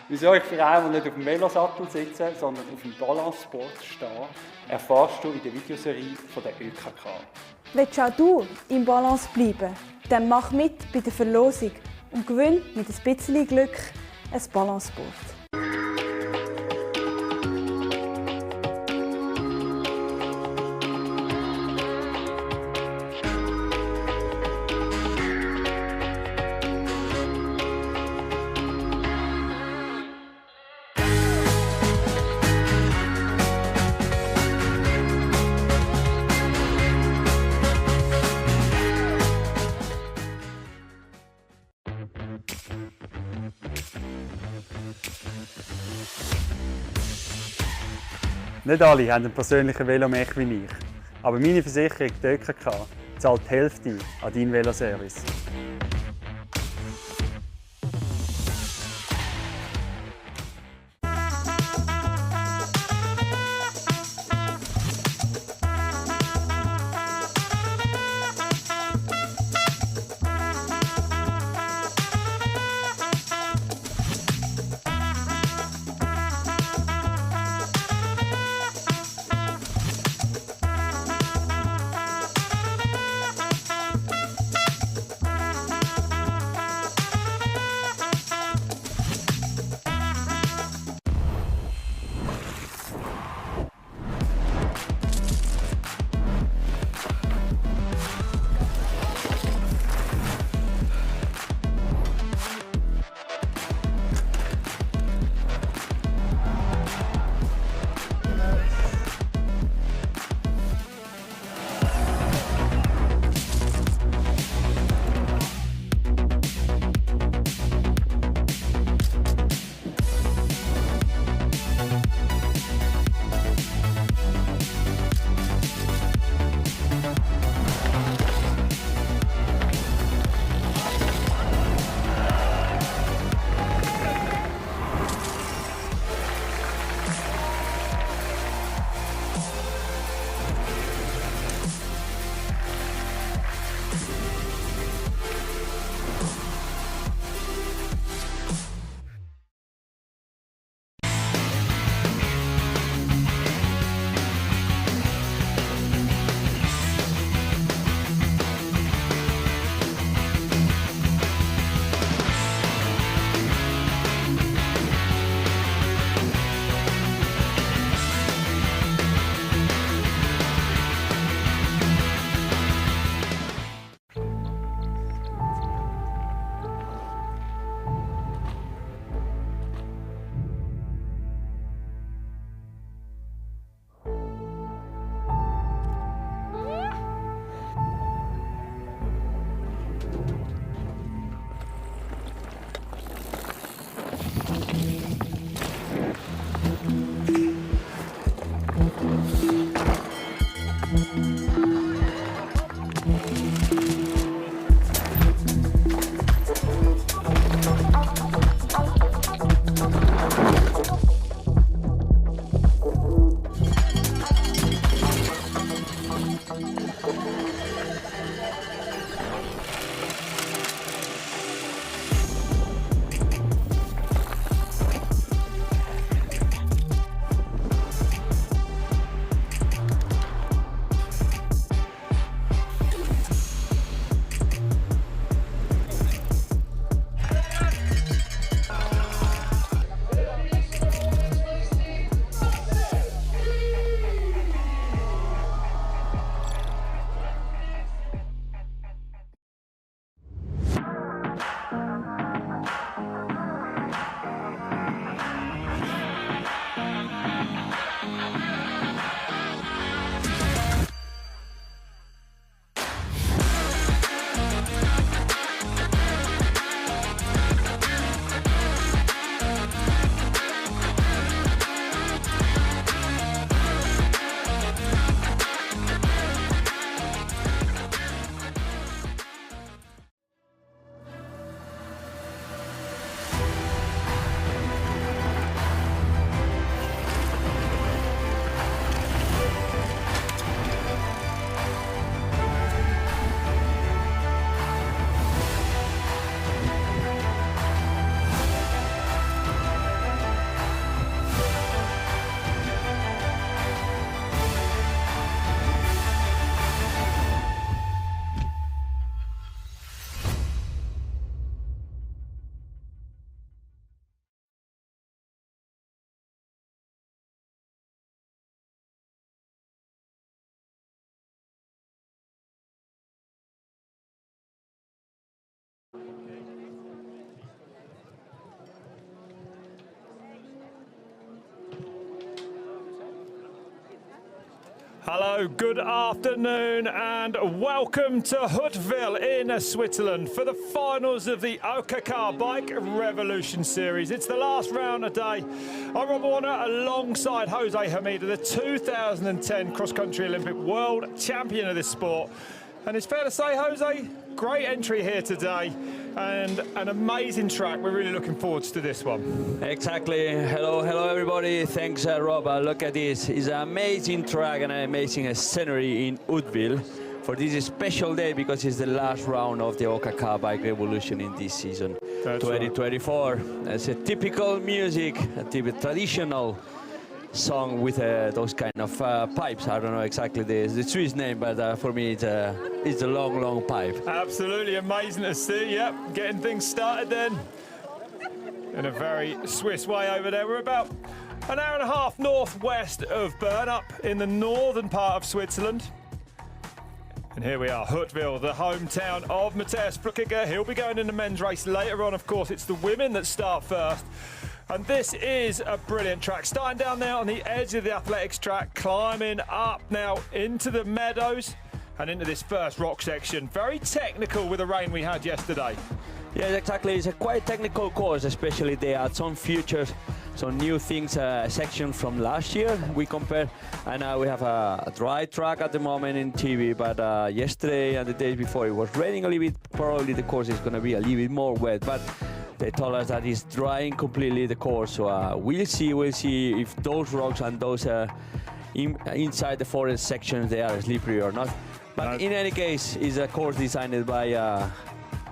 Wieso ich Frauen nicht auf dem Velosattel sitze, sondern auf dem Balanceboard stehe, erfährst du in der Videoserie von der ÖKK. Willst auch du im Balance bleiben? Dann mach mit bei der Verlosung und gewinn mit ein bisschen Glück ein Balanceboard. Nicht alle haben einen persönlichen Velomech wie ich, aber meine Versicherung, die ÖKK, zahlt die Hälfte an deinen Veloservice. Hello, good afternoon and welcome to Huttwil in Switzerland for the finals of the ÖKK Bike Revolution series. It's the last round today. I'm Rob Warner alongside Jose Hamida, the 2010 cross-country Olympic world champion of this sport. And it's fair to say, Jose, great entry here today and an amazing track. We're really looking forward to this one. Exactly. Hello everybody. Thanks, Rob. Look at this. It's an amazing track and an amazing scenery in Huttwil for this special day because it's the last round of the ÖKK Bike Revolution in this season. That's 2024. Right. It's a typical music, a typical traditional song with those kind of pipes. I don't know exactly the Swiss name, but for me it's a long pipe. Absolutely amazing to see. Yep, getting things started then in a very Swiss way over there. We're about an hour and a half northwest of Bern, up in the northern part of Switzerland. And here we are, Huttwil, the hometown of Matthias Flückiger. He'll be going in the men's race later on. Of course, it's the women that start first. And this is a brilliant track. Starting down there on the edge of the athletics track, climbing up now into the meadows and into this first rock section. Very technical with the rain we had yesterday. Yes, exactly. It's a quite technical course, especially they add some features, some new things, section from last year we compare. And now we have a dry track at the moment in TV, but yesterday and the day before it was raining a little bit. Probably the course is going to be a little bit more wet, but they told us that it's drying completely the course. So we'll see if those rocks and those inside the forest sections, they are slippery or not. But in any case, it's a course designed by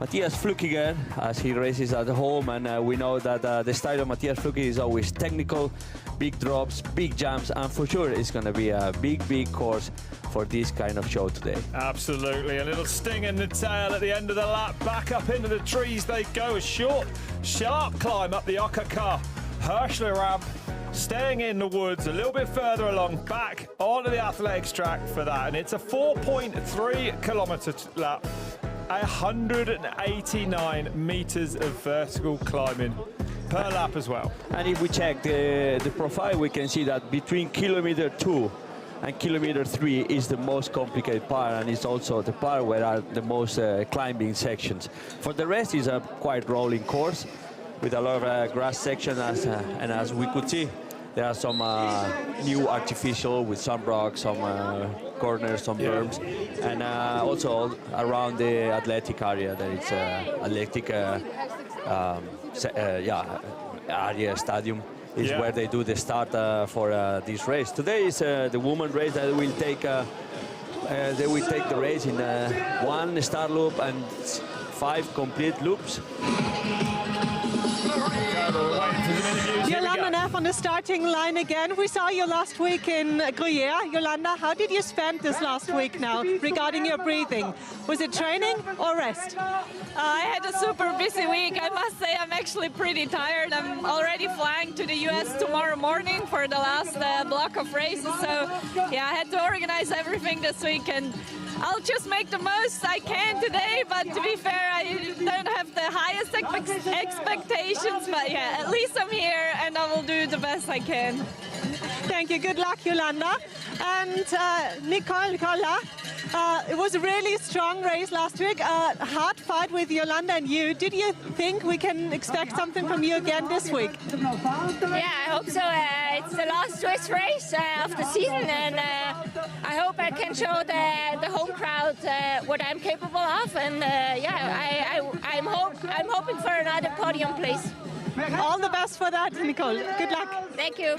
Matthias Flückiger as he races at home, and we know that the style of Matthias Flückiger is always technical, big drops, big jumps, and for sure it's going to be a big course for this kind of show today. Absolutely, a little sting in the tail at the end of the lap. Back up into the trees they go. A short, sharp climb up the ÖKK Hirschler ramp, staying in the woods a little bit further along, back onto the athletics track for that. And it's a 4.3 kilometre lap, 189 metres of vertical climbing per lap as well. And if we check the profile, we can see that between kilometer 2 and kilometer 3 is the most complicated part, and it's also the part where are the most climbing sections. For the rest, is a quite rolling course with a lot of grass section, and as we could see, there are some new artificial with some rocks, some corners, some berms, and also around the athletic area. There is athletic area stadium is where they do the start for this race. Today is the women race that will take. They will take the race in one start loop and 5 complete loops. Yolanda Neff on the starting line again. We saw you last week in Gruyere. Yolanda, how did you spend this last week now regarding your breathing? Was it training or rest? I had a super busy week. I must say I'm actually pretty tired. I'm already flying to the US tomorrow morning for the last block of races. So yeah, I had to organize everything this week, and I'll just make the most I can today, but to be fair, I don't have the highest expectations, but yeah, at least I'm here and I will do the best I can. Thank you. Good luck, Yolanda. And Nicola, it was a really strong race last week, a hard fight with Yolanda and you. Did you think we can expect something from you again this week? Yeah, I hope so. It's the last Swiss race of the season, and I hope I can show the home crowd what I'm capable of. And yeah, I'm hoping for another podium place. All the best for that, Nicole. Good luck. Thank you.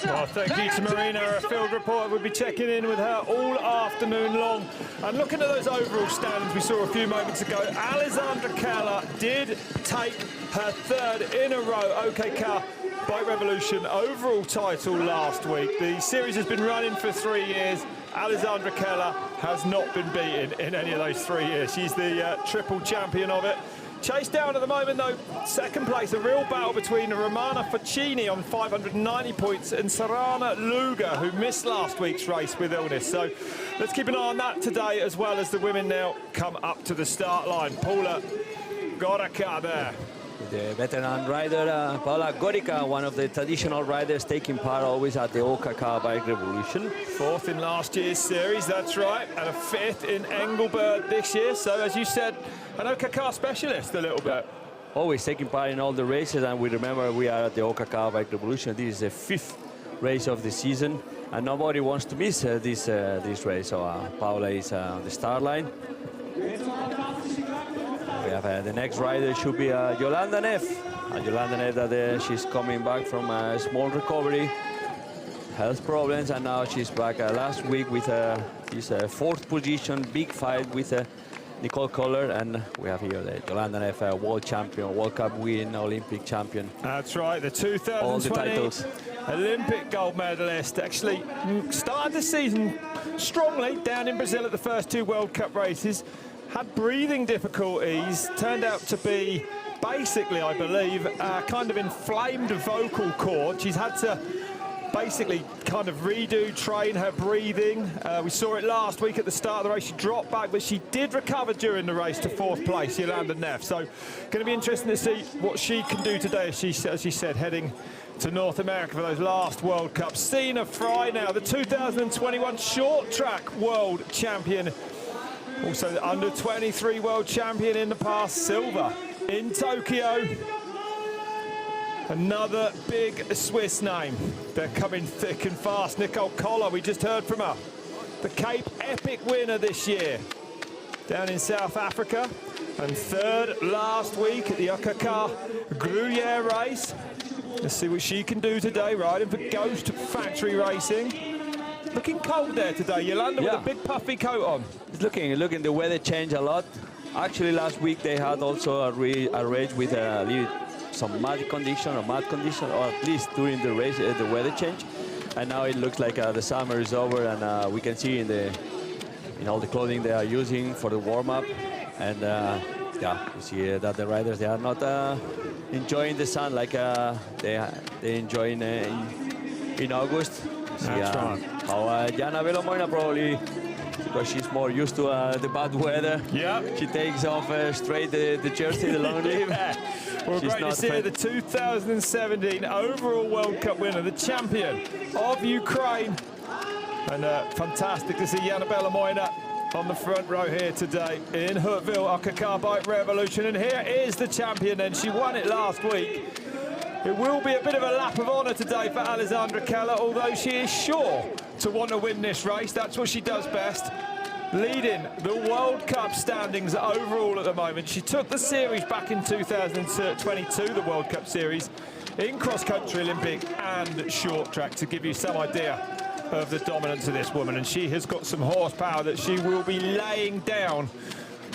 Well, thank you to Marina, our field reporter. We'll be checking in with her all afternoon long. And looking at those overall standings we saw a few moments ago, Alessandra Keller did take her 3rd in a row ÖKK Bike Revolution overall title last week. The series has been running for 3 years. Alessandra Keller has not been beaten in any of those 3 years. She's the triple champion of it. Chased down at the moment, though, 2nd place, a real battle between Romana Foccini on 590 points and Sarana Luga, who missed last week's race with illness. So let's keep an eye on that today, as well as the women now come up to the start line. Paula Goraka there. the veteran rider Paula Gorica, one of the traditional riders taking part always at the ÖKK Bike Revolution. 4th in last year's series, that's right, and a 5th in Engelberg this year. So, as you said, an ÖKK specialist a little bit. Always taking part in all the races, and we remember we are at the ÖKK Bike Revolution. This is the 5th race of the season, and nobody wants to miss this race. So Paula is on the start line. We have the next rider should be Yolanda Neff. Yolanda Neff, that she's coming back from a small recovery, health problems, and now she's back last week with this 4th position, big fight with Nicole Kohler, and we have here the Yolanda Neff, world champion, World Cup win, Olympic champion. That's right, the 2020 all the titles. Olympic gold medalist. Actually started the season strongly down in Brazil at the first 2 World Cup races. Had breathing difficulties, turned out to be basically, I believe, a kind of inflamed vocal cord. She's had to basically kind of train her breathing. We saw it last week at the start of the race. She dropped back, but she did recover during the race to 4th place, Yolanda Neff. So going to be interesting to see what she can do today, as she said, heading to North America for those last World Cups. Sina Fry now, the 2021 short track world champion. Also the under-23 world champion in the past, silver in Tokyo. Another big Swiss name. They're coming thick and fast. Nicole Kohler, we just heard from her. The Cape Epic winner this year, down in South Africa. And 3rd last week at the ÖKK Gruyere race. Let's see what she can do today, riding for Ghost Factory Racing. Looking cold there today, Yolanda, with a big puffy coat on. It's looking the weather changed a lot. Actually, last week they had also a race with some mud condition, or at least during the race, the weather change. And now it looks like the summer is over, and we can see in all the clothing they are using for the warm-up. And yeah, you see that the riders, they are not enjoying the sun like they enjoy in August. That's right. How Jana Velomoina probably, because she's more used to the bad weather. Yeah. She takes off straight the jersey, the long sleeve. Well, great to see her, the 2017 overall World Cup winner, the champion of Ukraine. And fantastic to see Jana Velomoina on the front row here today in Huttwil, ÖKK Bike Revolution. And here is the champion, and she won it last week. It will be a bit of a lap of honour today for Alessandra Keller, although she is sure to want to win this race. That's what she does best, leading the World Cup standings overall at the moment. She took the series back in 2022, the World Cup series, in cross-country, Olympic and short track, to give you some idea of the dominance of this woman. And she has got some horsepower that she will be laying down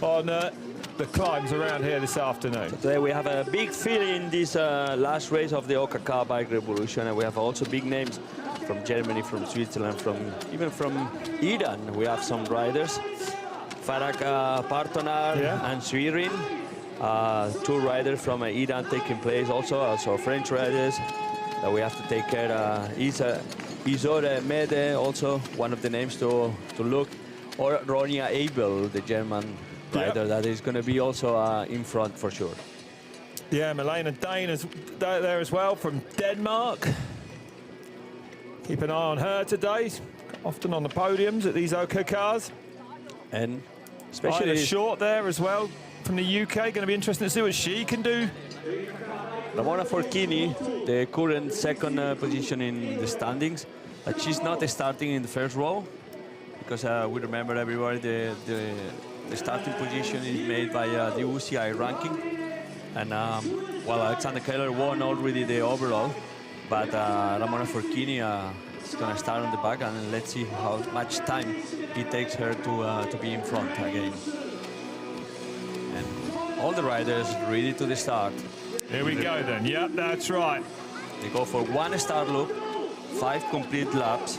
on the climbs around here this afternoon. So today we have a big field in this last race of the ÖKK Bike Revolution, and we have also big names from Germany, from Switzerland, even from Iran. We have some riders, Farag Partonar and Swirin, 2 riders from Iran taking place, also French riders that we have to take care of. Isor Mede, also one of the names to look, or Ronja Abel, the German rider that is going to be also in front for sure. Yeah, Milena Dane is there as well from Denmark. Keep an eye on her today, often on the podiums at these ÖKKs. And especially Ida Short there as well from the UK. Going to be interesting to see what she can do. Ramona Forchini, the current 2nd position in the standings, but she's not starting in the first row, because we remember everybody the starting position is made by the UCI ranking. And well, Alexander Keller won already the overall, but Ramona Forchini is going to start on the back, and let's see how much time it takes her to be in front again. And all the riders ready to the start. Here we go then. Yep, that's right. They go for 1 start loop, 5 complete laps.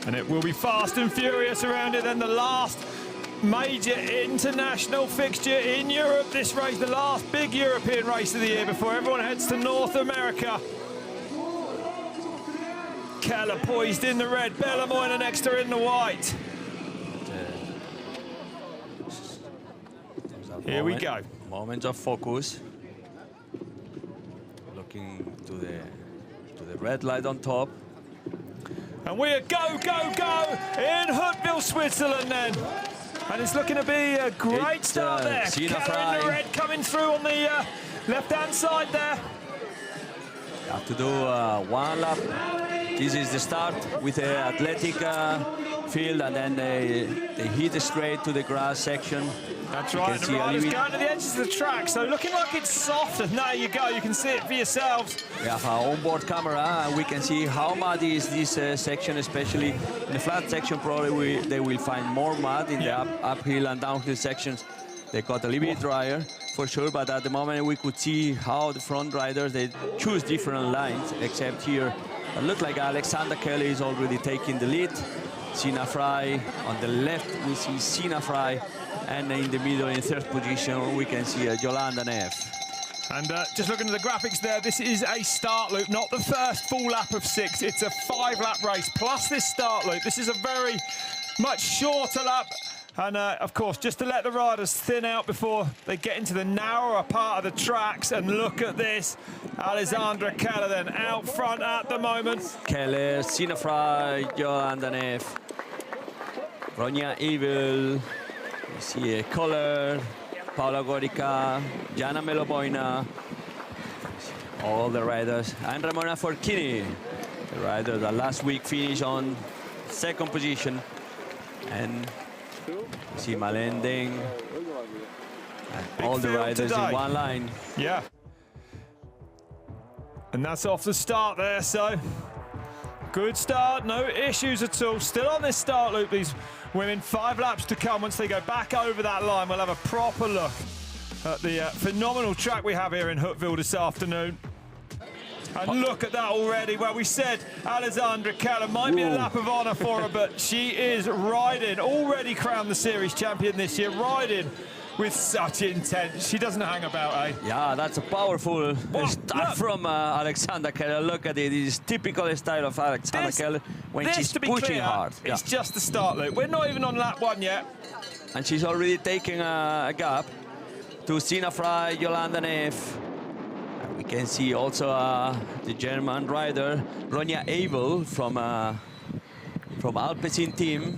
And it will be fast and furious around it. Then the last major international fixture in Europe, this race, the last big European race of the year before everyone heads to North America. Keller poised in the red, Velomoina next to her in the white. Here we go. Moments of focus. Looking to the red light on top. And we are go, go, go in Huttwil, Switzerland then. And it's looking to be a great start there. Keller in the red coming through on the left-hand side there. You have to do one lap. This is the start with the athletic field, and then they hit straight to the grass section. That's right, the riders going to the edges of the track, so looking like it's soft, and there you go, you can see it for yourselves. We have our onboard camera, and we can see how muddy is this section, especially in the flat section. Probably they will find more mud in the uphill and downhill sections. They got a little bit drier, for sure, but at the moment we could see how the front riders, they choose different lines, except here. It looked like Alexander Kelly is already taking the lead. Sina Fry on the left, we see Sina Fry, and in the middle, in third position, we can see Yolanda Neff. And just looking at the graphics there, this is a start loop, not the first full lap of 6. It's a 5-lap race, plus this start loop. This is a very much shorter lap. And, of course, just to let the riders thin out before they get into the narrower part of the tracks. And look at this. Alessandra Keller then out front at the moment. Keller, Sina Fry, Yolanda Neff, Ronja Evil, we see Koller, Paula Gorica, Jana Meloboina, all the riders, and Ramona Forchini, the rider that last week finished on second position. And see Malending, and all the riders in one line. Yeah. And that's off the start there, so good start, no issues at all. Still on this start loop, these women. 5 laps to come. Once they go back over that line, we'll have a proper look at the phenomenal track we have here in Huttwil this afternoon. And look at that already. Well, we said Alessandra Keller might be a lap of honour for her, but she is riding, already crowned the series champion this year, riding with such intent. She doesn't hang about, eh? Yeah, that's a powerful start from Alexander Keller. Look at it. It is typical style of Alexander Keller when she's pushing hard. It's just the start loop. We're not even on lap 1 yet. And she's already taking a gap to Sina Fry, Yolanda Neff. And we can see also the German rider, Ronja Abel from Alpecin team,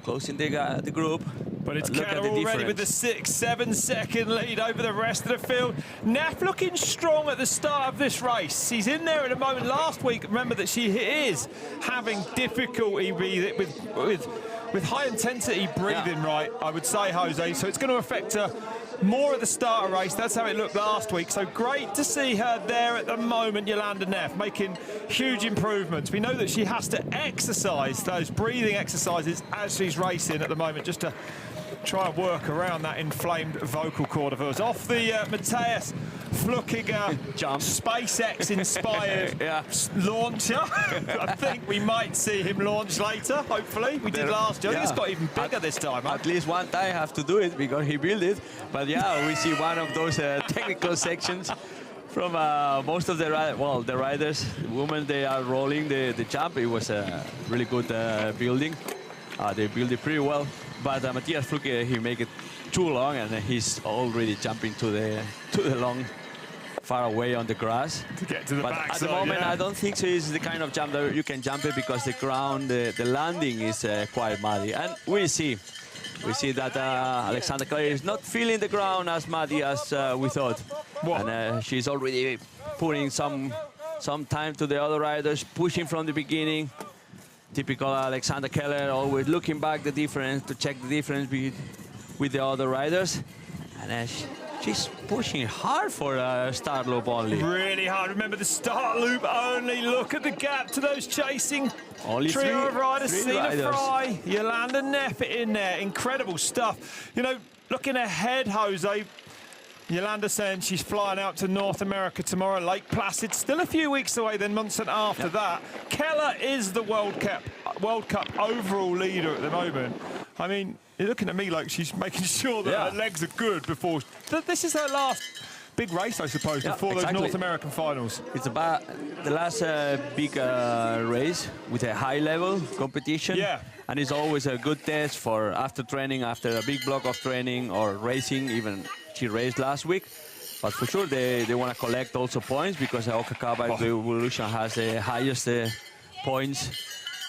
closing the group. But it's Keller already with the 6-7 second lead over the rest of the field. Neff looking strong at the start of this race. He's in there at the moment. Last week, remember that she is having difficulty with high intensity breathing, right, I would say, Jose. So it's going to affect her more at the start of the race. That's how it looked last week. So great to see her there at the moment, Yolanda Neff, making huge improvements. We know that she has to exercise those breathing exercises as she's racing at the moment, just to try and work around that inflamed vocal cord of hers. Off the Matthias Flukiger SpaceX-inspired launcher. I think we might see him launch later, hopefully. We did last year. I think it's got even bigger this time. At least one time have to do it because he built it. But yeah, we see one of those technical sections from most of the riders, the women, they are rolling the jump. It was a really good building. They built it pretty well. But Matthias Fluke, he make it too long, and he's already jumping to the long, far away on the grass. To get to the backside, But at the moment, I don't think so. It's the kind of jump that you can jump it because the ground, the landing is quite muddy. And we see that Alexander Keller is not feeling the ground as muddy as we thought. And she's already putting some time to the other riders, pushing from the beginning. Typical Alexander Keller, always looking back the difference to check the difference with the other riders. And she's pushing hard for a start loop only. Really hard. Remember the start loop only. Look at the gap to those chasing only trio of riders. Three Sina riders. Fry, Yolanda Neff in there. Incredible stuff. You know, looking ahead, Jose, Yolanda saying she's flying out to North America tomorrow, Lake Placid. Still a few weeks away, then months and after that. Keller is the World Cup overall leader at the moment. I mean, you're looking at me like she's making sure that her legs are good before. This is her last big race, I suppose, before those North American finals. It's about the last big race with a high-level competition. Yeah. And it's always a good test for after training, after a big block of training or racing, even she raced last week. But for sure, they want to collect also points because ÖKK BIKE REVOLUTION has the highest points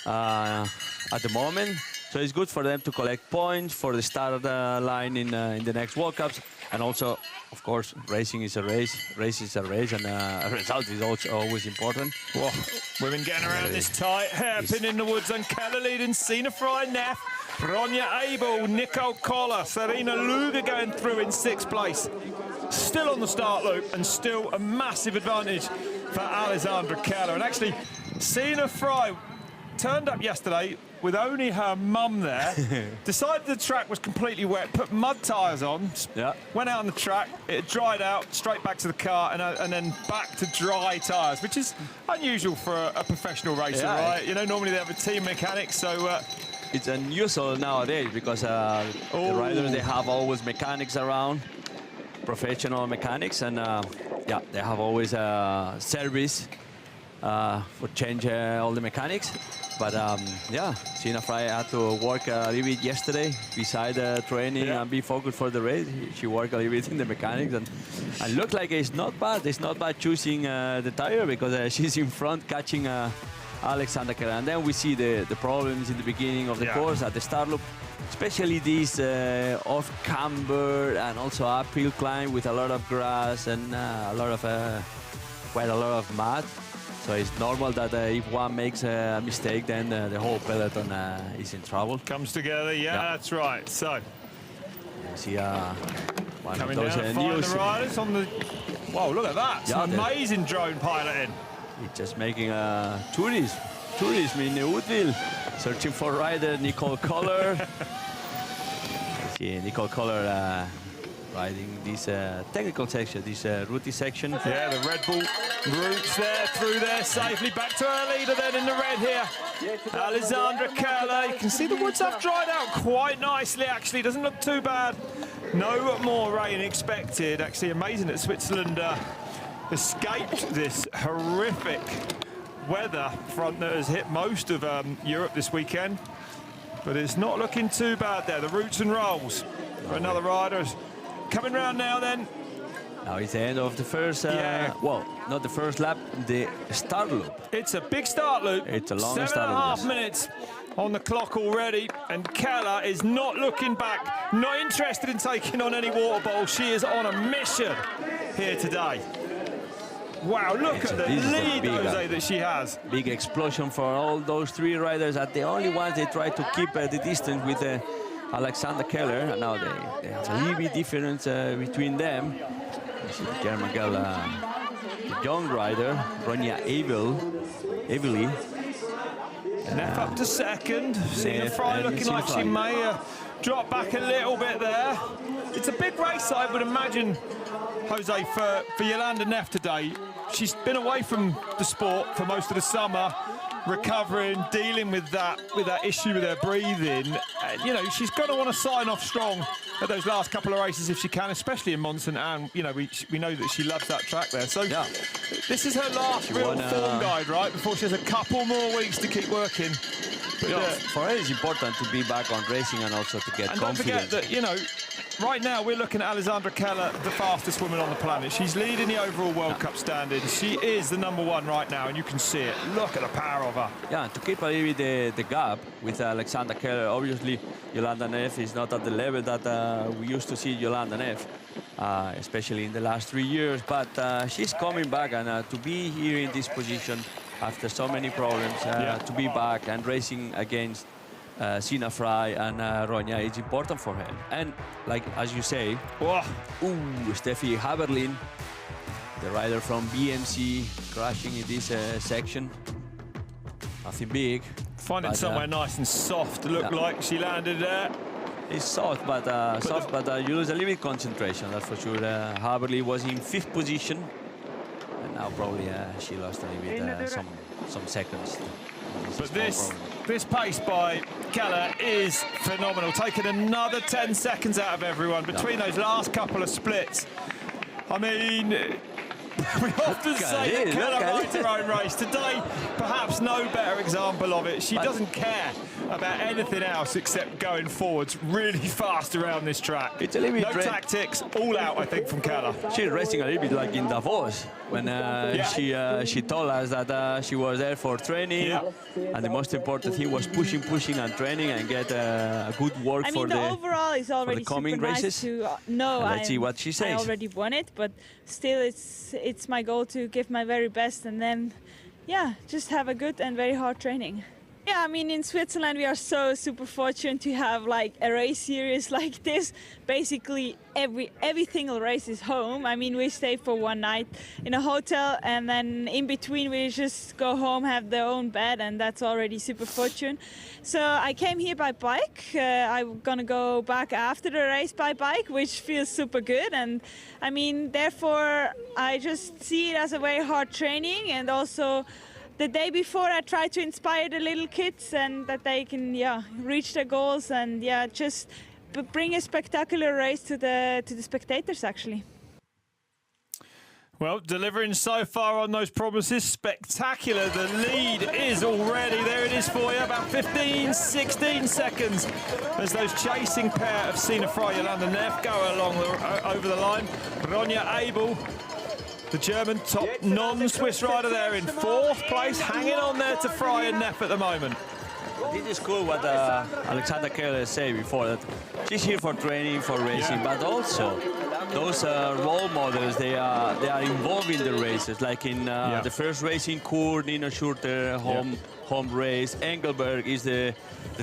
at the moment. So it's good for them to collect points for the start line in the next World Cups. And also, of course, racing is a race. Race is a race, and a result is also always important. Whoa. Women getting around this tight, hairpin in the woods, and Keller leading Sina Fry, Neff, Ronja Abel, Nicole Koller, Serena Luger going through in 6th place. Still on the start loop, and still a massive advantage for Alessandra Keller. And actually, Sina Fry turned up yesterday with only her mum there, decided the track was completely wet, put mud tyres on, went out on the track, it dried out, straight back to the car, and then back to dry tyres, which is unusual for a professional racer, right? You know, normally they have a team mechanic, so... it's unusual nowadays because the riders, they have always mechanics around, professional mechanics, and yeah, they have always a service for change all the mechanics. But yeah, Sina Fry had to work a little bit yesterday beside training and be focused for the race. She worked a little bit in the mechanics and looked like it's not bad. It's not bad choosing the tire because she's in front catching Alexandra Keller. And then we see the problems in the beginning of the course at the start loop, especially this off camber and also uphill climb with a lot of grass and quite a lot of mud. So it's normal that if one makes a mistake, then the whole peloton is in trouble. Comes together, that's right. So, you see one coming of those down to find the riders on the... Whoa, look at that. Some amazing drone piloting. He's just making a tourism in Huttwil, searching for rider Nicole Koller. See Nicole Koller riding this technical section, this route section. Yeah, the Red Bull routes there, through there safely. Back to our leader then in the red here. Alessandra Keller. You can see the woods have dried out quite nicely, actually. Doesn't look too bad. No more rain expected. Actually, amazing that Switzerland escaped this horrific weather front that has hit most of Europe this weekend. But it's not looking too bad there. The roots and rolls for another rider. Coming round now then. Now it's the end of the first, well, not the first lap, the start loop. It's a big start loop. It's a long start loop. 7.5 minutes on the clock already, and Keller is not looking back, not interested in taking on any water bowls. She is on a mission here today. Wow, look at the lead, Jose, that she has. Big explosion for all those three riders. At the only ones they try to keep the distance with Alexandra Keller, and now they have a little bit difference between them. This is the German girl, the young rider, Ronja Abel. Neff up to second. Sina Fry looking like she may drop back a little bit there. It's a big race, I would imagine, Jose, for Jolanda Neff today. She's been away from the sport for most of the summer, recovering, dealing with that issue with her breathing. You know, she's going to want to sign off strong at those last couple of races if she can, especially in Monson, and you know we know that she loves that track there. So this is her last real form guide, right, before she has a couple more weeks to keep working. But, for her it's important to be back on racing and also to get confidence. Don't forget that, you know, right now we're looking at Alessandra Keller, the fastest woman on the planet. She's leading the overall World Cup standings. She is the #1 right now, and you can see it. Look at the power of her. Yeah, to keep a little bit the gap with Alexandra Keller. Obviously, Jolanda Neff is not at the level that we used to see Jolanda Neff, especially in the last 3 years. But she's coming back, and to be here in this position after so many problems, to be back and racing against Sina Fry and Ronja, it's important for her. And like as you say, Steffi Haberlin, the rider from BMC, crashing in this section. Nothing big. Finding somewhere nice and soft. Looked like she landed there. It's soft, but you lose a little bit concentration. That's for sure. Haberlin was in 5th position, and now probably she lost a little bit some seconds. But this pace by Keller is phenomenal, taking another 10 seconds out of everyone between those last couple of splits. I mean, We often say that Keller rides her own race. Today, perhaps no better example of it. She doesn't care about anything else except going forwards really fast around this track. It's a little bit no tactics, all out, I think, from Keller. She's racing a little bit like in Davos when she told us that she was there for training, and the most important thing was pushing and training and get a good work I mean, the overall is already coming super races. Nice to know Let's see what she says. I already won it, but still it's my goal to give my very best and then, yeah, just have a good and very hard training. Yeah, I mean, in Switzerland we are so super fortunate to have like a race series like this. Basically every single race is home. I mean, we stay for one night in a hotel and then in between we just go home, have their own bed, and that's already super fortunate. So I came here by bike. I'm gonna go back after the race by bike, which feels super good. And I mean, therefore I just see it as a very hard training, and also the day before I try to inspire the little kids and that they can reach their goals and just bring a spectacular race to the spectators actually. Well, delivering so far on those promises, spectacular. The lead is already, there it is for you, about 15, 16 seconds as those chasing pair of Sina Frey, Jolanda Neff go along over the line. Ronja Abel, the German top non-Swiss rider there in 4th place, hanging on there to Frey and Neff at the moment. This is cool what Alexander Keller said before, that she's here for training, for racing, but also those role models, they are involved in the races, like in the first race in Kur, Nina Schurter, home race. Engelberg is the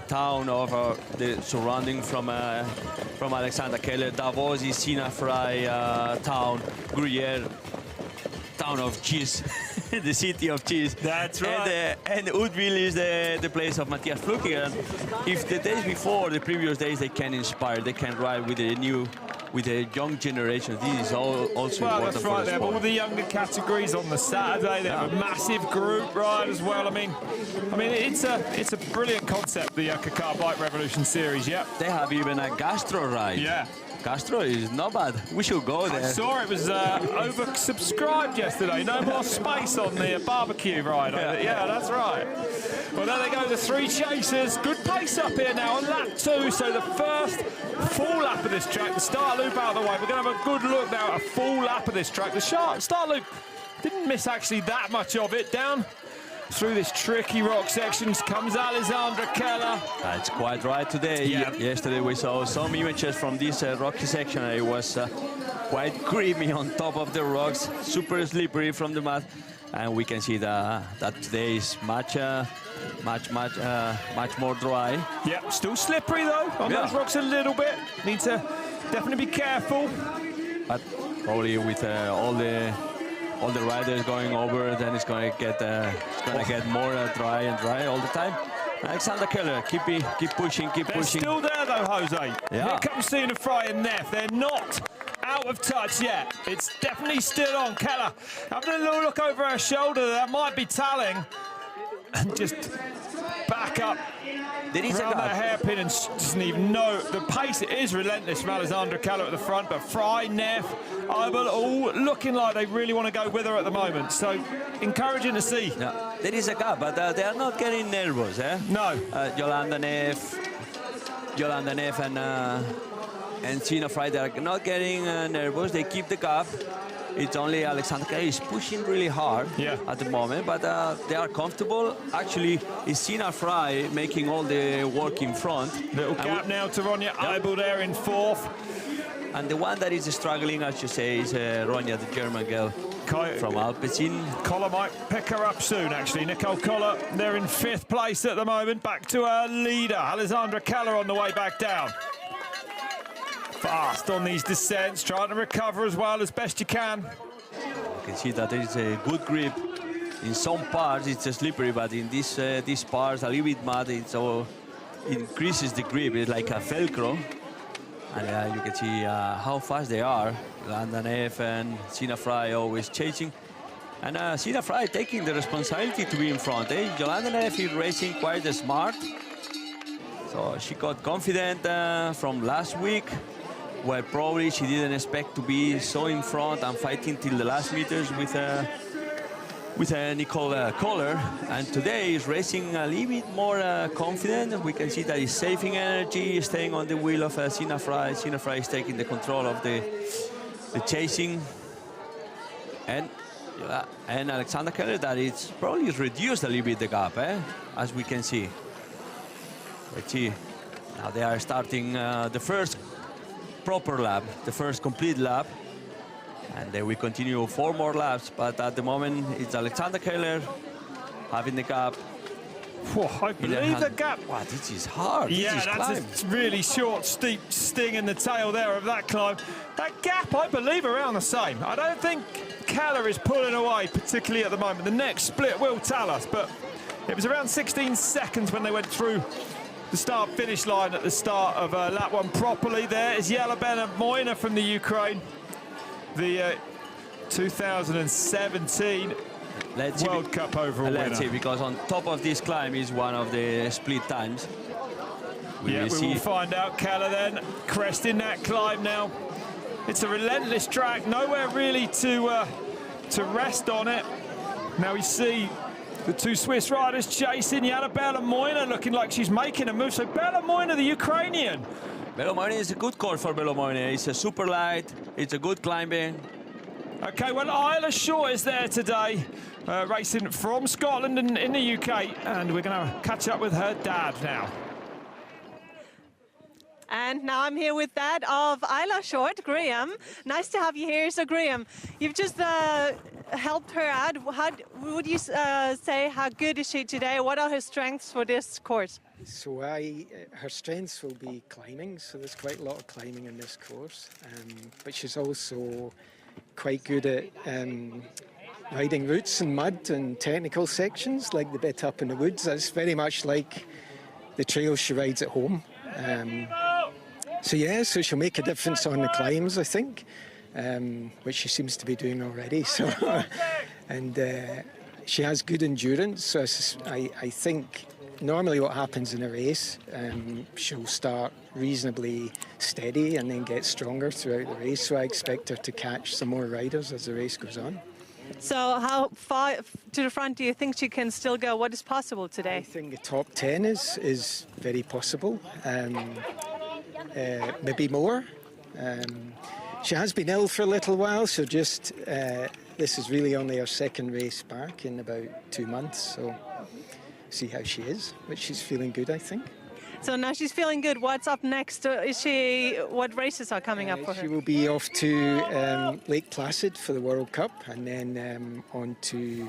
town of the surrounding from Alexander Keller. Davos is Sina Frey town. Gruyere, town of cheese, the city of cheese. That's right. And Huttwil is the place of Matthias Flukiger. If the days before, the previous days, they can inspire, they can ride with the young generation. This is also important that's for right. the They have sport. all the younger categories on the Saturday. They have a massive group ride as well. I mean, it's a brilliant concept, the ÖKK Bike Revolution series. Yeah. They have even a gastro ride. Yeah. Gastro is not bad. We should go there. I saw it was oversubscribed yesterday. No more space on the barbecue ride. Yeah, that's right. Well, there they go, the 3 chasers. Good pace up here now on lap 2. So the first full lap of this track. The start loop out of the way. We're going to have a good look now at a full lap of this track. The start loop didn't miss actually that much of it. Down through this tricky rock sections comes Alexandra Keller. It's quite right today. Yesterday we saw some images from this rocky section. It was quite creamy on top of the rocks, super slippery from the mud, and we can see that today is much more dry. Yeah, still slippery though on those rocks a little bit. Need to definitely be careful. But probably with all the riders going over, then it's going to get more dry and dry all the time. Alexander Keller, keep pushing, keep They're pushing. still there though, Jose. Yeah. Here comes Sina Frey and Neff. They're not out of touch yet. It's definitely still on. Keller having a little look over her shoulder. That might be tallying. And just back up. There is around that hairpin and doesn't even know. The pace is relentless from Alexandra Keller at the front, but Frey, Neff, Abel all looking like they really want to go with her at the moment. So encouraging to see. No, there is a gap, but they are not getting nervous, eh? No. Jolanda Neff and Sina Frey, they are not getting nervous. They keep the gap. It's only Alexander Keller is pushing really hard at the moment, but they are comfortable. Actually, it's Sina Frey making all the work in front. Little gap now to Ronja Abel there in 4th. And the one that is struggling, as you say, is Ronja, the German girl from Alpecin. Koller might pick her up soon, actually. Nicole Koller, they're in 5th place at the moment. Back to her leader, Alexandra Keller, on the way back down. Fast on these descents, trying to recover as well as best you can. You can see that there is a good grip. In some parts it's slippery, but in these parts a little bit mud, it increases the grip. It's like a Velcro. And you can see how fast they are. Jolanda Neff and Sina Frey always chasing. And Sina Frey taking the responsibility to be in front. Jolanda Neff is racing quite smart. So she got confident from last week. Well, probably she didn't expect to be so in front and fighting till the last meters with Nicole Kohler, and today is racing a little bit more confident. We can see that he's saving energy, staying on the wheel of Sina Frey. Sina Frey is taking the control of the chasing, and Alexander Keller, that it's probably reduced a little bit the gap, as we can see. Let's see. Now they are starting the first proper lap, the first complete lap. And then we continue 4 more laps, but at the moment it's Alexander Keller having the gap. Whoa, I believe the gap. Wow, this is hard. Yeah, this is that's a really short, steep sting in the tail there of that climb. That gap, I believe, around the same. I don't think Keller is pulling away, particularly at the moment. The next split will tell us, but it was around 16 seconds when they went through the start-finish line at the start of lap 1 properly. There is Jelena Moina from the Ukraine. The 2017 World Cup overall winner. Let's see, because on top of this climb is one of the split times. We will find out. Keller then cresting that climb now. It's a relentless track, nowhere really to rest on it. Now we see the 2 Swiss riders chasing. Jelena Moina looking like she's making a move. So Moina, the Ukrainian. Moina is a good course for Moina. It's a super light, it's a good climbing. Okay, well, Isla Short is there today, racing from Scotland and in the UK, and we're going to catch up with her dad now. And now I'm here with Dad of Isla Short, Graham. Nice to have you here. So, Graham, you've just helped her out. How would you say, how good is she today? What are her strengths for this course? So her strengths will be climbing, so there's quite a lot of climbing in this course, but she's also quite good at riding roots and mud and technical sections, like the bit up in the woods. That's very much like the trails she rides at home. So she'll make a difference on the climbs, I think, which she seems to be doing already. So, and she has good endurance, so I think normally what happens in a race, she'll start reasonably steady and then get stronger throughout the race. So I expect her to catch some more riders as the race goes on. So how far to the front do you think she can still go? What is possible today? I think the top 10 is very possible, maybe more. She has been ill for a little while, so just this is really only her second race back in about 2 months. So see how she is, but she's feeling good, I think. So now she's feeling good. What's up next? What races are coming up for her? She will be off to Lake Placid for the World Cup, and then on to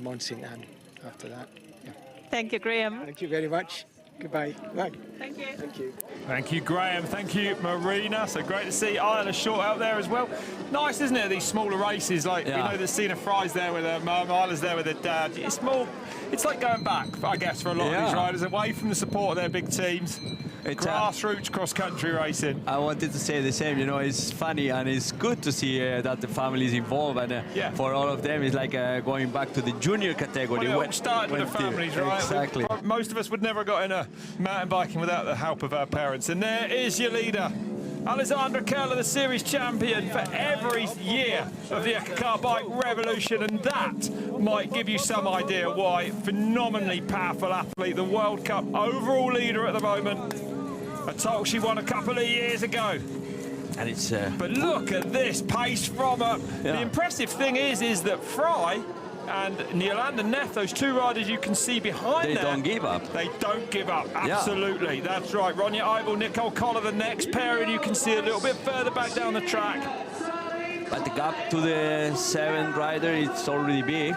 Mont Saint Anne after that. Yeah. Thank you, Graham. Thank you very much. Goodbye. Bye. Thank you. Thank you. Thank you, Graham. Thank you, Marina. So great to see Isla Short out there as well. Nice, isn't it, these smaller races? Like, you know, the Sina Frey's there with her mum, Isla's there with her dad. It's like going back, I guess, for a lot of these riders, away from the support of their big teams. It's grassroots cross-country racing. I wanted to say the same, you know, it's funny and it's good to see that the family is involved, and for all of them it's like going back to the junior category. Well, it started with the families, right? Exactly. Most of us would never have got into mountain biking without the help of our parents. And there is your leader, Alexander Keller, the series champion for every year of the ÖKK Bike Revolution, and that might give you some idea why. Phenomenally powerful athlete, the World Cup overall leader at the moment. A title she won a couple of years ago. And it's but look at this pace from her. The impressive thing is that Frey and Jolanda Neff, those 2 riders you can see behind there, they don't give up. They don't give up, absolutely. That's right. Ronja Eibel, Nicole Kohler, the next pair, and you can see a little bit further back down the track. But the gap to the 7th rider is already big,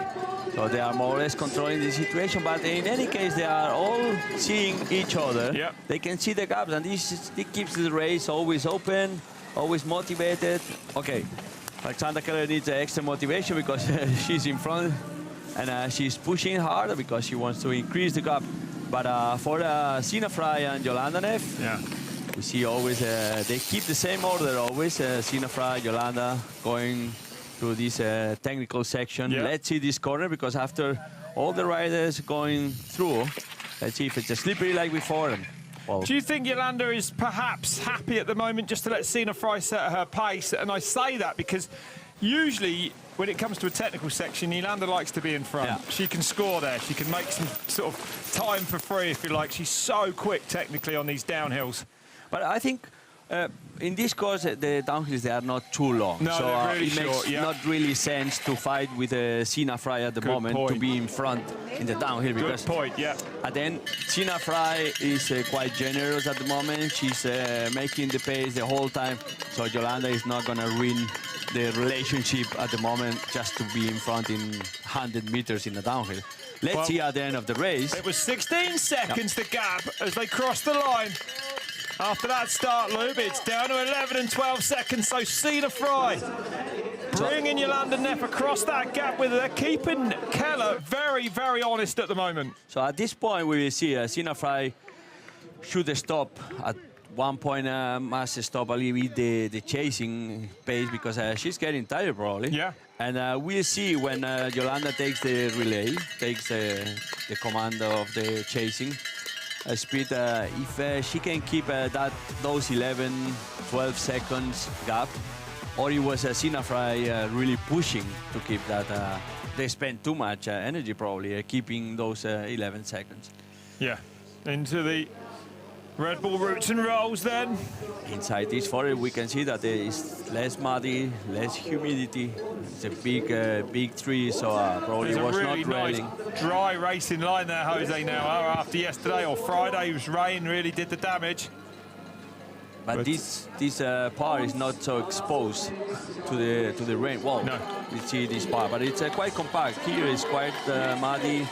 so they are more or less controlling the situation. But in any case, they are all seeing each other. Yep. They can see the gaps, and this keeps the race always open, always motivated. Okay, Alexander Keller needs extra motivation because she's in front and she's pushing hard because she wants to increase the gap. But for Sina Frey and Jolanda Neff, we see always they keep the same order always. Sina Frey, Jolanda going through this technical section. Let's see this corner, because after all the riders going through, let's see if it's a slippery like before. Well, do you think Yolanda is perhaps happy at the moment just to let Sina Frey set her pace? And I say that because usually when it comes to a technical section, Yolanda likes to be in front. Yeah. She can score there. She can make some sort of time for free, if you like. She's so quick technically on these downhills. but I think in this course, the downhills, they are not too long. No, so they're really it makes short, yeah. not really sense to fight with Sina Frey at the Good moment point. to be in front in the downhill. Good Because point, yeah. And then Sina Frey is quite generous at the moment. She's making the pace the whole time. So Yolanda is not going to ruin the relationship at the moment just to be in front in 100 meters in the downhill. Let's see at the end of the race. It was 16 seconds the gap as they crossed the line. After that start loop, it's down to 11 and 12 seconds. So Sina Frey bringing Yolanda Neff across that gap with her. They're keeping Keller very, very honest at the moment. So at this point, we will see Sina Frey should stop at one point. Must stop a little bit the chasing pace because she's getting tired probably. Yeah. And we'll see when Yolanda takes the relay, takes the command of the chasing speed. If she can keep those 11, 12 seconds gap, or it was Sina Frey really pushing to keep that. They spent too much energy probably keeping those 11 seconds. Yeah, into the Red Bull roots and rolls then. Inside this forest, we can see that there is less muddy, less humidity. It's a big tree, so probably There's was a really not nice raining. dry racing line there, Jose, now after yesterday or Friday, it was rain, really did the damage. But this part is not so exposed to the rain. Well, No. you see this part, but it's quite compact. Here is quite muddy,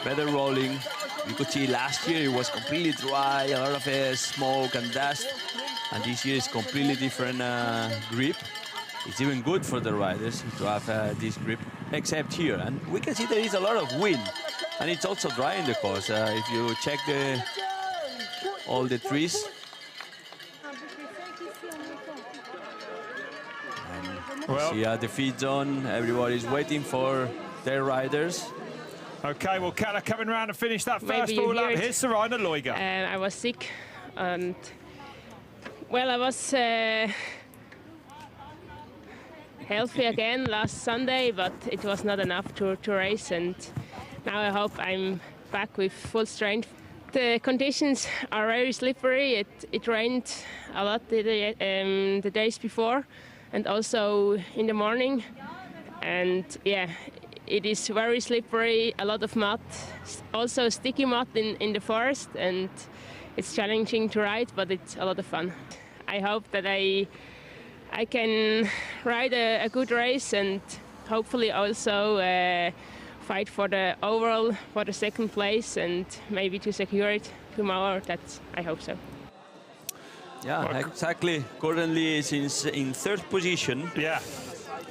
better rolling. You could see last year it was completely dry, a lot of smoke and dust. And this year is completely different grip. It's even good for the riders to have this grip, except here. And we can see there is a lot of wind. And it's also dry in the course. If you check all the trees. Well, See the feed zone, everybody's waiting for their riders. okay, well, Keller coming round to finish that Maybe first you full lap. hear it. Here's Sarina Loiga. I was sick, and well, I was healthy again last Sunday, but it was not enough to race, and now I hope I'm back with full strength. The conditions are very slippery. It rained a lot the days before, and also in the morning, and yeah, it is very slippery, a lot of mud, also sticky mud in the forest, and it's challenging to ride, but it's a lot of fun. I hope that I can ride a good race and hopefully also fight for the overall, for the second place, and maybe to secure it tomorrow. I hope so. Yeah, exactly. Currently is in third position. Yeah,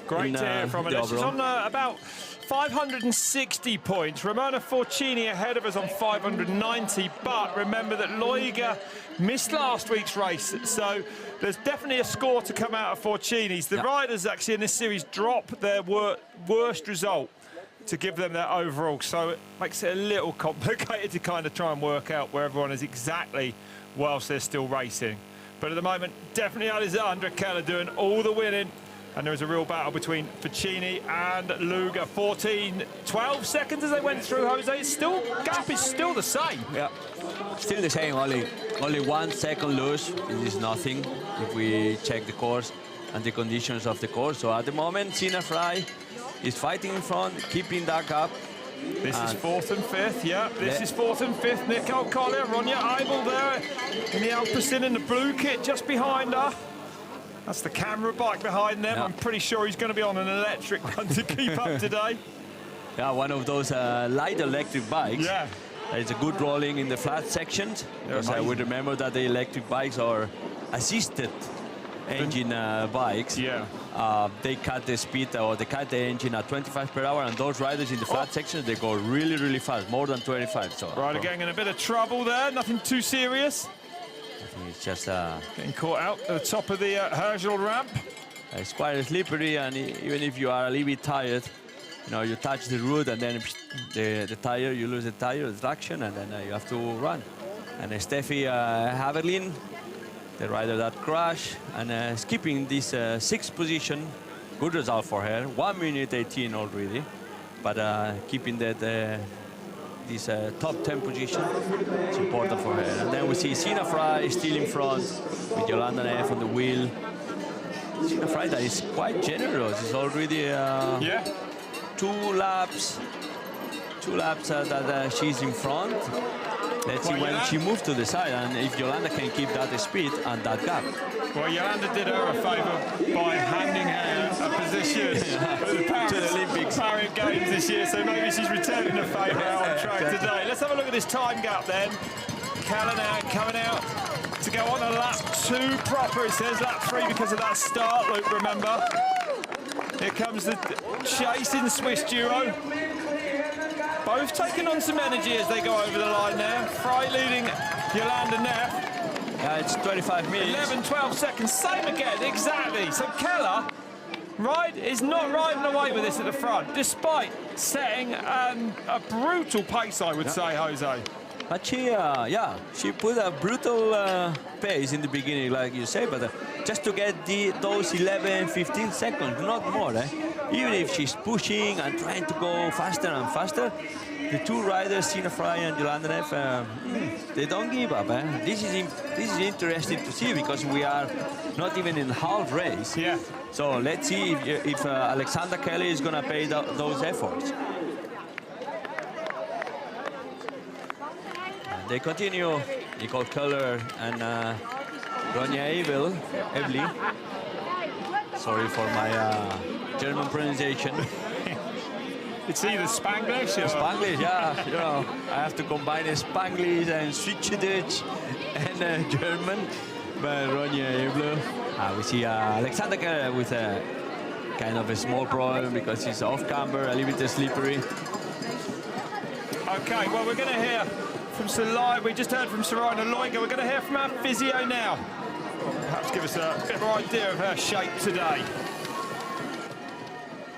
great to hear from her. She's on about 560 points. Ramona Forcini ahead of us on 590, but remember that Loiga missed last week's race, so there's definitely a score to come out of Forcini's. The riders actually in this series drop their worst result to give them their overall, so it makes it a little complicated to kind of try and work out where everyone is exactly whilst they're still racing. But at the moment, definitely Alessandra Keller doing all the winning. And there is a real battle between Forcini and Luger. 12 seconds as they went through, Jose. Gap is still the same. Yeah, still the same. Only 1 second loose. It is nothing if we check the course and the conditions of the course. So at the moment, Sina Frey is fighting in front, keeping that gap. This is 4th and 5th, yeah. This is 4th and 5th. Nicole Collier, Ronja Eibel there in the Alpecin in the blue kit just behind her. That's the camera bike behind them. Yeah. I'm pretty sure he's going to be on an electric one to keep up today. Yeah, one of those light electric bikes. Yeah. It's a good rolling in the flat sections. Because I would remember that the electric bikes are assisted engine bikes. Yeah. They cut the speed or they cut the engine at 25 per hour, and those riders in the flat sections, they go really, really fast, more than 25. So Rider getting in a bit of trouble there, nothing too serious. I think it's just getting caught out at the top of the Herschel ramp. It's quite slippery, and even if you are a little bit tired, you know, you touch the road and then the tire, you lose the tire, the traction, and then you have to run. And Steffi Haverlin, the rider that crashed, and skipping this 6th position. Good result for her, 1 minute 18 already, but keeping that this top 10 position is important for her. And then we see Sina Fry still in front with Yolanda Neff on the wheel. Sina Fry that is quite generous. It's already two laps that she's in front. Let's see when she moves to the side and if Yolanda can keep that speed and that gap. Well, Yolanda did her a favour by handing her a position to the Olympics Paris Games this year, so maybe she's returning a favour on track today. Let's have a look at this time gap then. Keller now coming out to go on a lap 2 proper, it says lap 3 because of that start loop, remember. Here comes the chasing Swiss duo. Both taking on some energy as they go over the line there. Fry leading Yolanda Neff. Yeah, it's 25 minutes. 11, 12 seconds, same again, exactly. So Keller, is not riding away with this at the front, despite setting a brutal pace, I would say, Jose. But she put a brutal pace in the beginning, like you say, but just to get those 11, 15 seconds, not more. Even if she's pushing and trying to go faster and faster, the two riders, Sina Fry and Yolanda Neff, they don't give up. This is interesting to see because we are not even in half race. Yeah. So let's see if Alexandra Kelly is going to pay those efforts. They continue, Nicole Keller and Ronja Evely. Sorry for my German pronunciation. It's either Spanglish or... Spanglish, yeah. You know, I have to combine Spanglish and Schweizerdeutsch and German. But Ronja Evely. We see Alexandra Keller with a kind of a small problem because he's off camber, a little bit slippery. Okay, well, we're going to hear from Solai. We just heard from Sorina Loiga. We're going to hear from our physio now. Perhaps give us a bit more idea of her shape today.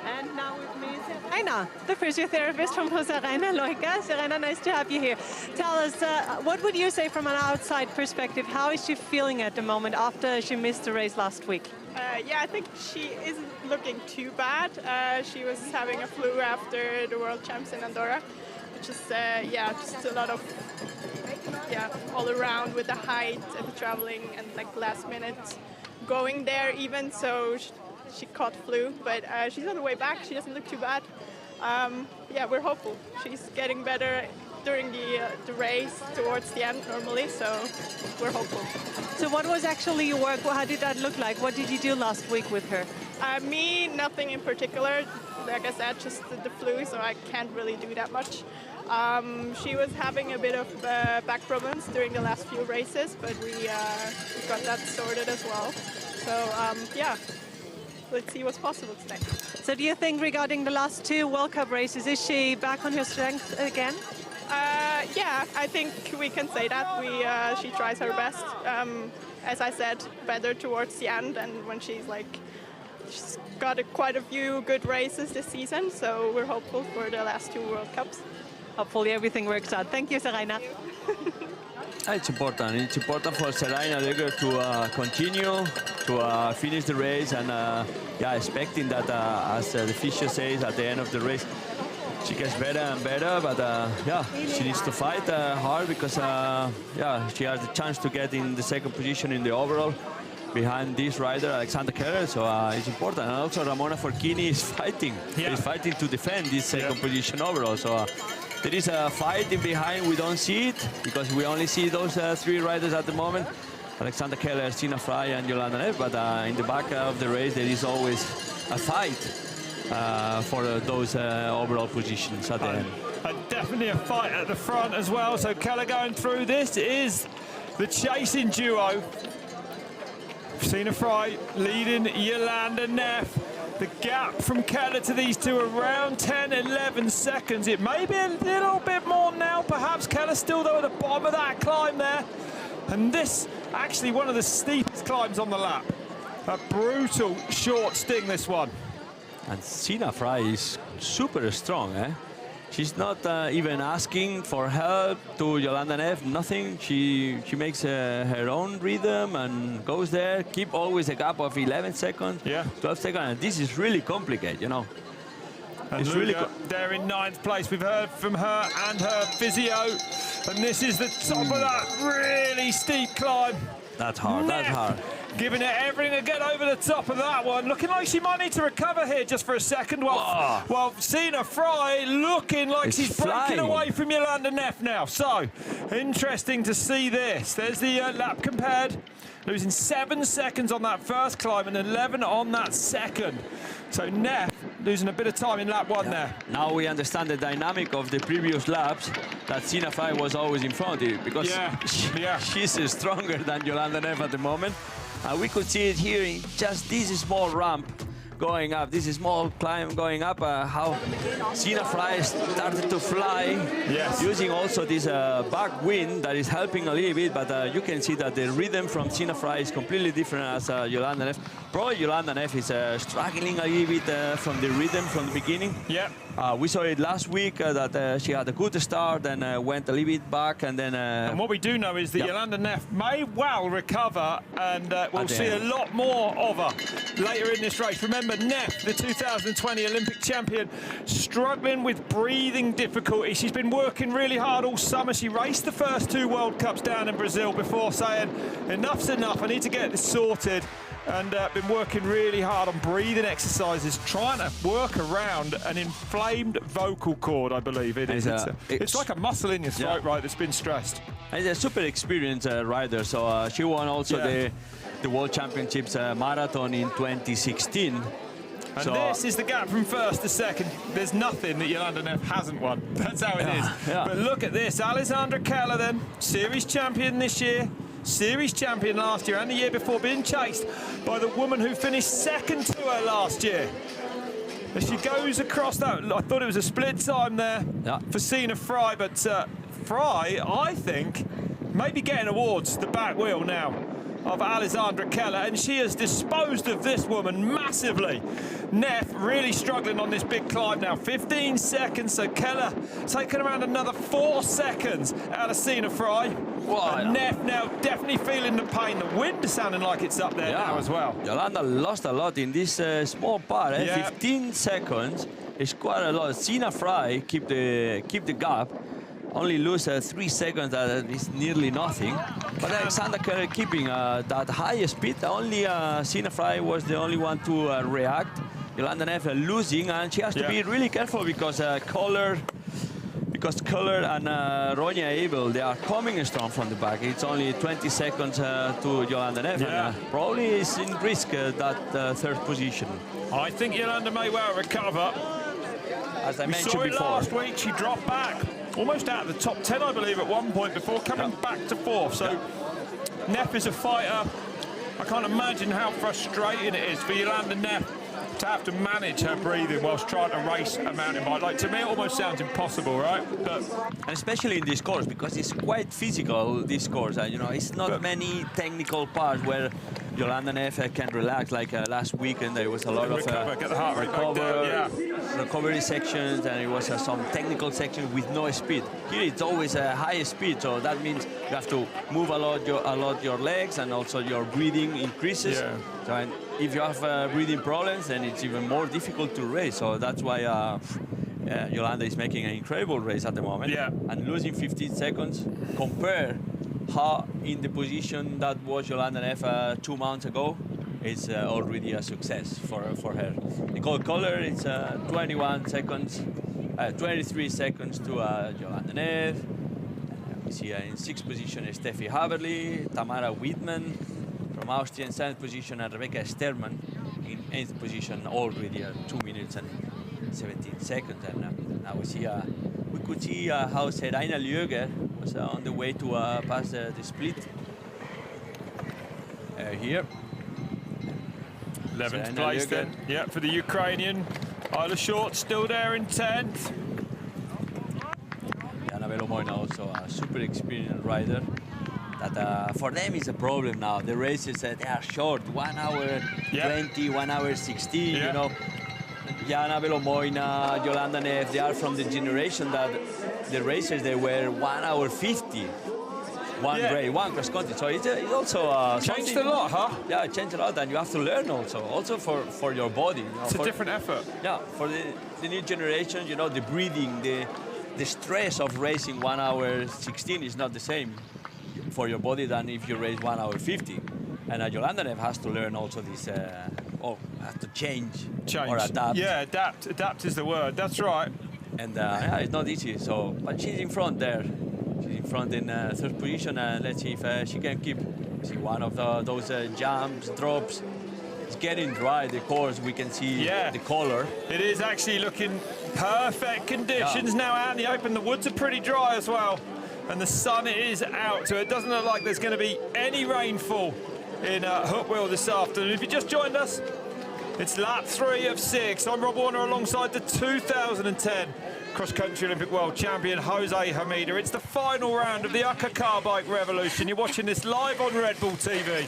And now with me is Serena, the physiotherapist from Sorina Loiga. Serena, nice to have you here. Tell us, what would you say from an outside perspective? How is she feeling at the moment after she missed the race last week? Yeah, I think she isn't looking too bad. She was having a flu after the World Champs in Andorra. Just just a lot of all around with the height and traveling and like last minute going there even, so she caught flu, but she's on the way back. She doesn't look too bad. We're hopeful. She's getting better during the race towards the end normally, so we're hopeful. So what was actually your work? How did that look like? What did you do last week with her? Me, nothing in particular. Like I said, just the flu, so I can't really do that much. She was having a bit of back problems during the last few races, but we got that sorted as well. So let's see what's possible today. So do you think regarding the last 2 World Cup races, is she back on her strength again? I think we can say that. She tries her best. As I said, better towards the end, and when she's got quite a few good races this season, so we're hopeful for the last 2 World Cups. Hopefully everything works out. Thank you, Serena. It's important. It's important for Serena Leger to continue to finish the race, and expecting that, as the physio says at the end of the race, she gets better and better. But she needs to fight hard because she has the chance to get in the 2nd position in the overall behind this rider, Alexandra Keller, so it's important. And also Ramona Forchini is fighting. He's fighting to defend this 2nd position overall. So there is a fight in behind. We don't see it because we only see those 3 riders at the moment. Alexandra Keller, Sina Fry and Yolanda Neff, but in the back of the race there is always a fight for those overall positions at the end. And definitely a fight at the front as well. So Keller going through. This is the chasing duo. Sina Fry leading Yolanda Neff. The gap from Keller to these two around 10, 11 seconds. It may be a little bit more now, perhaps. Keller still though at the bottom of that climb there. And this, actually one of the steepest climbs on the lap. A brutal short sting, this one. And Sina Fry is super strong, She's not even asking for help to Jolanda Neff, nothing. She makes her own rhythm and goes there, keep always a gap of 11 seconds, 12 seconds. And this is really complicated, you know. And it's Luga, really they're in 9th place. We've heard from her and her physio. And this is the top of that really steep climb. That's hard, that's hard. Giving it everything to get over the top of that one. Looking like she might need to recover here just for a second. Well, Sina Fry looking like she's breaking away from Jolanda Neff now. So, interesting to see this. There's the lap compared. Losing 7 seconds on that first climb and 11 on that second. So Neff losing a bit of time in lap 1 there. Now we understand the dynamic of the previous laps, that Sina Fry was always in front of you, because she's stronger than Jolanda Neff at the moment. We could see it here in just this small ramp going up, this small climb going up, how Sina Fry started to fly, using also this back wind that is helping a little bit, but you can see that the rhythm from Sina Fry is completely different as Jolanda Neff. Probably Jolanda Neff is struggling a little bit from the rhythm from the beginning. We saw it last week that she had a good start and went a little bit back, and then... and what we do know is that Jolanda Neff may well recover, and we'll see a lot more of her later in this race. Remember, Neff, the 2020 Olympic champion, struggling with breathing difficulty. She's been working really hard all summer. She raced the first 2 World Cups down in Brazil before saying, enough's enough, I need to get this sorted. And been working really hard on breathing exercises, trying to work around an inflamed vocal cord, I believe it is. It's like a muscle in your throat, right, that's been stressed. And a super experienced rider, so she won also the World Championships marathon in 2016. And this is the gap from first to second. There's nothing that Jolanda Neff hasn't won. That's how it is. But look at this, Alessandra Keller then, series champion this year. Series champion last year and the year before, being chased by the woman who finished second to her last year. As she goes across that, I thought it was a split time there for Sina Fry, but Fry, I think, may be getting awards the back wheel now of Alessandra Keller, and she has disposed of this woman massively. Neff really struggling on this big climb now. 15 seconds, so Keller taking around another 4 seconds out of Sina Fry. And Neff now definitely feeling the pain. The wind is sounding like it's up there now as well. Jolanda lost a lot in this small part. 15 seconds is quite a lot. Sina Fry keep the gap. Only lose 3 seconds, that is nearly nothing. But Alexander Keller keeping that high speed. Only Sina Fry was the only one to react. Jolanda Neff losing, and she has to be really careful because Kohler and Ronja Abel, they are coming strong from the back. It's only 20 seconds to Jolanda Neff, and probably is in risk that third position. I think Jolanda may well recover. As I mentioned before. We saw it last week, she dropped back. Almost out of the top 10, I believe, at one point before coming back to 4th. So Neff is a fighter. I can't imagine how frustrating it is for Jolanda Neff to have to manage her breathing whilst trying to race a mountain bike. Like, to me, it almost sounds impossible, right? But and especially in this course, because it's quite physical, this course. You know, it's not many technical parts where Jolanda Neff can relax. Like last weekend, there was a lot of get the heart rate back down, recovery sections, and it was some technical sections with no speed. Here, it's always a high speed, so that means you have to move a lot your legs, and also your breathing increases. So, and if you have breathing problems, then it's even more difficult to race. So that's why Jolanda is making an incredible race at the moment. And losing 15 seconds, compare how in the position that was Jolanda Neff 2 months ago, it's already a success for her. Nicole Kohler, it's 21 seconds, 23 seconds to Jolanda Neff. We see in 6th position Steffi Haverly, Tamara Wittmann from Austria in 7th position, and Rebecca Sterman in 8th position, already 2 minutes and 17 seconds. And now we could see how Seraina Ljöger was on the way to pass the split. Here. 11th place then, for the Ukrainian. Isla Short still there in 10th. Jana Velomoina also a super experienced rider. That for them is a problem now. The races they are short, 1 hour 20, 1 hour 16. You know, Jana Velomoina, Yolanda Neff, they are from the generation that the racers, they were 1 hour 50. One cross country. So it's also changed a lot, huh? Yeah, it changed a lot, and you have to learn also for your body. It's a different effort. Yeah, for the new generation, the breathing, the stress of racing 1 hour 16 is not the same for your body than if you race 1 hour 50. And Yolanda Neff has to learn also this, have to change or adapt. Yeah, adapt. Adapt is the word. That's right. And yeah, it's not easy. So, but she's in front there. She's in front in third position, and let's see if she can keep. See one of those jumps, drops. It's getting dry. The course, we can see the color. It is actually looking perfect conditions now out in the open. The woods are pretty dry as well, and the sun is out, so it doesn't look like there's going to be any rainfall in Huttwil this afternoon. If you just joined us, it's lap 3 of 6. I'm Rob Warner alongside the 2010 cross-country Olympic world champion Jose Hermida. It's the final round of the ÖKK Bike Revolution. You're watching this live on Red Bull TV.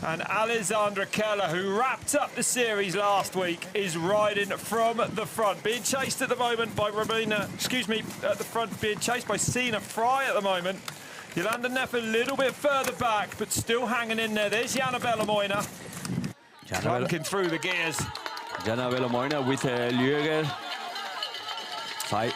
And Alexandra Keller, who wrapped up the series last week, is riding from the front. Being chased at the moment by at the front, being chased by Sina Fry at the moment. Yolanda Neff a little bit further back, but still hanging in there. There's Jana Velomoina. Clunking through the gears. Jana Velomoina with Lüger. Fight.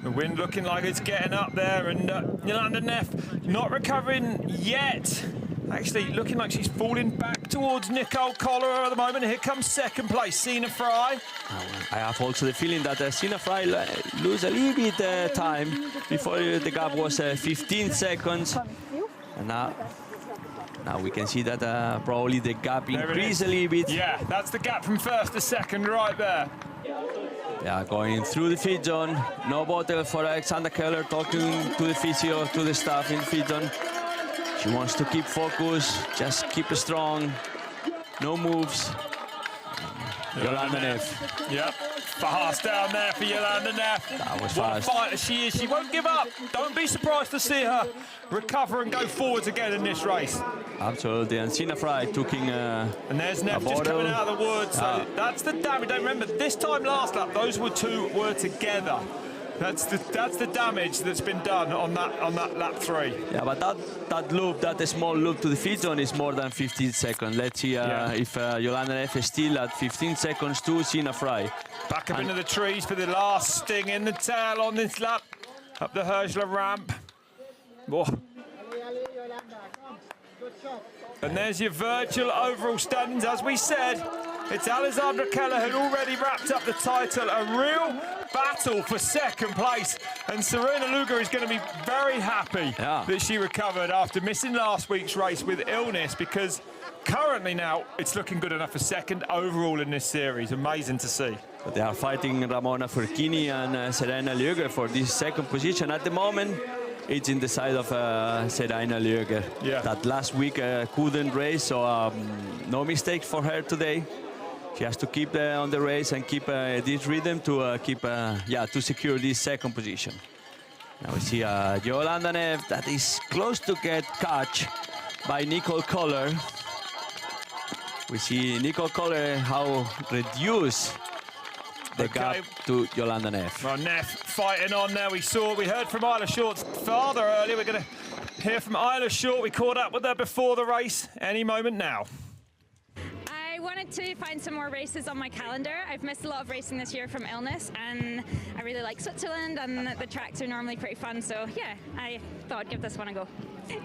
The wind looking like it's getting up there, and Yolanda Neff not recovering yet. Actually looking like she's falling back towards Nicole Collar at the moment. Here comes second place, Sina Fry. I have also the feeling that Sina Fry lose a little bit time. Before the gap was 15 seconds. And now we can see that probably the gap increased a little bit. Yeah, that's the gap from first to second right there. Yeah, going through the feed zone. No bottle for Alexandra Keller, talking to the physio, to the staff in feed zone. She wants to keep focus, just keep it strong. No moves. Yolanda Neff. Yep, fast down there for Yolanda Neff. That was what fast. A fighter she is. She won't give up. Don't be surprised to see her recover and go forwards again in this race. Absolutely, and Sina Fry taking and there's Neff just coming out of the woods. So that's the damage. Don't remember, this time last lap, those two were together. That's the damage that's been done on that lap 3. Yeah, but that loop, that small loop to the feed zone is more than 15 seconds. Let's see if Yolanda Neff is still at 15 seconds to Sina Fry. Back up into the trees for the last sting in the tail on this lap. Up the Herschler ramp. Oh. And there's your virtual overall standings. As we said, it's Alexandra Keller had already wrapped up the title. A real battle for second place. And Serena Luger is going to be very happy that she recovered after missing last week's race with illness, because currently now it's looking good enough for second overall in this series. Amazing to see. But they are fighting Ramona Furchini and Serena Luger for this second position. At the moment, it's in the side of Serena Luger. Yeah. That last week couldn't race, so no mistake for her today. She has to keep on the race and keep this rhythm to to secure this second position. Now we see Yolanda Neff that is close to get caught by Nicole Collar. We see Nicole Collar how reduced the gap to Yolanda Neff. Well, Neff fighting on there. We heard from Isla Short's father earlier. We're going to hear from Isla Short. We caught up with her before the race. Any moment now. I wanted to find some more races on my calendar. I've missed a lot of racing this year from illness, and I really like Switzerland, and the tracks are normally pretty fun, so yeah, I thought I'd give this one a go.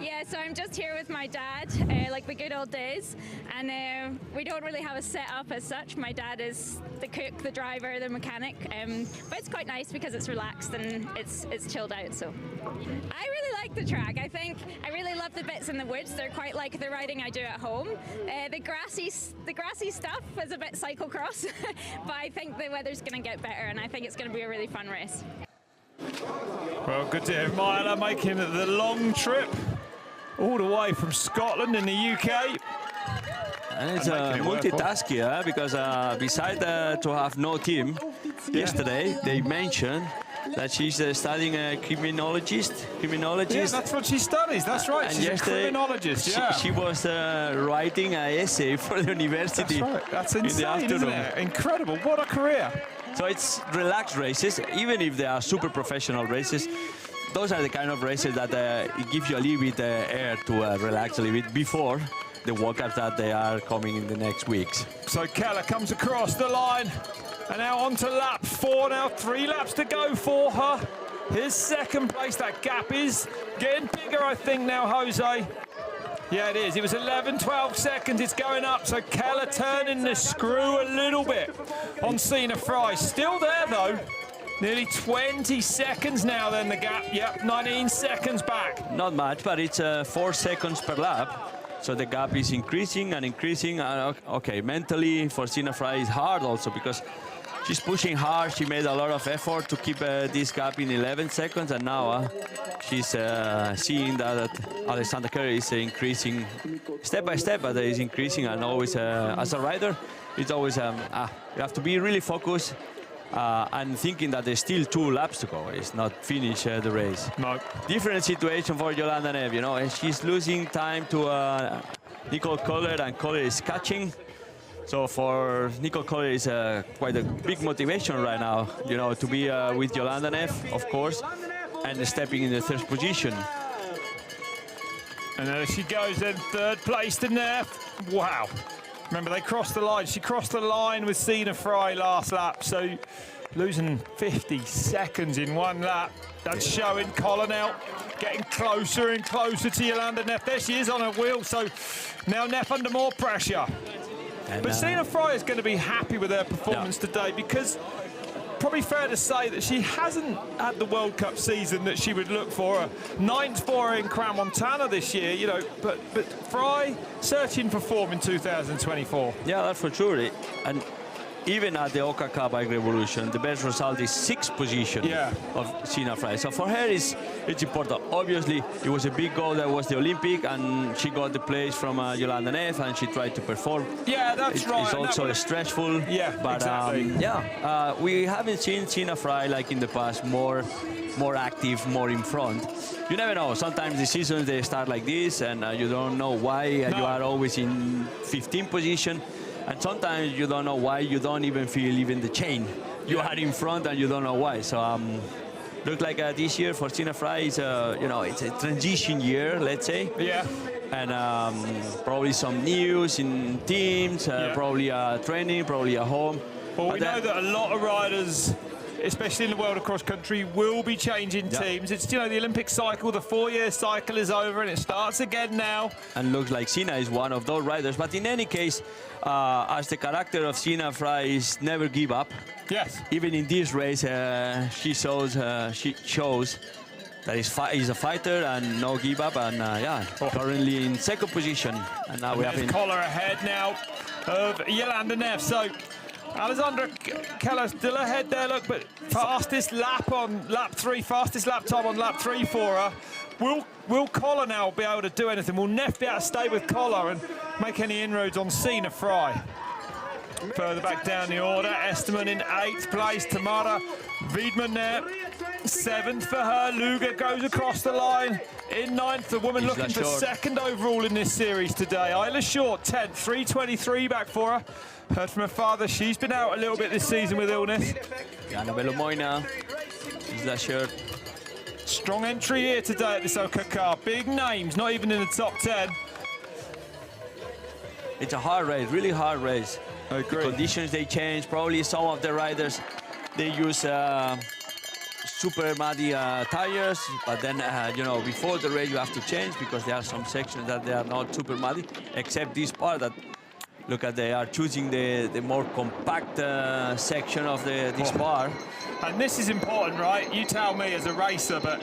Yeah, so I'm just here with my dad, like the good old days, and we don't really have a setup as such. My dad is the cook, the driver, the mechanic, but it's quite nice because it's relaxed and it's chilled out, so. I really like the track. I think I really love the bits in the woods. They're quite like the riding I do at home. The grassy stuff is a bit cyclocross, but I think the weather's going to get better, and I think it's going to be a really fun race. Well, good to hear Myla making the long trip all the way from Scotland in the UK. And it's multitasking, because besides to have no team, yesterday they mentioned that she's studying criminologist. Yeah, that's what she studies. That's right. And She's a yesterday, criminologist. Yeah. she was writing an essay for the university. That's right. That's in the insane, afternoon. isn't it? Incredible. What a career. So it's relaxed races, even if they are super professional races. Those are the kind of races that it gives you a little bit air to relax a little bit before the walkouts that they are coming in the next weeks. So Keller comes across the line, and now on to lap 4 now. 3 laps to go for her. Here's second place. That gap is getting bigger, I think, now, Jose. Yeah, it is. It was 11, 12 seconds. It's going up. So Keller turning the screw a little bit on Sina Fry. Still there, though. Nearly 20 seconds now, then, the gap. Yep, 19 seconds back. Not much, but it's 4 seconds per lap. So the gap is increasing and increasing. Okay, mentally for Sina Fry is hard also because she's pushing hard. She made a lot of effort to keep this gap in 11 seconds, and now she's seeing that Alessandra Keller is increasing step by step, but it's increasing. And always, as a rider, it's always you have to be really focused and thinking that there's still 2 laps to go. It's not finish the race. No. Different situation for Yolanda Neff, you know, and she's losing time to Nicole Kohler, and Kohler is catching. So for Nicole Kohler is quite a big motivation right now, you know, to be with Yolanda Neff, of course, and stepping in the 3rd position. And there she goes then, 3rd place to Neff. Wow. Remember, they crossed the line. She crossed the line with Sina Fry last lap, so losing 50 seconds in 1 lap. That's showing Kohler now getting closer and closer to Yolanda Neff. There she is on her wheel, so now Neff under more pressure. And, but Sina Fry is going to be happy with her performance today, because probably fair to say that she hasn't had the World Cup season that she would look for. A 9th for her in Crown Montana this year, you know, but Fry searching for form in 2024. Yeah, that's for sure. And even at the ÖKK Bike Revolution, the best result is 6th position of Sina Fry. So for her, it's important. Obviously, it was a big goal. That was the Olympic, and she got the place from Yolanda Neff, and she tried to perform. Yeah, that's right. It's also stressful. Yeah, but exactly. We haven't seen Sina Fry like in the past, more active, more in front. You never know. Sometimes the seasons they start like this, and you don't know why. And you are always in 15th position. And sometimes you don't know why, you don't even feel even the chain. You are in front and you don't know why. So look like this year for Sina Fry is you know, it's a transition year, let's say. Yeah. And probably some news in teams, probably training, probably at home. Well, we know that a lot of riders, especially in the world of cross country, will be changing teams. It's, you know, the Olympic cycle, the 4-year cycle is over and it starts again now. And looks like Sina is one of those riders. But in any case, as the character of Sina Fry is never give up. Yes. Even in this race, she shows that he's a fighter and no give up. And currently in 2nd position. And now we have Kohler ahead now of Yolanda Neff. So Alessandra Keller still ahead there, look, but fastest lap on lap 3, fastest lap time on lap 3 for her. Will Kohler now be able to do anything? Will Neff be able to stay with Kohler and make any inroads on Sina Fry? Further back down the order, Esterman in 8th place, Tamara Wiedmann there, 7th for her. Luger goes across the line in 9th, the woman looking for 2nd overall in this series today. Isla Short, 10th, 3:23 back for her. Heard from her father, she's been out a little bit this season with illness. Jana Belomoina, Isla Short. Strong entry here today at this ÖKK. Big names, not even in the top 10. It's a hard race, really hard race. I agree. The conditions, they change. Probably some of the riders, they use super muddy tires, but then, you know, before the race you have to change because there are some sections that they are not super muddy, except this part that, look at, they are choosing the more compact section of this part. And this is important, right? You tell me as a racer, but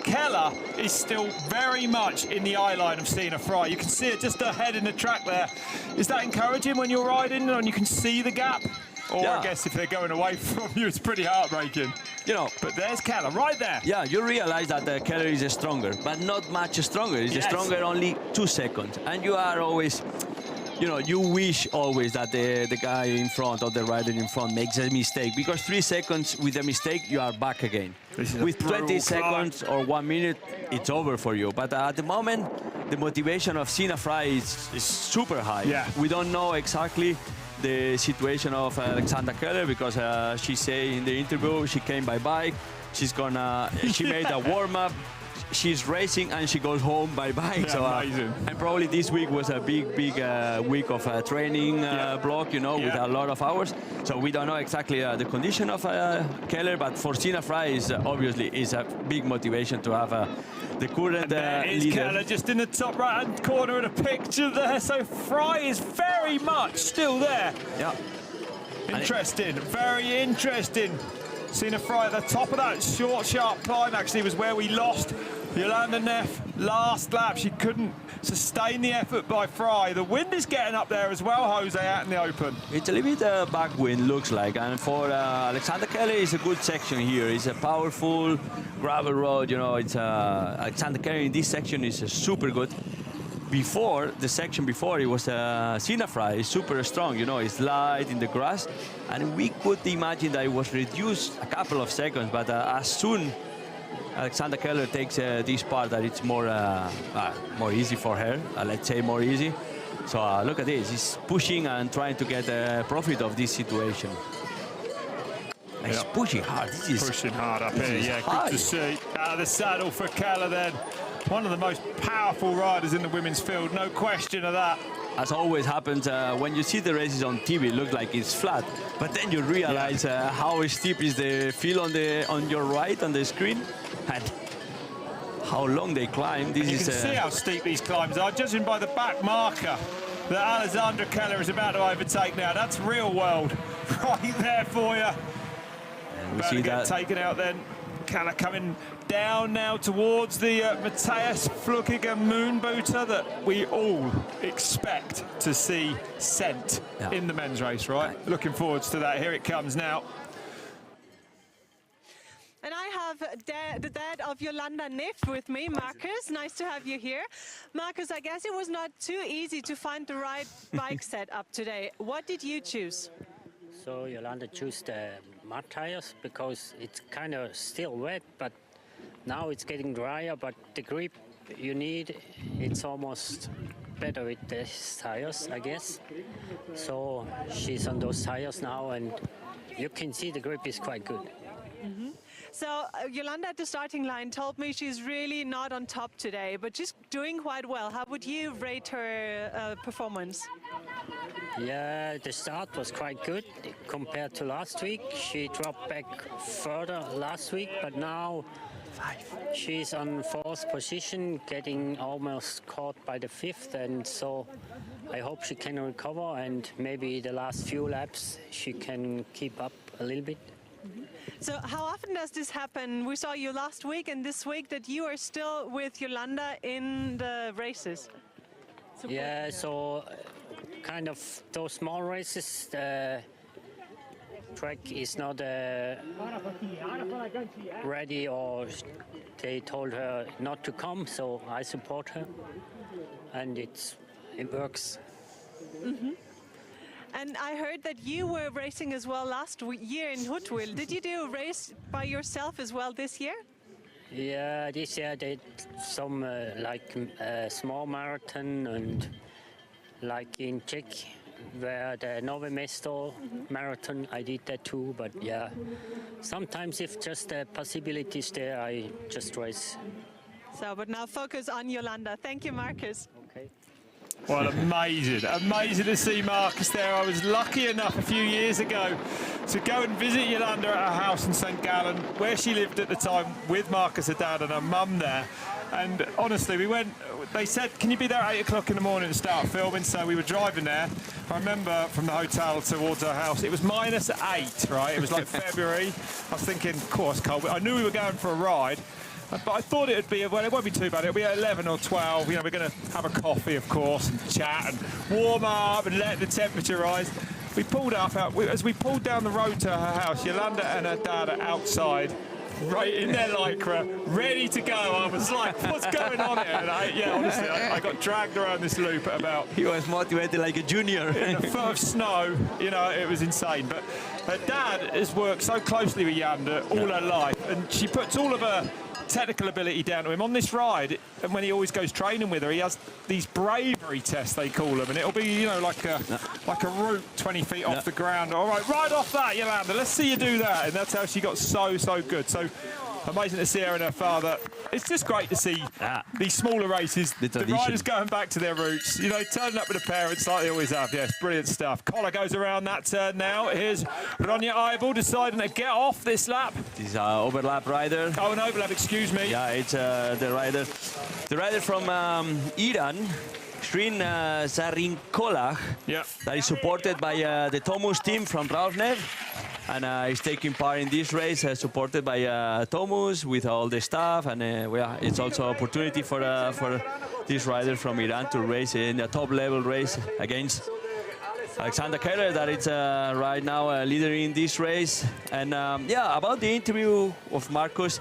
Keller is still very much in the eye line of Sina Fry. You can see it just ahead in the track there. Is that encouraging when you're riding and you can see the gap? Or I guess if they're going away from you, it's pretty heartbreaking. You know, but there's Keller right there. Yeah, you realize that Keller is stronger, but not much stronger. He's stronger only 2 seconds. And you are always, you know, you wish always that the guy in front or the rider in front makes a mistake, because 3 seconds with a mistake, you are back again. With 20 seconds or 1 minute, it's over for you. But at the moment, the motivation of Sina Fry is super high. Yeah. We don't know exactly the situation of Alexandra Keller, because she say in the interview she came by bike. She made a warm-up. She's racing and she goes home by bike. Yeah, so, amazing. And probably this week was a big week of training block, you know, with a lot of hours. So we don't know exactly the condition of Keller, but for Sina Fry is obviously is a big motivation to have the current is leader. Keller just in the top right-hand corner of the picture there. So Fry is very much still there. Yeah. Interesting, very interesting. Sina Fry at the top of that short, sharp climb actually was where we lost Jolanda Neff last lap. She couldn't sustain the effort by Fry. The wind is getting up there as well, Jose, out in the open. It's a little bit backwind, looks like. And for Alexander Kelly, it's a good section here. It's a powerful gravel road, you know. It's Alexander Kelly in this section is super good. Before, the section before, it was Sina Fry, super strong, you know, it's light in the grass. And we could imagine that it was reduced a couple of seconds, but as soon Alexandra Keller takes this part, that it's more easy for her, let's say more easy. So look at this, he's pushing and trying to get profit of this situation. He's pushing hard. This is pushing hard up here, yeah, high. good to see. Out of the saddle for Keller then. One of the most powerful riders in the women's field, no question of that. As always happens, when you see the races on TV, it looks like it's flat, but then you realize how steep is the field on your right on the screen, and how long they climb. This you is can see how steep these climbs are, judging by the back marker that Alexandra Keller is about to overtake now. That's real world right there for you. And we about see to get that taken out then. Keller coming down now towards the Matthias Flukiger moon booter that we all expect to see sent in the men's race, right? Looking forward to that. Here it comes now. And I have the dad of Jolanda Neff with me, Marcus. Nice to have you here. Marcus, I guess it was not too easy to find the right bike setup today. What did you choose? So Jolanda chose the mud tires because it's kind of still wet, but now it's getting drier, but the grip you need, it's almost better with these tires, I guess. So she's on those tires now, and you can see the grip is quite good. Mm-hmm. So Jolanda at the starting line told me she's really not on top today, but she's doing quite well. How would you rate her performance? Yeah, the start was quite good compared to last week. She dropped back further last week, but now she's on 4th position, getting almost caught by the 5th, and so I hope she can recover, and maybe the last few laps she can keep up a little bit. So how often does this happen? We saw you last week and this week that you are still with Jolanda in the races. Yeah, so kind of those small races, the track is not ready, or they told her not to come, so I support her, and it works. Mm-hmm. And I heard that you were racing as well last year in Huttwil. Did you do a race by yourself as well this year? Yeah, this year I did some small marathon, and like in Czech, where the Nové Mesto marathon, I did that too. But yeah, sometimes if just the possibility is there, I just race. So, but now focus on Jolanda. Thank you, Marcus. Okay. Well, amazing to see Marcus there. I was lucky enough a few years ago to go and visit Jolanda at her house in St. Gallen, where she lived at the time with Marcus, her dad, and her mum there. And honestly, we went, they said, can you be there at 8 o'clock in the morning to start filming? So we were driving there. I remember from the hotel towards her house, it was -8, right? It was like February. I was thinking, of course, cold. I knew we were going for a ride. But I thought it would be, well, it won't be too bad. It'll be at 11 or 12. You know, we're going to have a coffee, of course, and chat and warm up and let the temperature rise. We pulled up, as we pulled down the road to her house, Jolanda and her dad are outside right in their lycra, ready to go. I was like, what's going on here? And honestly, I got dragged around this loop at about... He was motivated like a junior. In a foot of snow, it was insane. But her dad has worked so closely with Yanda all her life, and she puts all of her technical ability down to him on this ride. And when he always goes training with her, he has these bravery tests, they call them, and it'll be like a route 20 feet off the ground. All right, ride off that, Yolanda, let's see you do that. And that's how she got so good. So amazing to see her and her father. It's just great to see these smaller races, the riders going back to their roots, turning up with the parents like they always have. Yes, brilliant stuff. Collar goes around that turn now. Here's Ronja Eibel deciding to get off this lap. This is an overlap rider. Oh, an overlap, excuse me. Yeah, it's the rider from Iran, Shrin Zarinkolach, that is supported by the Tomus team from Ravnev. And he's taking part in this race, supported by Tomus with all the staff, and it's also an opportunity for this rider from Iran to race in a top-level race against Alexander Keller, that is right now a leader in this race. And about the interview of Marcus,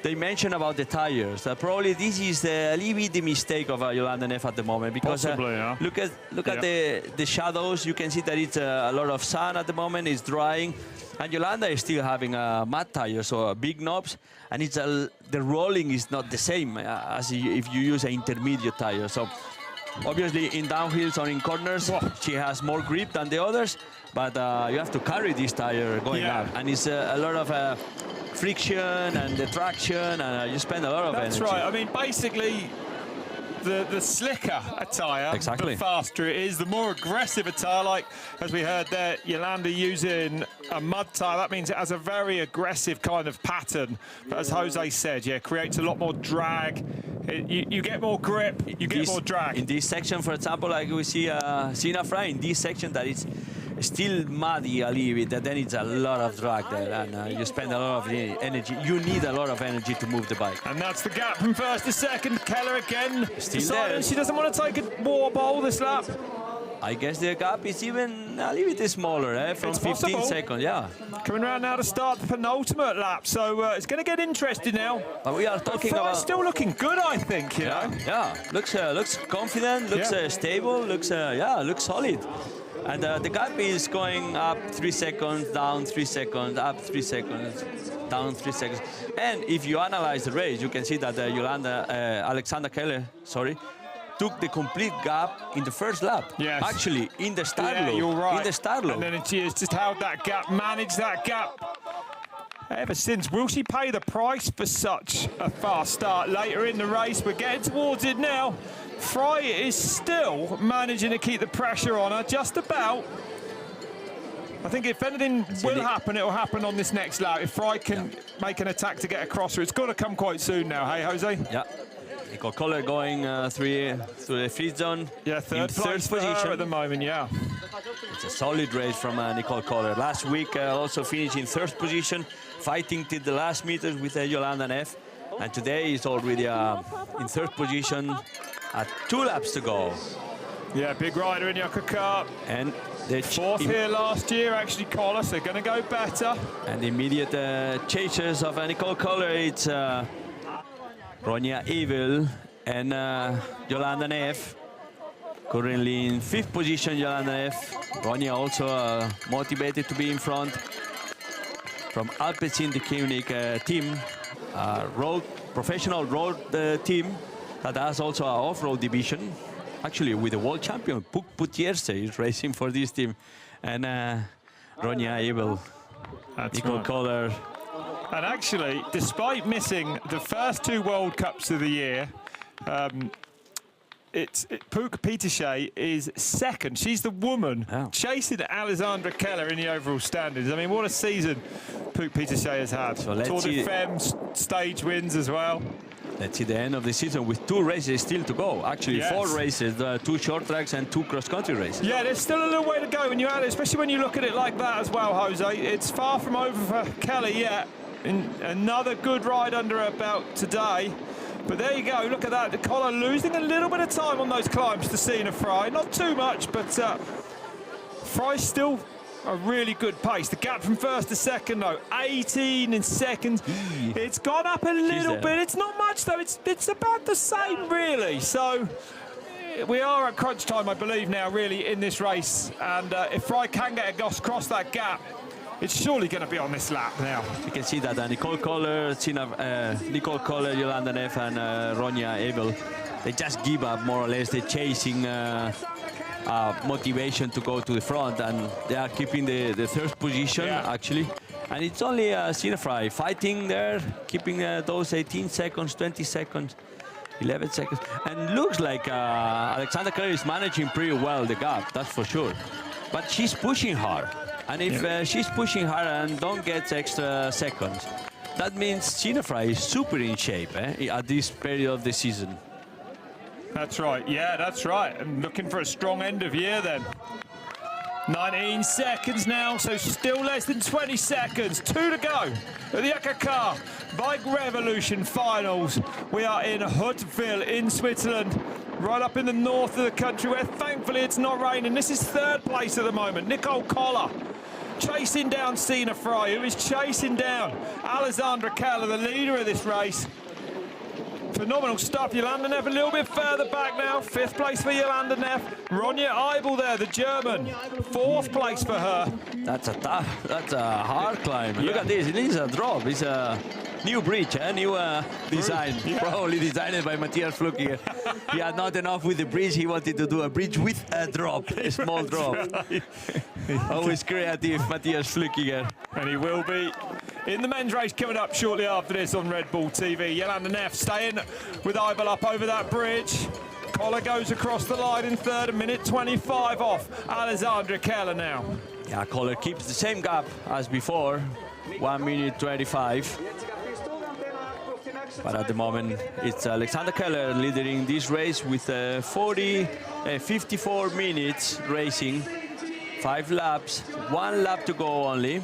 they mentioned about the tires. Probably this is a little bit the mistake of Yolanda Neff at the moment, because look at the shadows. You can see that it's a lot of sun at the moment. It's drying, and Yolanda is still having a matte tire, so big knobs, and it's the rolling is not the same as if you use an intermediate tire. So obviously in downhills or in corners, she has more grip than the others, but you have to carry this tire going up, and it's a lot of friction and the traction, and you spend a lot of energy. That's right. I mean, basically, the slicker a tyre, the faster it is, the more aggressive a tyre. Like, as we heard there, Yolanda using a mud tyre. That means it has a very aggressive kind of pattern. But as Jose said, creates a lot more drag. You get more grip, you get more drag. In this section, for example, like we see Sina Fry, in this section that is still muddy a little bit, and then it's a lot of drag there, and you spend a lot of energy. You need a lot of energy to move the bike. And that's the gap from first to second. Keller again still there. She doesn't want to take a water bowl this lap. I guess the gap is even a little bit smaller, from 15 seconds, Coming around now to start the penultimate lap, so it's going to get interesting now. But we are talking about... still looking good, I think, you know. Yeah, looks confident, looks stable, looks solid. And the gap is going up 3 seconds, down 3 seconds, up 3 seconds, down 3 seconds. And if you analyze the race, you can see that Alexander Keller, took the complete gap in the first lap. Yes. Actually, in the start loop. You're right. In the start loop. And then she has just held that gap, managed that gap ever since. Will she pay the price for such a fast start later in the race? We're getting towards it now. Fry is still managing to keep the pressure on her, just about. I think if anything will happen, it will happen on this next lap. If Fry can make an attack to get across her, it's got to come quite soon now, hey, Jose? Yeah. Nicole Kohler going through the free zone. Yeah, third position at the moment, It's a solid race from Nicole Kohler. Last week also finished in third position, fighting till the last meters with Yolanda Neff. And today he's already in third position at 2 laps to go. Yeah, big rider in ÖKK. And the fourth here last year, actually, Kohler, so they're going to go better. And the immediate chasers of Nicole Kohler, it's Ronja Eibel and Yolanda Neff. Currently in 5th position, Yolanda Neff. Ronja also motivated to be in front. From Alpecin, the Koenig team, professional road team that has also an off-road division. Actually, with the world champion, Puk Putierse is racing for this team. And Ronja Eibel, Nicole Kohler. And actually, despite missing the first 2 World Cups of the year, Puk Pieterse is second. She's the woman chasing Alexandra Keller in the overall standings. I mean, what a season Puk Pieterse has had. So let's Tour see de Femme stage wins as well. Let's see the end of the season with 2 races still to go. Actually, 4 races, 2 short tracks and 2 cross-country races. Yeah, there's still a little way to go when you add it, especially when you look at it like that as well, Jose. It's far from over for Kelly yet. Another good ride under her belt today. But there you go, look at that. The Kohler losing a little bit of time on those climbs to Sina Fry. Not too much, but Fry's still a really good pace. The gap from first to second, though, 18 seconds. It's gone up a little bit. It's not much, though. It's about the same, really. So we are at crunch time, I believe, now, really, in this race. And if Fry can get across that gap, it's surely going to be on this lap now. You can see that Nicole Kohler, Jolanda Neff, and Ronja Abel, they just give up, more or less. They're chasing motivation to go to the front, and they are keeping the third position, actually. And it's only Sina Fry fighting there, keeping those 18 seconds, 20 seconds, 11 seconds. And looks like Alexandra Keller is managing pretty well the gap, that's for sure. But she's pushing hard. And if she's pushing hard and don't get extra seconds, that means Sina Fry is super in shape at this period of the season. That's right, yeah, that's right. And looking for a strong end of year then. 19 seconds now, so still less than 20 seconds. 2 to go at the ÖKK Bike Revolution finals. We are in Huttwil in Switzerland, right up in the north of the country, where thankfully it's not raining. This is third place at the moment. Nicole Kohler chasing down Sina Fry, who is chasing down Alexandra Keller, the leader of this race. Phenomenal stuff. Jolanda Neff a little bit further back now. 5th place for Jolanda Neff. Ronja Abel there, the German. 4th place for her. That's a hard climb. Look at this. It is a drop. It's a new bridge, new design. Probably designed by Matthias Flückiger. He had not enough with the bridge. He wanted to do a bridge with a drop, a small drop. Always creative, Matthias Flückiger. And he will be in the men's race coming up shortly after this on Red Bull TV. Jolanda Neff staying with Abel up over that bridge. Kohler goes across the line in third, a minute 25 off Alexandra Keller now. Yeah, Kohler keeps the same gap as before, 1 minute 25. But at the moment, it's Alexandra Keller leading this race with 54 minutes racing, 5 laps, 1 lap to go only.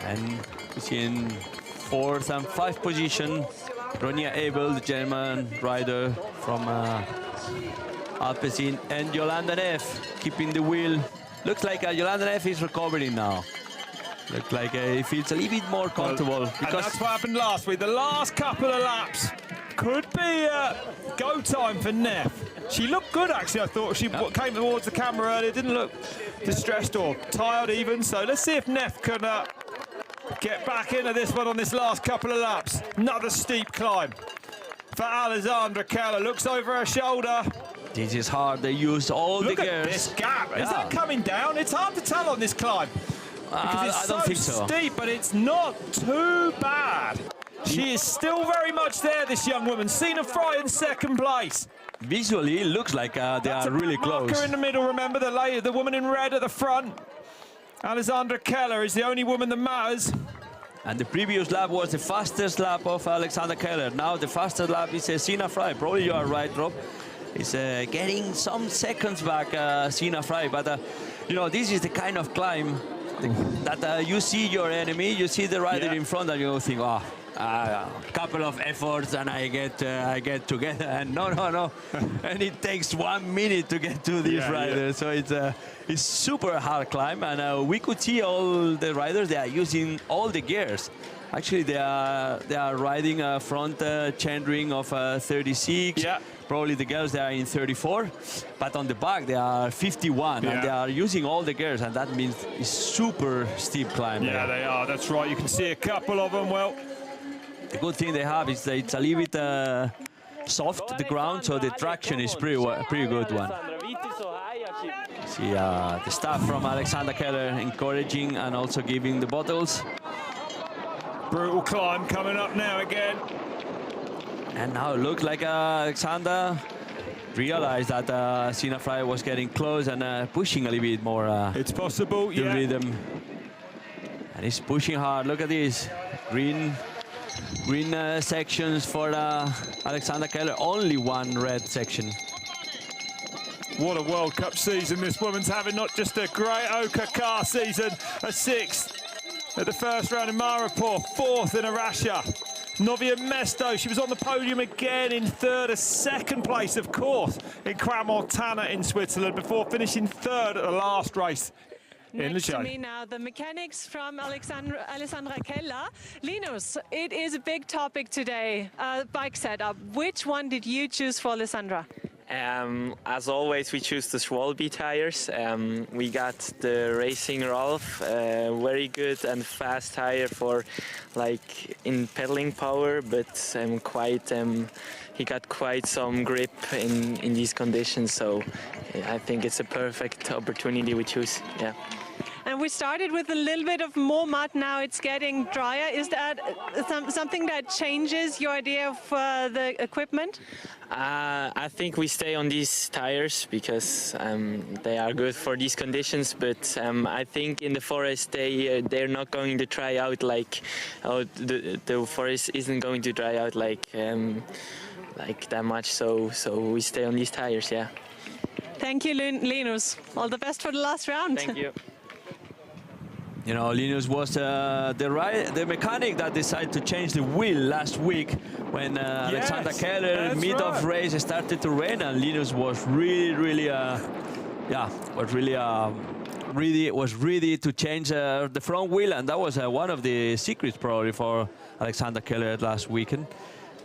And we see in 4th and 5th position, Ronja Abel, the German rider from Alpecin, and Jolanda Neff keeping the wheel. Looks like Jolanda Neff is recovering now. Looks like he feels a little bit more comfortable. Because and that's what happened last week. The last couple of laps could be go time for Neff. She looked good, actually. I thought she came towards the camera earlier. Didn't look distressed or tired even. So let's see if Neff can get back into this one on this last couple of laps. Another steep climb for Alexandra Keller. Looks over her shoulder. This is hard. They use all the gears. Look at this gap. Is that coming down? It's hard to tell on this climb. Because it's I don't think so. Steep, but it's not too bad. She is still very much there, this young woman. Sina Fry in 2nd place. Visually, it looks like they are really close. Marker in the middle, remember, the woman in red at the front. Alexandra Keller is the only woman that matters. And the previous lap was the fastest lap of Alexandra Keller. Now the fastest lap is Sina Fry. Probably you are right, Rob. It's getting some seconds back, Sina Fry. But, you know, this is the kind of climb that you see your enemy, you see the rider in front, and you think, oh, a couple of efforts and I get together. And no. And it takes 1 minute to get to this rider. So it's super hard climb. And we could see all the riders, they are using all the gears. Actually, they are riding a front chainring of 36. Probably the girls, they are in 34, but on the back they are 51, and they are using all the gears, and that means it's super steep climb. Yeah, they are. That's right. You can see a couple of them. Well, the good thing they have is that it's a little bit soft, the ground, so the traction is pretty good one. See the staff from Alexandra Keller encouraging and also giving the bottles. Brutal climb coming up now again. And now it looked like Alexandra realized that Sina Fry was getting close and pushing a little bit more. It's possible, the rhythm. And he's pushing hard. Look at this. Green sections for Alexandra Keller. Only 1 red section. What a World Cup season this woman's having. Not just a great ÖKK season. A 6th at the first round in Maripur. 4th in Arasha. Novia Mesto, she was on the podium again in 3rd, a 2nd place, of course, in Crans-Montana in Switzerland before finishing 3rd at the last race Next to me now, the mechanics from Alessandra Keller. Linus, it is a big topic today, bike setup. Which one did you choose for Alessandra? As always, we choose the Schwalbe tires. We got the Racing Rolf, very good and fast tire for like in pedaling power, but he got quite some grip in these conditions. So I think it's a perfect opportunity we choose. Yeah. And we started with a little bit of more mud. Now it's getting drier. Is that something that changes your idea of the equipment? I think we stay on these tires because they are good for these conditions. But I think in the forest they're not going to try out like the forest isn't going to dry out like that much. So we stay on these tires. Yeah. Thank you, Linus. All the best for the last round. Thank you. You know, Linus was the mechanic that decided to change the wheel last week when Alexander Keller, mid of race, started to rain, and Linus was really ready to change the front wheel, and that was one of the secrets probably for Alexander Keller last weekend.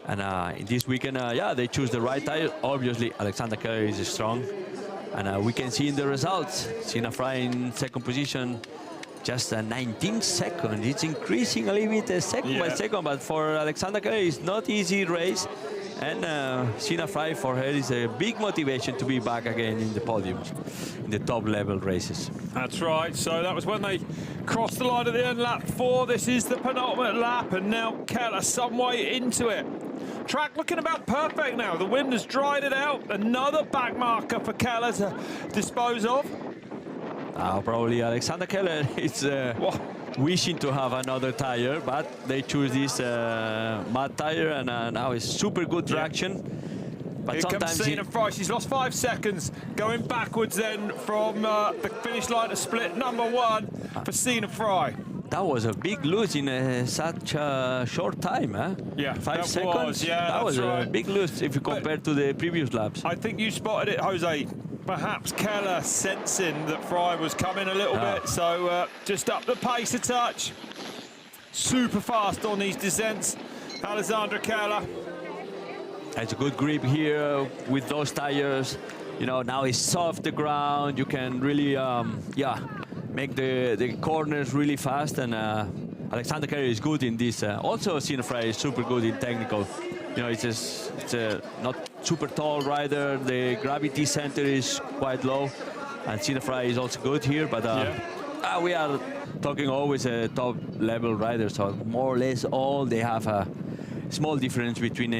And in this weekend, they choose the right tire. Obviously, Alexander Keller is strong, and we can see in the results, Sina Fry in second position. Just 19 seconds. It's increasing a little bit second by second, but for Alexander Keller, it's not easy race. And Sina Fry, for her, is a big motivation to be back again in the podiums, in the top level races. That's right. So that was when they crossed the line at the end, lap 4. This is the penultimate lap, and now Keller some way into it. Track looking about perfect now. The wind has dried it out. Another back marker for Keller to dispose of. Probably Alexander Keller is wishing to have another tire, but they choose this mud tire, and now it's super good traction. But here comes Sina Fry. She's lost 5 seconds, going backwards then from the finish line to split number 1 for Sina Fry. That was a big lose in such a short time, huh? Yeah, 5 seconds. That was a big lose if you compare to the previous laps. I think you spotted it, Jose. Perhaps Keller sensing that Fry was coming a little bit, so just up the pace a touch. Super fast on these descents, Alessandra Keller. It's a good grip here with those tires. You know, now it's soft the ground. You can really, make the corners really fast. And Alexander Keller is good in this. Also, Sina Fry is super good in technical. You know, it's a not super tall rider. The gravity center is quite low, and Sina Fry is also good here. But we are talking always a top level rider, so more or less all they have a small difference between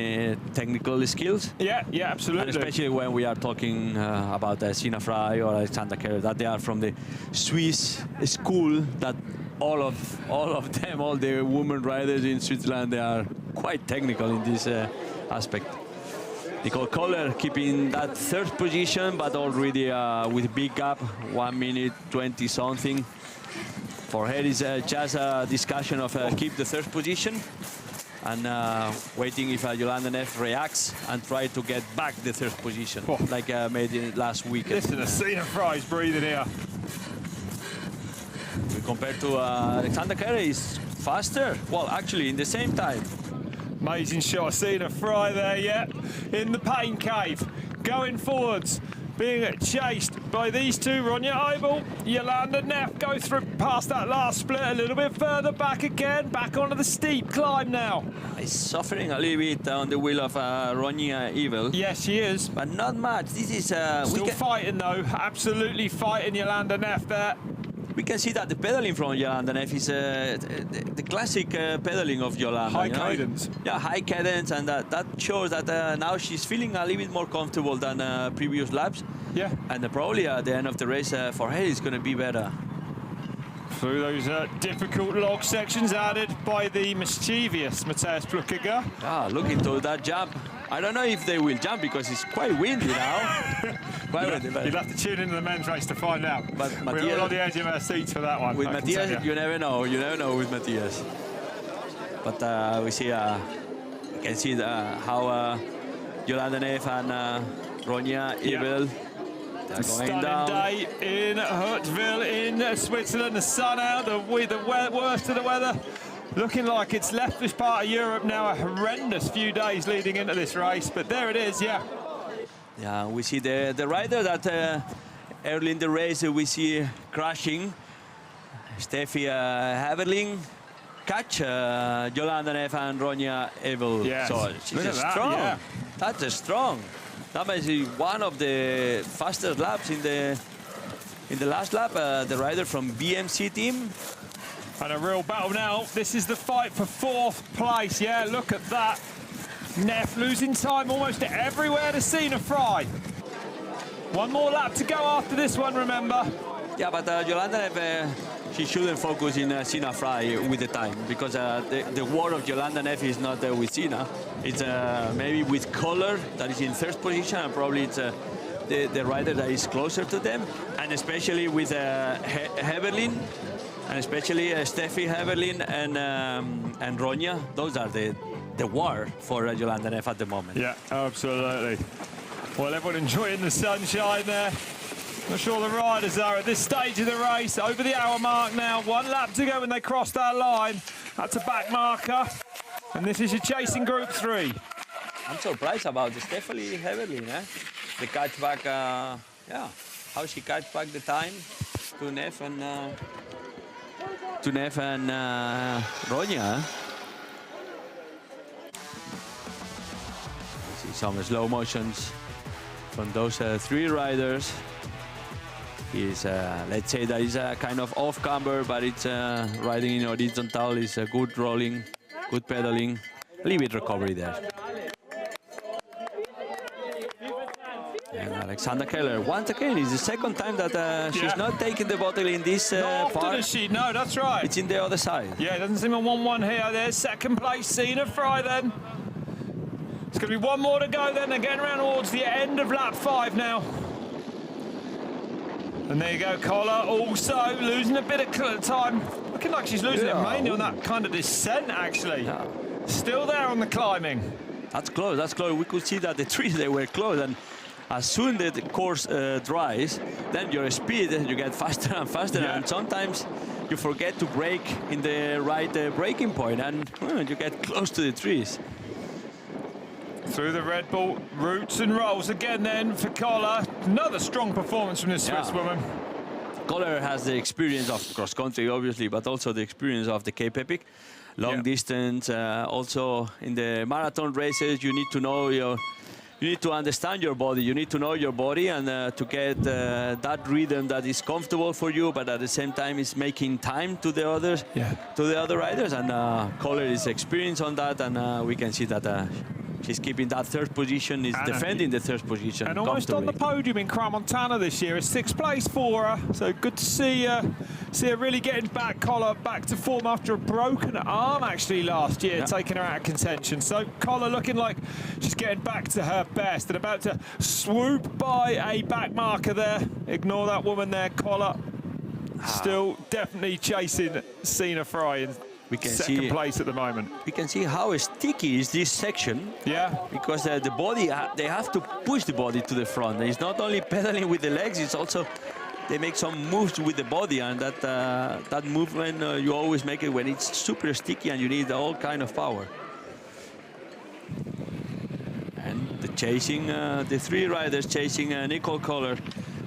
technical skills. Yeah, absolutely. And especially when we are talking about Sina Fry or Alexander Keller, that they are from the Swiss school. That all of them, all the women riders in Switzerland, they are quite technical in this aspect. Nicole Kohler keeping that third position, but already with a big gap, 1 minute 20 something. For her is just a discussion of keep the third position and waiting if Yolanda Neff reacts and try to get back the third position, like made it last weekend. Listen to Sina Fry's breathing here. Compared to Alexander Keller, is faster. Well, actually, in the same time. Amazing shot, Sina Fry there, in the pain cave, going forwards, being chased by these two, Ronja Eibel, Yolanda Neff go through past that last split, a little bit further back again, back onto the steep climb now. He's suffering a little bit on the wheel of Ronja Eibel. Yes, she is. But not much. This is... Still fighting though, absolutely fighting Yolanda Neff there. We can see that the pedaling from Yolanda Neff is the classic pedaling of Yolanda. High cadence. Yeah, high cadence, and that shows that now she's feeling a little bit more comfortable than previous laps. Yeah. And probably at the end of the race for her is going to be better. Through those difficult log sections added by the mischievous Matthias Pluckiger. Look into that jump. I don't know if they will jump because it's quite windy now. You'll have to tune into the men's race to find out. But we're all on the edge of our seats for that one. With Matthias, you never know. You never know with Matthias. But we see, you can see how Yolanda Neff and Ronja Eibel, Stunning day in Huttwil in Switzerland. The sun out, the worst of the weather. Looking like it's left this part of Europe now. A horrendous few days leading into this race, but there it is, yeah. Yeah, we see the rider that early in the race we see crashing. Steffi Haverling catch Jolanda Neff and Ronja Evil. Yes. So she's Look at strong. that, yeah. That's a strong. That might be one of the fastest laps in the last lap. The rider from BMC team. And a real battle now. This is the fight for 4th place. Yeah, look at that. Neff losing time almost everywhere to Sina Fry. One more lap to go after this one, remember. Yeah, but Jolanda Neff, she shouldn't focus in Sina Fry with the time, because the war of Jolanda Neff is not with Sina. It's maybe with Kohler, that is in 3rd position, and probably it's the rider that is closer to them, and especially with Heberlin, and especially Steffi Haverling and Ronja. Those are the war for Jolanda Neff at the moment. Yeah, absolutely. Well, everyone enjoying the sunshine there. Not sure the riders are at this stage of the race. Over the hour mark now. 1 lap to go when they cross that line. That's a back marker. And this is your chasing group 3. I'm surprised about Steffi Haverling, eh? The catch back, yeah, how she catch back the time to Neff and Ronja. See some slow motions from those 3 riders. Is let's say that is a kind of off camber, but it's riding in horizontal. Is a good rolling, good pedaling, a little bit recovery there. And Alexander Keller, once again, it's the second time that she's not taking the bottle in this Not part. often is she? No, that's right. It's in the other side. Yeah, it doesn't seem a 1-1 here. There's 2nd place, Sina Fry then. It's going to be 1 more to go then. They're getting around towards the end of lap 5 now. And there you go, Kohler also losing a bit of time. Looking like she's losing it mainly on that kind of descent, actually. Yeah. Still there on the climbing. That's close, that's close. We could see that the trees, they were close. And as soon as the course dries, then your speed, you get faster and faster. Yeah. And sometimes you forget to brake in the right braking point, and you get close to the trees. Through the Red Bull, roots and rolls again then for Kohler. Another strong performance from this Swiss woman. Kohler has the experience of cross country, obviously, but also the experience of the Cape Epic. Long distance, also in the marathon races, you need to know you need to understand your body, you need to know your body, and to get that rhythm that is comfortable for you, but at the same time is making time to the others, to the other riders. And Kohler is experienced on that, and we can see that she's keeping that 3rd position, is defending the 3rd position. And almost on the podium in Crans-Montana this year. It's 6th place for her. So good to see her really getting back, Kohler, back to form after a broken arm actually last year, taking her out of contention. So Kohler looking like she's getting back to her best and about to swoop by a back marker there. Ignore that woman there, Kohler. Still definitely chasing Sina Fry in we can 2nd place at the moment. We can see how sticky is this section. Yeah. Because the body, they have to push the body to the front. It's not only pedaling with the legs, it's also they make some moves with the body, and that movement you always make it when it's super sticky and you need all kind of power. And the chasing, the 3 riders chasing Nicole Kohler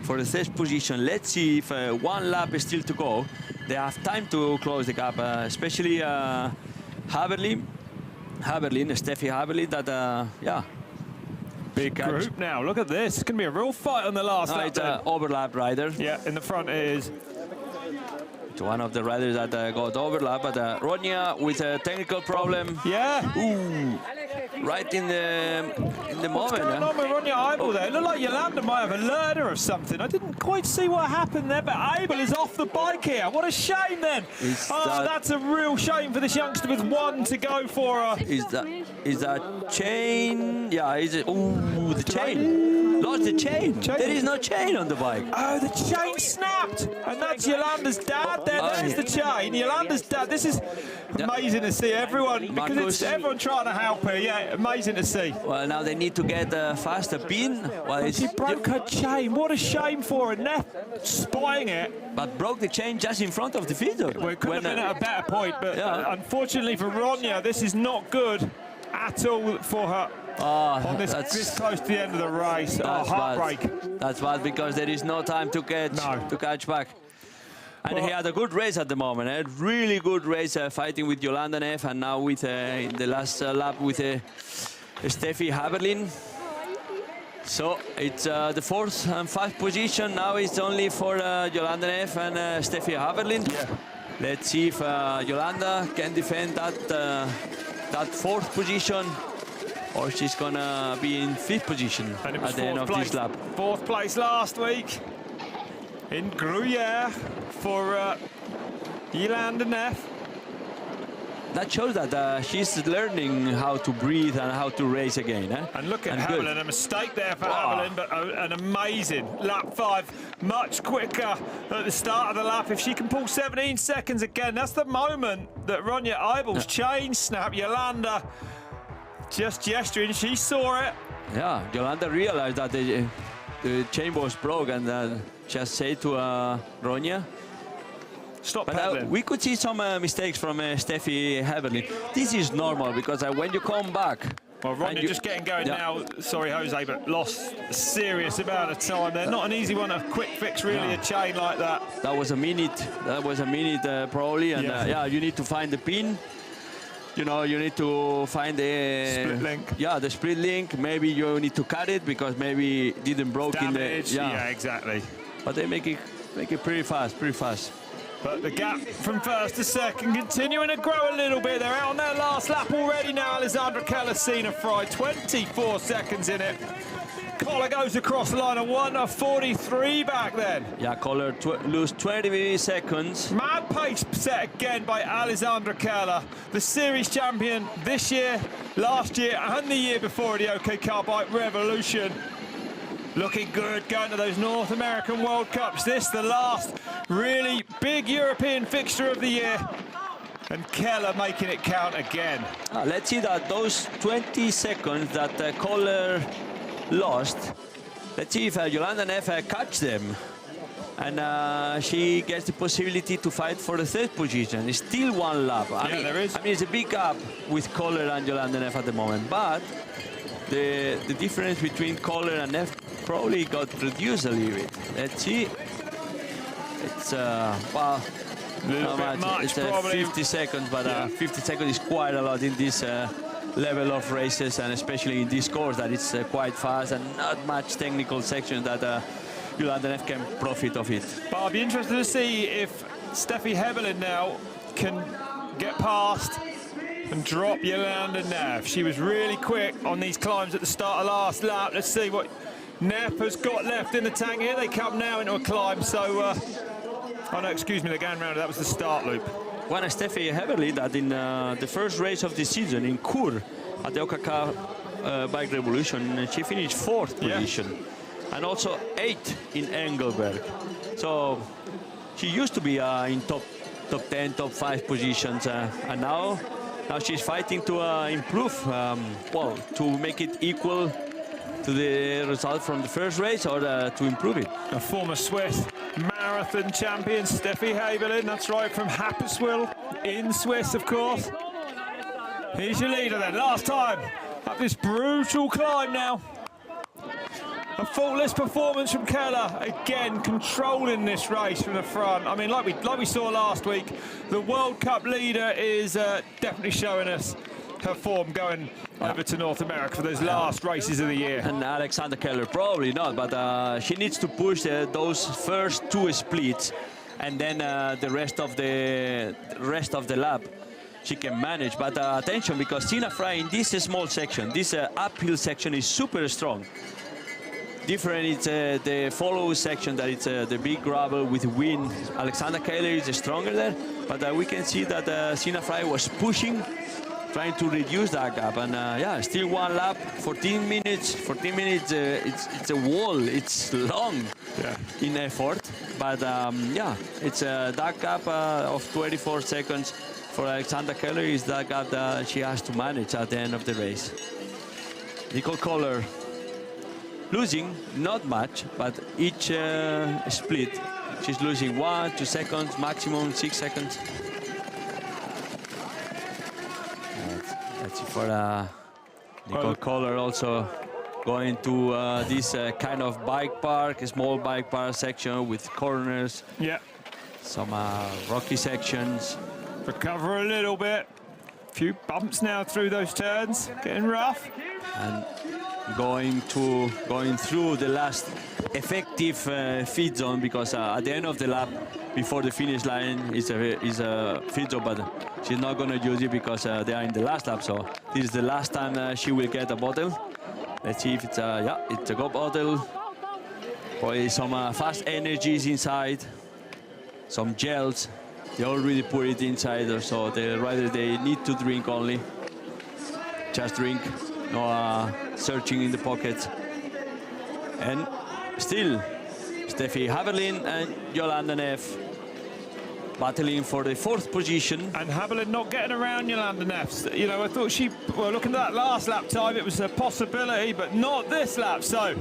for the 3rd position. Let's see if 1 lap is still to go. They have time to close the gap, especially Haverling, Steffi Haverling, that, yeah. Big group now, look at this. It's going to be a real fight on the last lap. It's an overlap rider. Yeah, in the front is. It's one of the riders that got overlap, but Ronja with a technical problem. Yeah. Ooh. Right in the moment. What's going on with Ronja Abel there? It looked like Jolanda might have alerted her or something. I didn't quite see what happened there, but Abel is off the bike here. What a shame then. That's a real shame for this youngster with 1 to go for her. Is that chain? Yeah, is it? Ooh, the chain. Lost the chain. There is no chain on the bike. Oh, the chain snapped. And that's Jolanda's dad dad there. There's the chain. Yolanda's dad. This is amazing to see everyone, because it's everyone trying to help her. Yeah, amazing to see. Well, now they need to get faster pin. Well, she broke her chain. What a shame for her. Neff spying it. But broke the chain just in front of the feeder. Well, it could have been at a better point, but unfortunately for Ronya, this is not good at all for her. On this close to the end of the race. Heartbreak. That's bad, because there is no time to catch back. And he had a good race at the moment, a really good race, fighting with Yolanda Neff, and now with in the last lap with Steffi Haberlin. So it's the 4th and 5th position. Now it's only for Yolanda Neff and Steffi Haberlin. Yeah. Let's see if Yolanda can defend that 4th position, or she's gonna be in 5th position at the end of this lap. 4th place last week in Gruyere for Yolanda Neff. That shows that she's learning how to breathe and how to race again. And look at Haberlin, a mistake there for Haberlin, but an amazing lap 5, much quicker at the start of the lap. If she can pull 17 seconds again, that's the moment that Ronya Eibel's chain snap. Yolanda just gesturing, she saw it. Yeah, Yolanda realized that the chain was broke, and just say to Ronya, stop pedaling. We could see some mistakes from Steffi Haberlin. This is normal, because when you come back... Well, Ronya just getting going now. Sorry, Jose, but lost a serious amount of time there. Not an easy one, a quick fix, really, a chain like that. That was a minute. That was a minute, probably. And you need to find the pin. You know, you need to find the split link. Yeah, the split link. Maybe you need to cut it, because maybe it didn't broke damage, in the... Yeah, exactly. But they make it pretty fast, But the gap from 1st to 2nd continuing to grow a little bit. They're out on their last lap already now. Alessandra Callasina Fry, 24 seconds in it. Collar goes across the line of 1:43 back then. Yeah, Collar lose 20 seconds. Mad pace set again by Alessandra Keller, the series champion this year, last year, and the year before at the ÖKK BIKE Revolution. Looking good, going to those North American World Cups. This, the last really big European fixture of the year. And Keller making it count again. Let's see that those 20 seconds that Kohler lost, let's see if Yolanda Neff catch them. And she gets the possibility to fight for the 3rd position. It's still 1 lap. I mean, there is. I mean, it's a big gap with Kohler and Yolanda Neff at the moment. But the difference between Kohler and Neff probably got reduced a little bit. Let's see. It's, well, not much. It's 50 seconds, but 50 seconds is quite a lot in this level of races, and especially in this course that it's quite fast and not much technical section that Yolanda Neff can profit of it. But I'll be interested to see if Steffi Haberlin now can get past and drop Yolanda Neff. She was really quick on these climbs at the start of last lap. Let's see what Neff has got left in the tank. Here they come now into a climb. So, oh no, excuse me, they're going round. That was the start loop. One Steffi Haberlin that in the first race of the season in Kur at the ÖKK Bike Revolution, she finished 4th position, and also 8th in Engelberg. So she used to be in top 10, top 5 positions, and now she's fighting to improve, well, to make it equal to the result from the first race, or to improve it. A former Swiss marathon champion, Steffi Haberlin, that's right, from Huttwil in Swiss, of course. Here's your leader then, last time up this brutal climb now. A faultless performance from Keller, again controlling this race from the front. I mean, like we saw last week, the World Cup leader is definitely showing us her form going over to North America for those last races of the year. And Alexander Keller probably not, but she needs to push those first 2 splits, and then the rest of the lap she can manage. But attention, because Tina Fry in this small section, this uphill section, is super strong. Different, it's the follow section, that it's the big gravel with wind. Alexander Keller is stronger there, but we can see that Tina Fry was pushing trying to reduce that gap. And yeah, still one lap, 14 minutes. 14 minutes, it's a wall. It's long in effort. But yeah, it's that gap of 24 seconds for Alexandra Keller is that gap that she has to manage at the end of the race. Nicole Kohler losing, not much, but each split, she's losing 1, 2 seconds, maximum 6 seconds. That's it for Nicole Kohler also going to this kind of bike park, a small bike park section with corners. Yeah. Some rocky sections. Recover a little bit. A few bumps now through those turns, getting rough. And going through the last effective feed zone, because at the end of the lap, before the finish line, is a feed zone, but she's not going to use it because they are in the last lap. So this is the last time she will get a bottle. Let's see if it's it's a good bottle. Probably some fast energies inside, some gels. They already put it inside, so the rider, they need to drink only. Just drink, no searching in the pockets. And still, Steffi Haberlin and Jolanda Neff battling for the 4th position. And Haberlin not getting around Jolanda Neff. You know, I thought well, looking at that last lap time, it was a possibility, but not this lap, so.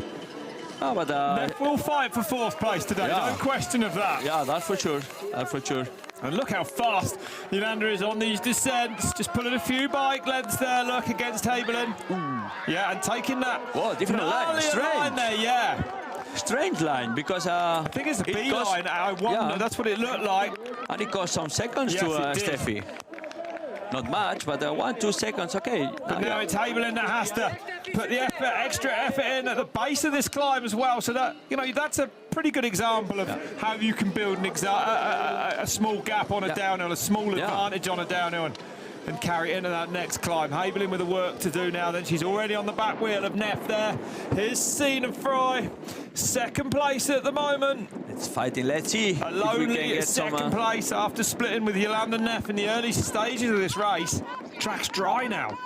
Oh, but Neff will fight for 4th place today, no question of that. Yeah, that's for sure, that's for sure. And look how fast Jolanda is on these descents. Just pulling a few bike lengths there, look, against Haberlin. Yeah, and taking that. Whoa, different line, line there, yeah. Strange line, because I think it's a B line. I wonder, that's what it looked like. And it cost some seconds to Steffi. Not much, but 1, 2 seconds, okay. But now it's Haberlin that has to put the extra effort in at the base of this climb as well. So that, you know, that's a pretty good example of how you can build a small gap on a downhill, a small advantage on a downhill, and carry it into that next climb. Haberlin with the work to do now. Then she's already on the back wheel of Neff there. Here's Sina Fry, 2nd place at the moment. It's fighting. Let's see. A lonely 2nd place after splitting with Jolanda Neff in the early stages of this race. Track's dry now.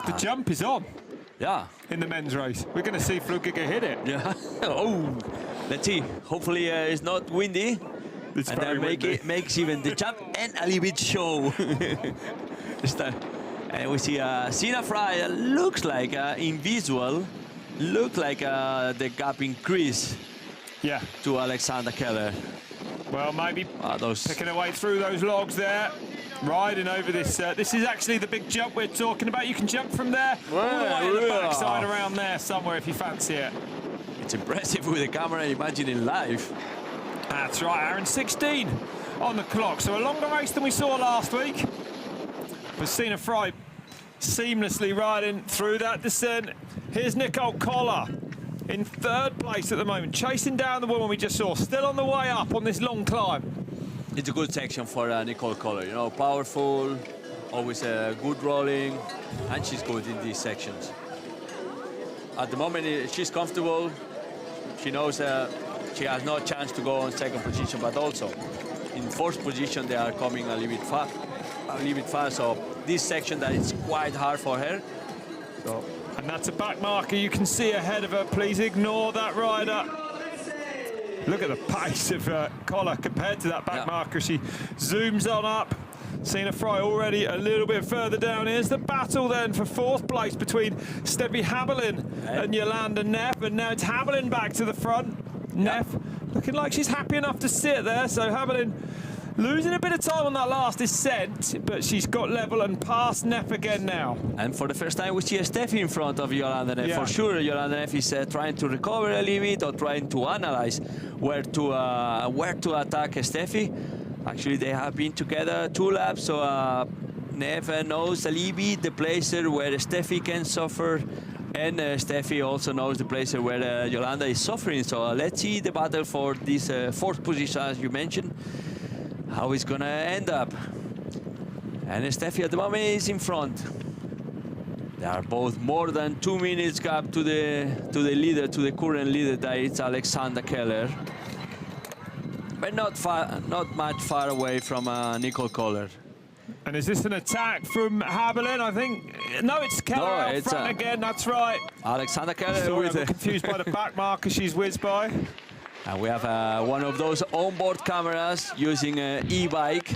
The jump is on. Yeah. In the men's race. We're going to see Flukiger hit it. Yeah. Oh, let's see. Hopefully it's not windy. It's and then makes even the jump and a little bit show. And we see Sina Fry looks like in visual, look like the gap increase. Yeah. To Alexandra Keller. Well, maybe picking her way through those logs there, riding over this. This is actually the big jump we're talking about. You can jump from there all the way to the backside around there somewhere if you fancy it. It's impressive with the camera, imagine in live. That's right, Aaron, 16 on the clock. So a longer race than we saw last week. But Sina Fry seamlessly riding through that descent. Here's Nicole Kohler in 3rd place at the moment, chasing down the woman we just saw, still on the way up on this long climb. It's a good section for Nicole Kohler, you know, powerful, always good rolling, and she's good in these sections. At the moment, she's comfortable. She knows she has no chance to go on 2nd position, but also in 4th position they are coming a little bit fast. So this section that is quite hard for her. So. And that's a back marker you can see ahead of her. Please ignore that rider. Look at the pace of Kohler compared to that back marker. She zooms on up. Sina Fry already a little bit further down. Here's the battle then for 4th place between Steffi Haberlin and Jolanda Neff. And now it's Haberlin back to the front. Neff looking like she's happy enough to sit there. So Haberlin losing a bit of time on that last descent, but she's got level and past Neff again now. And for the first time we see a Steffi in front of Jolanda Neff. For sure Jolanda Neff is trying to recover a little bit or trying to analyze where to attack Steffi. Actually they have been together 2 laps, so Neff knows a little bit the places where Steffi can suffer, and Steffi also knows the places where Jolanda is suffering. So let's see the battle for this 4th position, as you mentioned, how it's gonna end up. And Steffi at the moment is in front. They are both more than 2 minutes gap to the leader, to the current leader, that is Alexandra Keller. But not much far away from Nicole Kohler. And is this an attack from Huttwil? I think. No, it's Keller out front again. That's right. Alexander Keller. Sorry, I got confused by the back marker she's whizzed by. And we have one of those onboard cameras using an e-bike,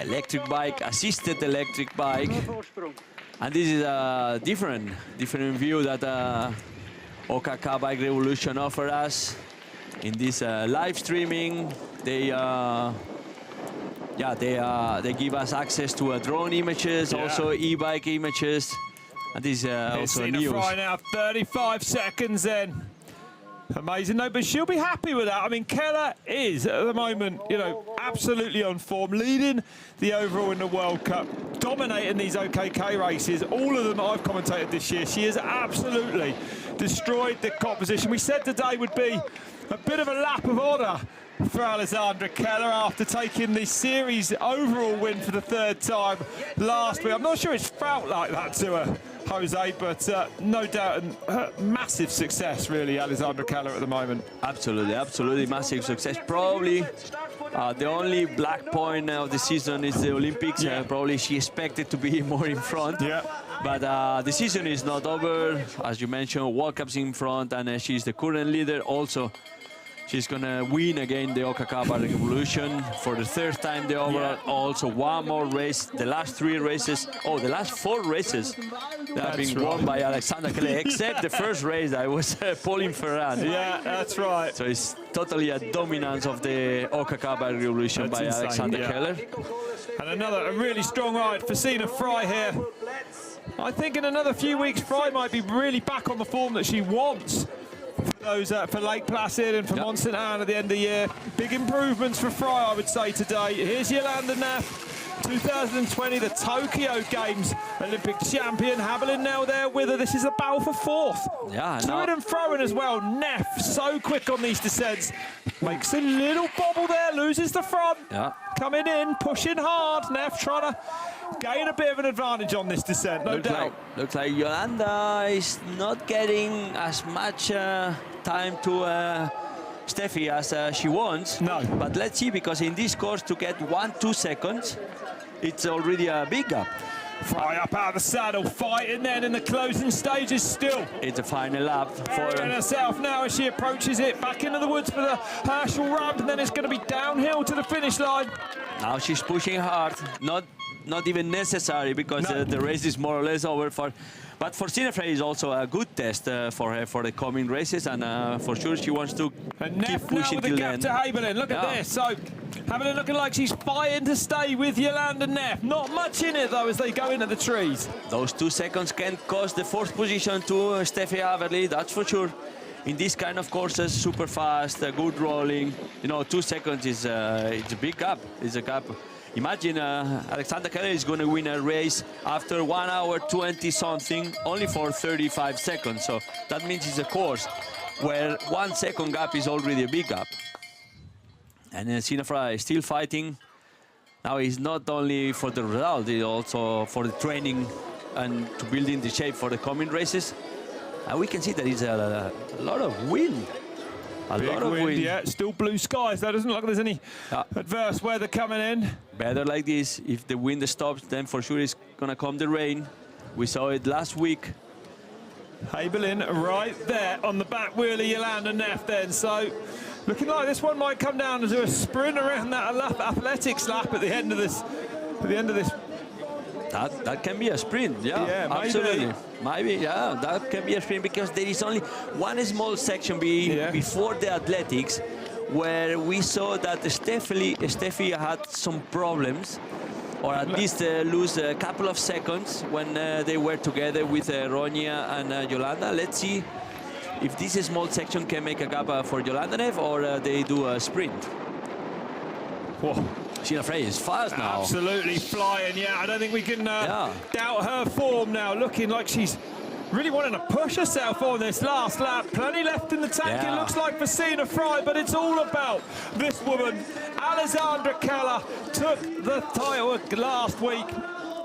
electric bike, assisted electric bike. And this is a different view that ÖKK Bike Revolution offers us in this live streaming. They give us access to drone images, also e-bike images, and this is also news. Right now, 35 seconds then. Amazing, no, but she'll be happy with that. I mean, Keller is, at the moment, you know, absolutely on form, leading the overall in the World Cup, dominating these ÖKK races, all of them I've commentated this year. She has absolutely destroyed the competition. We said today would be a bit of a lap of honour for Alexandra Keller after taking the series overall win for the third time last week. I'm not sure it's felt like that to her, Jose, but no doubt massive success, really, Alexandra Keller at the moment. Absolutely massive success. Probably the only black point of the season is the Olympics. Probably she expected to be more in front. But the season is not over. As you mentioned, World Cup's in front, and she's the current leader. Also, she's going to win again the ÖKK Bike Revolution for the third time the overall. Also, one more race. The last three races, the last four races that have been won by Alexandra Keller, except the first race that was Pauline Ferrand. Yeah, that's right. So it's totally a dominance of the ÖKK Bike Revolution by Alexandra Keller. And a really strong ride for Sina Fry here. I think in another few weeks, Fry might be really back on the form that she wants. Those for Lake Placid and for Mont Saint Anne at the end of the year. Big improvements for Fry, I would say, today. Here's Jolanda Neff, 2020, the Tokyo Games Olympic champion. Huttwil now there with her. This is a battle for fourth. Yeah, to and fro as well. Neff, so quick on these descents. Makes a little bobble there, loses the front. Coming in, pushing hard. Neff trying to gain a bit of an advantage on this descent, no doubt. Looks like Jolanda is not getting as much time to Steffi as she wants. No. But let's see, because in this course to get 1-2 seconds, it's already a big gap. Fry up out of the saddle, fighting then in the closing stages still. It's a final lap for herself now as she approaches it. Back into the woods for the Herschel ramp, and then it's going to be downhill to the finish line. Now she's pushing hard, not even necessary, because the race is more or less over. But for Sina Fry is also a good test for her for the coming races, and for sure she wants to keep pushing till the end. To Huttwil. Look at this. So Huttwil looking like she's fighting to stay with Jolanda Neff. Not much in it though as they go into the trees. Those 2 seconds can cost the fourth position to Steffi Haverly, that's for sure. In these kind of courses, super fast, good rolling. You know, 2 seconds is it's a big gap. It's a gap. Imagine Alexandra Keller is going to win a race after 1 hour 20 something, only for 35 seconds. So that means it's a course where 1 second gap is already a big gap. And Sina Fry is still fighting. Now it's not only for the result, it's also for the training and to building the shape for the coming races. And we can see that it's a lot of wind. A lot of wind. Yeah, still blue skies. That doesn't look like there's any adverse weather coming in. Better like this. If the wind stops, then for sure it's gonna come the rain. We saw it last week. Huttwil right there on the back wheel of Jolanda Neff then. So looking like this one might come down to a sprint around that athletics lap at the end of this. That can be a sprint, yeah, absolutely. Maybe, yeah, that can be a sprint, because there is only one small section before the athletics where we saw that Steffi had some problems, or at least lose a couple of seconds when they were together with Ronya and Jolanda. Let's see if this small section can make a gap for Jolanda Neff, or they do a sprint. Whoa. Sina Fry is fast now. Absolutely flying, yeah. I don't think we can doubt her form now. Looking like she's really wanting to push herself on this last lap. Plenty left in the tank, it looks like, for Sina Fry, but it's all about this woman. Alexandra Keller took the title last week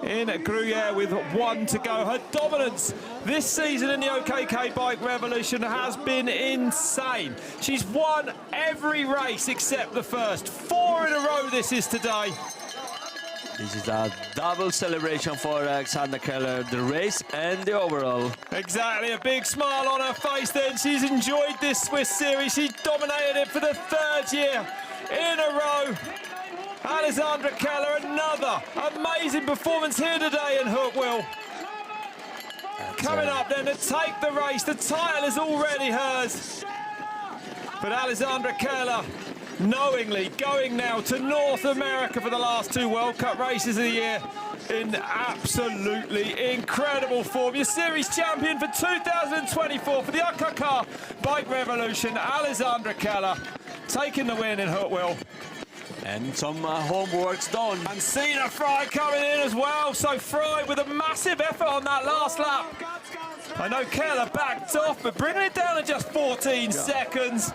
in Gruyere with 1 to go. Her dominance this season in the ÖKK Bike Revolution has been insane. She's won every race except the first. 4 in a row this is today. This is a double celebration for Alexandra Keller, the race and the overall. Exactly, a big smile on her face then. She's enjoyed this Swiss series. She dominated it for the 3rd year in a row. Alexandra Keller, another amazing performance here today in Huttwil. Coming up then to take the race. The title is already hers. But Alexandra Keller knowingly going now to North America for the last 2 World Cup races of the year in absolutely incredible form. Your series champion for 2024 for the ÖKK Bike Revolution, Alexandra Keller, taking the win in Huttwil. And some homework's done. And Sina Fry coming in as well. So Fry with a massive effort on that last lap. I know Keller backed off, but bringing it down to just 14 seconds.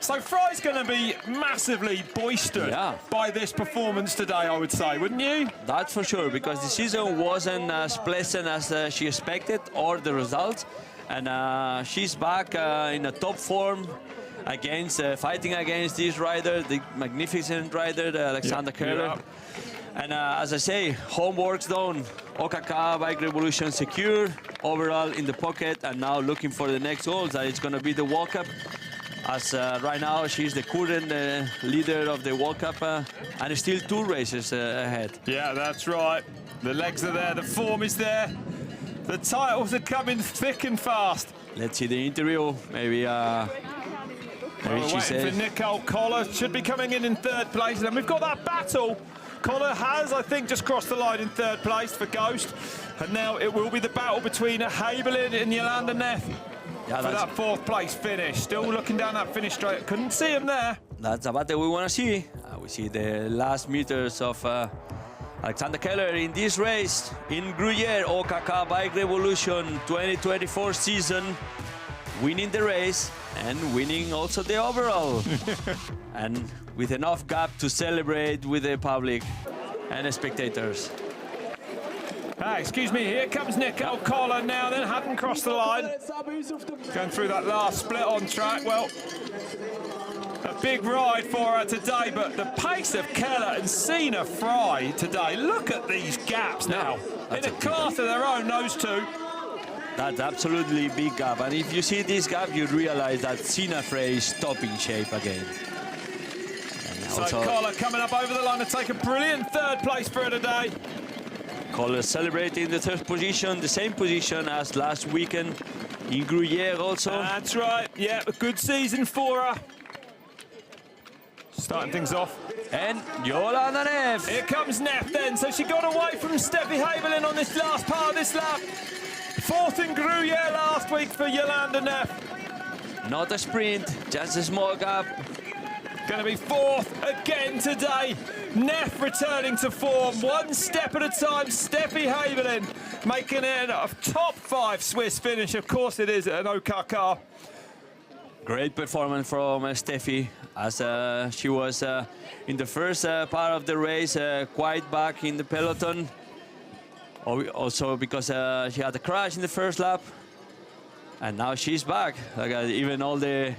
So Fry's going to be massively boistered by this performance today, I would say, wouldn't you? That's for sure, because the season wasn't as pleasant as she expected, or the results. And she's back in a top form against fighting against this rider, the magnificent rider, Alexandra Keller. And as I say, homework's done. ÖKK Bike Revolution secure, overall in the pocket, and now looking for the next goals. It's going to be the World Cup. As right now, she's the current leader of the World Cup, and still 2 races ahead. Yeah, that's right. The legs are there, the form is there. The titles are coming thick and fast. Let's see the interview. Maybe we're waiting for Nicole Koller. Should be coming in 3rd place. And we've got that battle. Koller has, I think, just crossed the line in 3rd place for Ghost. And now it will be the battle between Heibelin and Jolanda Neff. For that 4th place finish. Still looking down that finish straight. Couldn't see him there. That's a battle we want to see. We see the last meters of Alexandra Keller in this race in Gruyere, ÖKK Bike Revolution 2024 season, winning the race and winning also the overall. And with enough gap to celebrate with the public and the spectators. Excuse me, here comes Nicole Koller now, then hadn't crossed the line. Going through that last split on track. Well, a big ride for her today, but the pace of Keller and Sina Fry today. Look at these gaps now. In a class of their own, those 2. That's absolutely big gap. And if you see this gap, you realize that Sina Fry is top in shape again. So Koller coming up over the line to take a brilliant 3rd place for her today. Koller celebrating the 3rd position, the same position as last weekend in Gruyere also. That's right, yeah, a good season for her. Starting things off. And Jolanda Neff. Here comes Neff then, so she got away from Steffi Heibelin on this last part of this lap. 4th in Gruyere last week for Jolanda Neff. Not a sprint, just a small gap. Going to be 4th again today. Neff returning to form, 1 step at a time. Steffi Heibelin making it a top 5 Swiss finish. Of course it is at an ÖKK. Great performance from Steffi, as she was in the first part of the race, quite back in the peloton. Also because she had a crash in the first lap. And now she's back. Like, even all the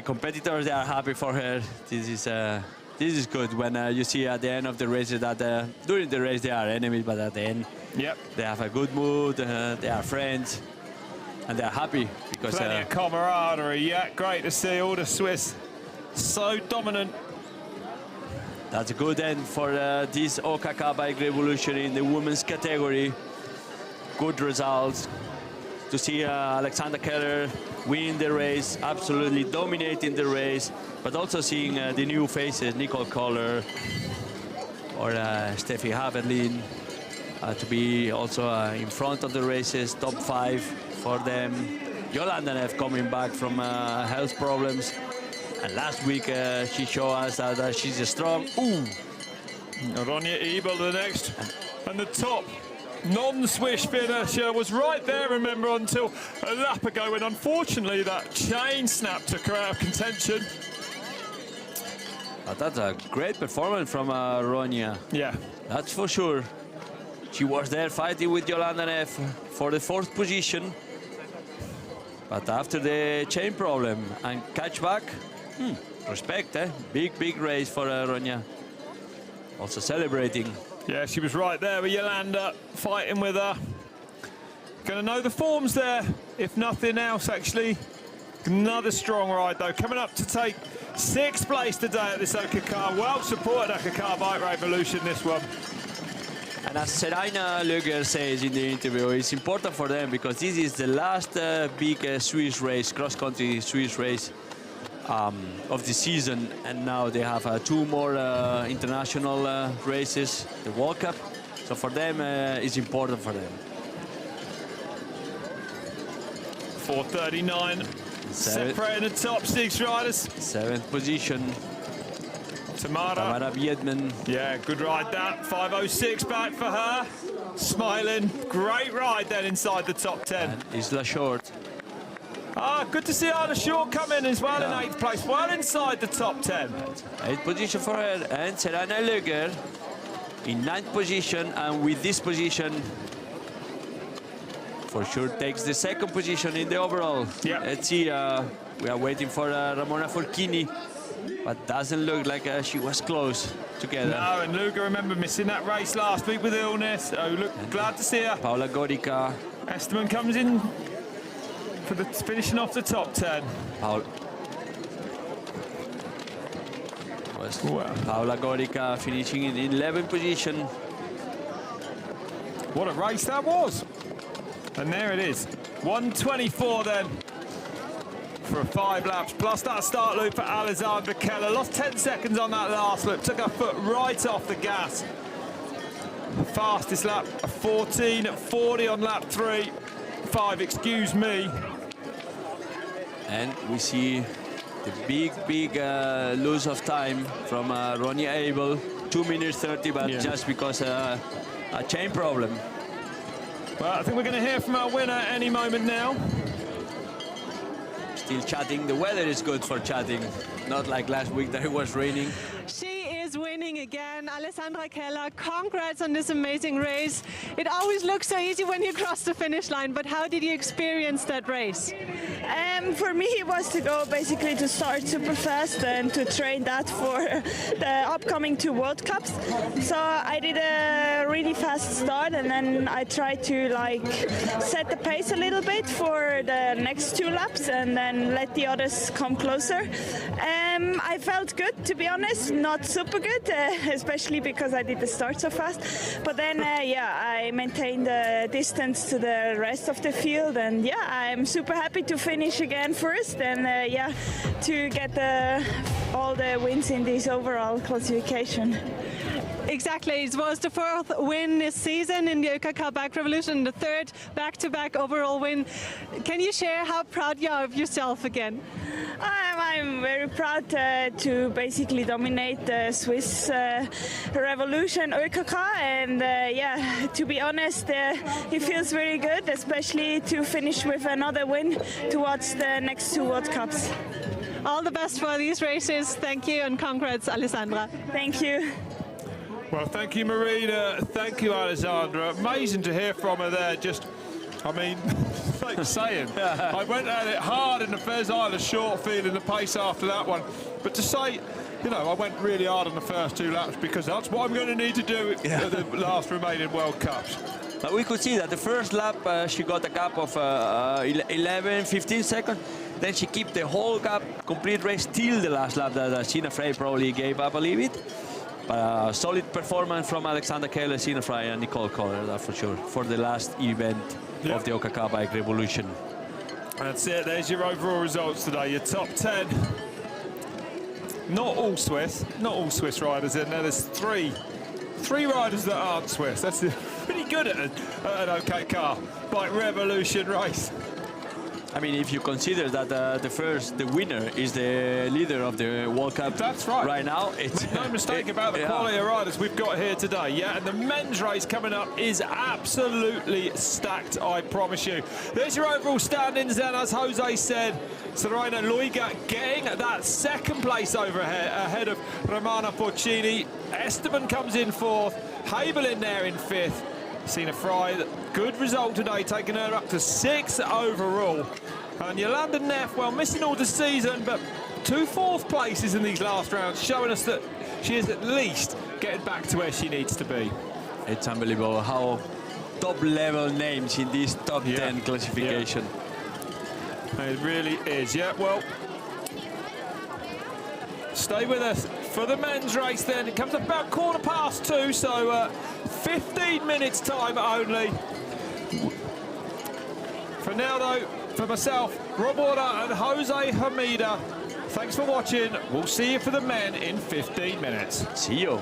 competitors, they are happy for her. This is good when you see at the end of the race that during the race they are enemies, but at the end they have a good mood, they are friends, and they are happy because plenty of camaraderie. Yeah, great to see all the Swiss so dominant. That's a good end for this ÖKK Bike Revolution in the women's category. Good results. To see Alexandra Keller win the race, absolutely dominating the race, but also seeing the new faces, Nicole Koller or Steffi Heibelin, to be also in front of the races, top 5 for them. Jolanda Neff coming back from health problems, and last week she showed us that she's strong. Ronja Ebel the next, and the top non-Swiss finisher was right there, remember, until a lap ago when unfortunately that chain snap took her out of contention. But that's a great performance from Ronja. Yeah. That's for sure. She was there fighting with Jolanda Neff for the 4th position. But after the chain problem and catch back, respect, Big race for Ronja. also celebrating. Yeah, she was right there with Yolanda, fighting with her. Going to know the forms there, if nothing else, actually. Another strong ride, though, coming up to take 6th place today at this ÖKK. Well supported ÖKK Bike Revolution, this one. And as Serena Löger says in the interview, it's important for them because this is the last big Swiss race, cross-country Swiss race of the season, and now they have 2 more international races, the World Cup. So for them, it's important for them. 4:39, separating the top 6 riders. 7th position. Tamara Wiedmann. Yeah, good ride that. 5:06 back for her. Smiling. Great ride then inside the top 10. And Isla Short. Good to see Isla Short come in as well in 8th place. Well inside the top 10. 8th position for her. And Serena Löger in 9th position. And with this position, for sure takes the 2nd position in the overall. Yeah. Let's see. We are waiting for Ramona Forchini. But doesn't look like she was close together. No, and Luger, remember, missing that race last week with illness. Oh, look, glad to see her. Paula Gorica. Esteban comes in for the finishing off the top 10. Paula Gorica finishing in 11th position. What a race that was. And there it is. 1:24 then. For 5 laps, plus that start loop for Alessandra Keller. Lost 10 seconds on that last loop, took her foot right off the gas. Fastest lap, a 14:40 on lap 5, excuse me. And we see the big lose of time from Ronja Abel, 2 minutes 30, but just because a chain problem. Well, I think we're going to hear from our winner any moment now. Still chatting. The weather is good for chatting, not like last week that it was raining. She is winning again, Alessandra Keller. Congrats on this amazing race. It always looks so easy when you cross the finish line, but how did you experience that race? For me, it was to go basically to start super fast and to train that for the upcoming 2 World Cups. So I did a really fast start, and then I tried to set the pace a little bit for the next 2 laps, and then let the others come closer. I felt good, to be honest, not super good, especially because I did the start so fast. But then, I maintained the distance to the rest of the field, and I'm super happy to finish again first, and to get all the wins in this overall classification. Exactly, it was the 4th win this season in the ÖKK Bike Revolution, the 3rd back-to-back overall win. Can you share how proud you are of yourself again? I'm very proud to basically dominate the Swiss Revolution ÖKK, and to be honest, it feels very good, especially to finish with another win towards the next 2 World Cups. All the best for these races. Thank you, and congrats, Alessandra. Thank you. Well, thank you, Marina. Thank you, Alessandra. Amazing to hear from her there. Like saying, I went at it hard in the Fez Island short feeling the pace after that one. But to say, I went really hard on the first 2 laps because that's what I'm going to need to do at the last remaining World Cups. But we could see that the first lap she got a gap of 15 seconds. Then she kept the whole gap, complete race till the last lap that Sina Frey probably gave up a little bit. But solid performance from Alexandra Keller, Sina Frey and Nicole Kohler, that for sure, for the last event of the ÖKK Bike Revolution. That's it, there's your overall results today, your top 10. Not all Swiss riders in there. There's three riders that aren't Swiss. That's pretty good at an ÖKK Bike Revolution race. I mean, if you consider that the winner is the leader of the World Cup. That's right. Right now, it's no mistake about the quality of riders we've got here today. Yeah, and the men's race coming up is absolutely stacked, I promise you. There's your overall standings then, as Jose said. Serena Luiga getting that 2nd place ahead of Romana Forchini. Esteban comes in 4th. Habel in there in 5th. Sina Frey, good result today, taking her up to 6th overall. And Yolanda Neff, well, missing all the season, but 2 4th places in these last rounds, showing us that she is at least getting back to where she needs to be. It's unbelievable how top-level names in this top 10 classification. Yeah. It really is. Yeah, well, stay with us for the men's race then. It comes about 2:15, so 15 minutes time only. For now though, for myself, Rob Warner and Jose Hamida, thanks for watching. We'll see you for the men in 15 minutes. See you.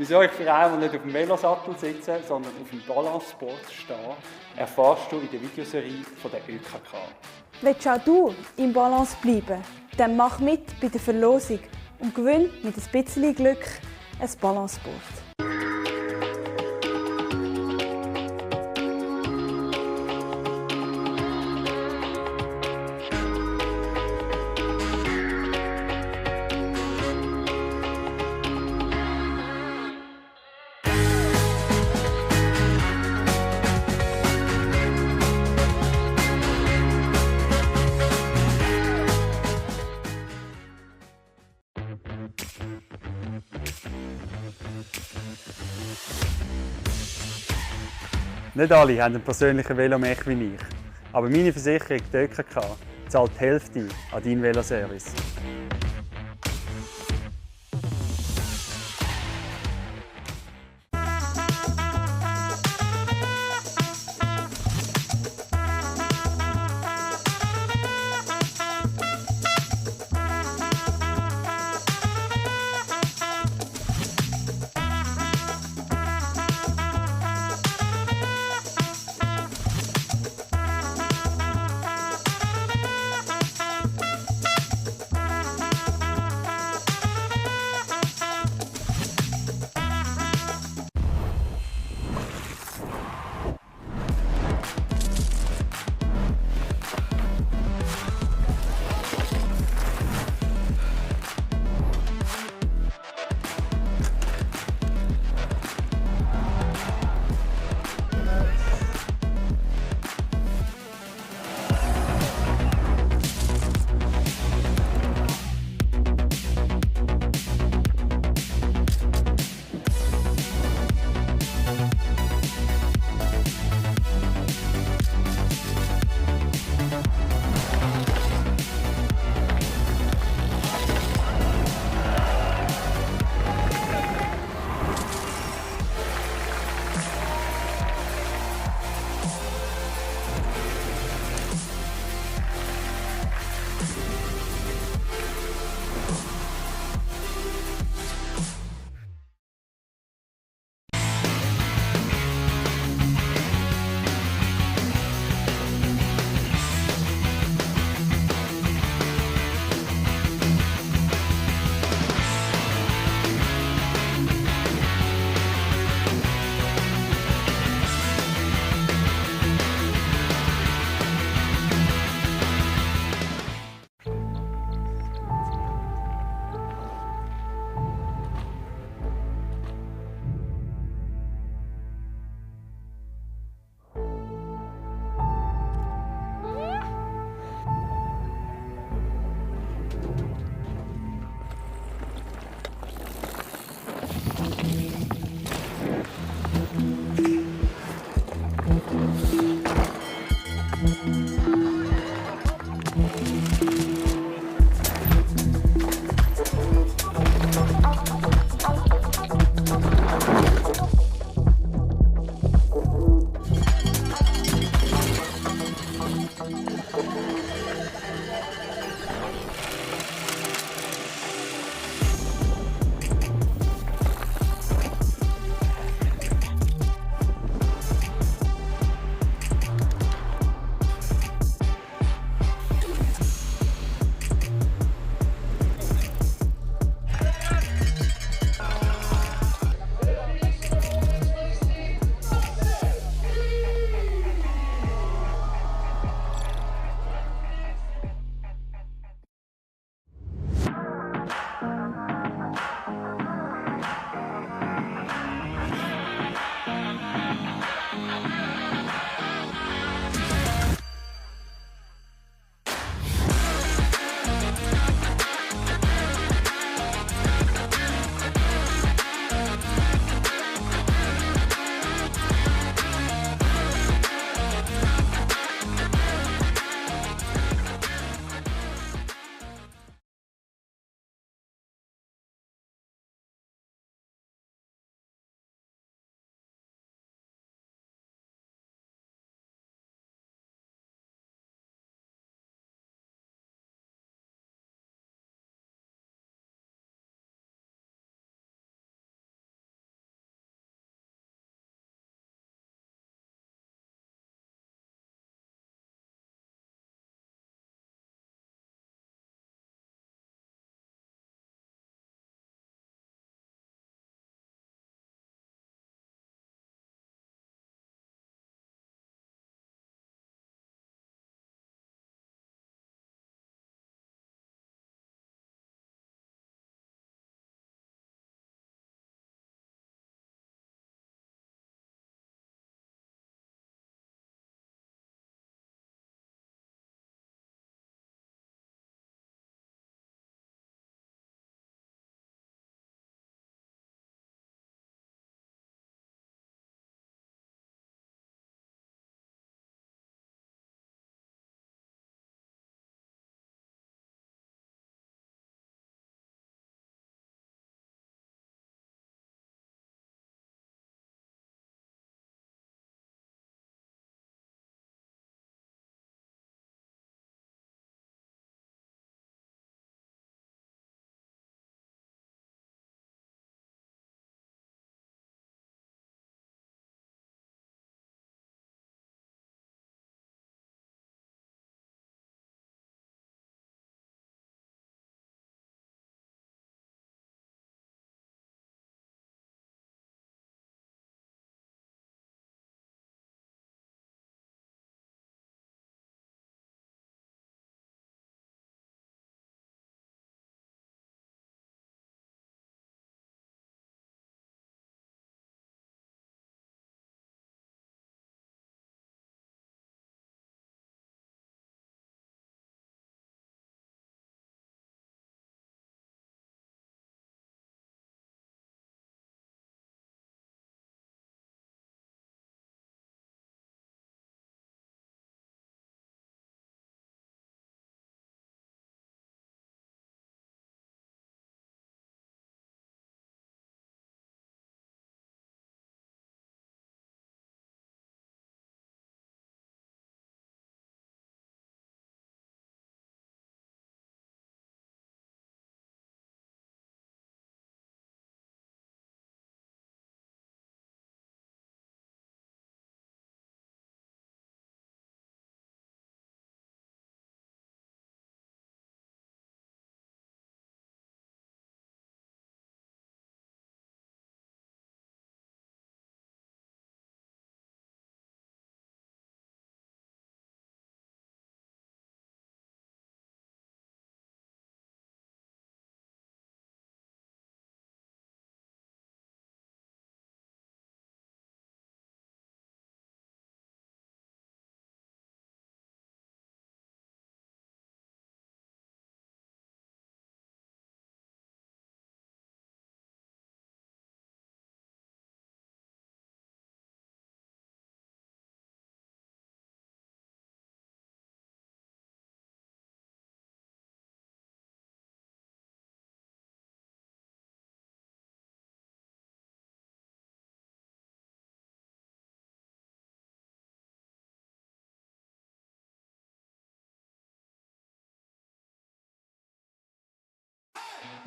Wieso ich für einen, der nicht auf dem Velosattel sitzt, sondern auf dem Balanceboard stehe, erfährst du in der Videoserie von der ÖKK. Willst auch du im Balance bleiben? Dann mach mit bei der Verlosung und gewinn mit ein bisschen Glück ein Balanceboard. Nicht alle haben einen persönlichen Velomech wie ich, aber meine Versicherung, die ÖKK, zahlt die Hälfte an deinen Veloservice.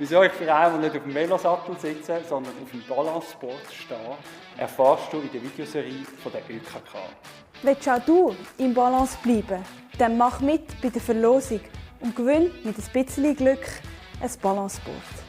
Wieso ich für einen, der nicht auf dem Velosattel sitze, sondern auf dem Balanceboard stehe, erfährst du in der Videoserie von der ÖKK. Willst auch du im Balance bleiben? Dann mach mit bei der Verlosung und gewinn mit ein bisschen Glück ein Balanceboard.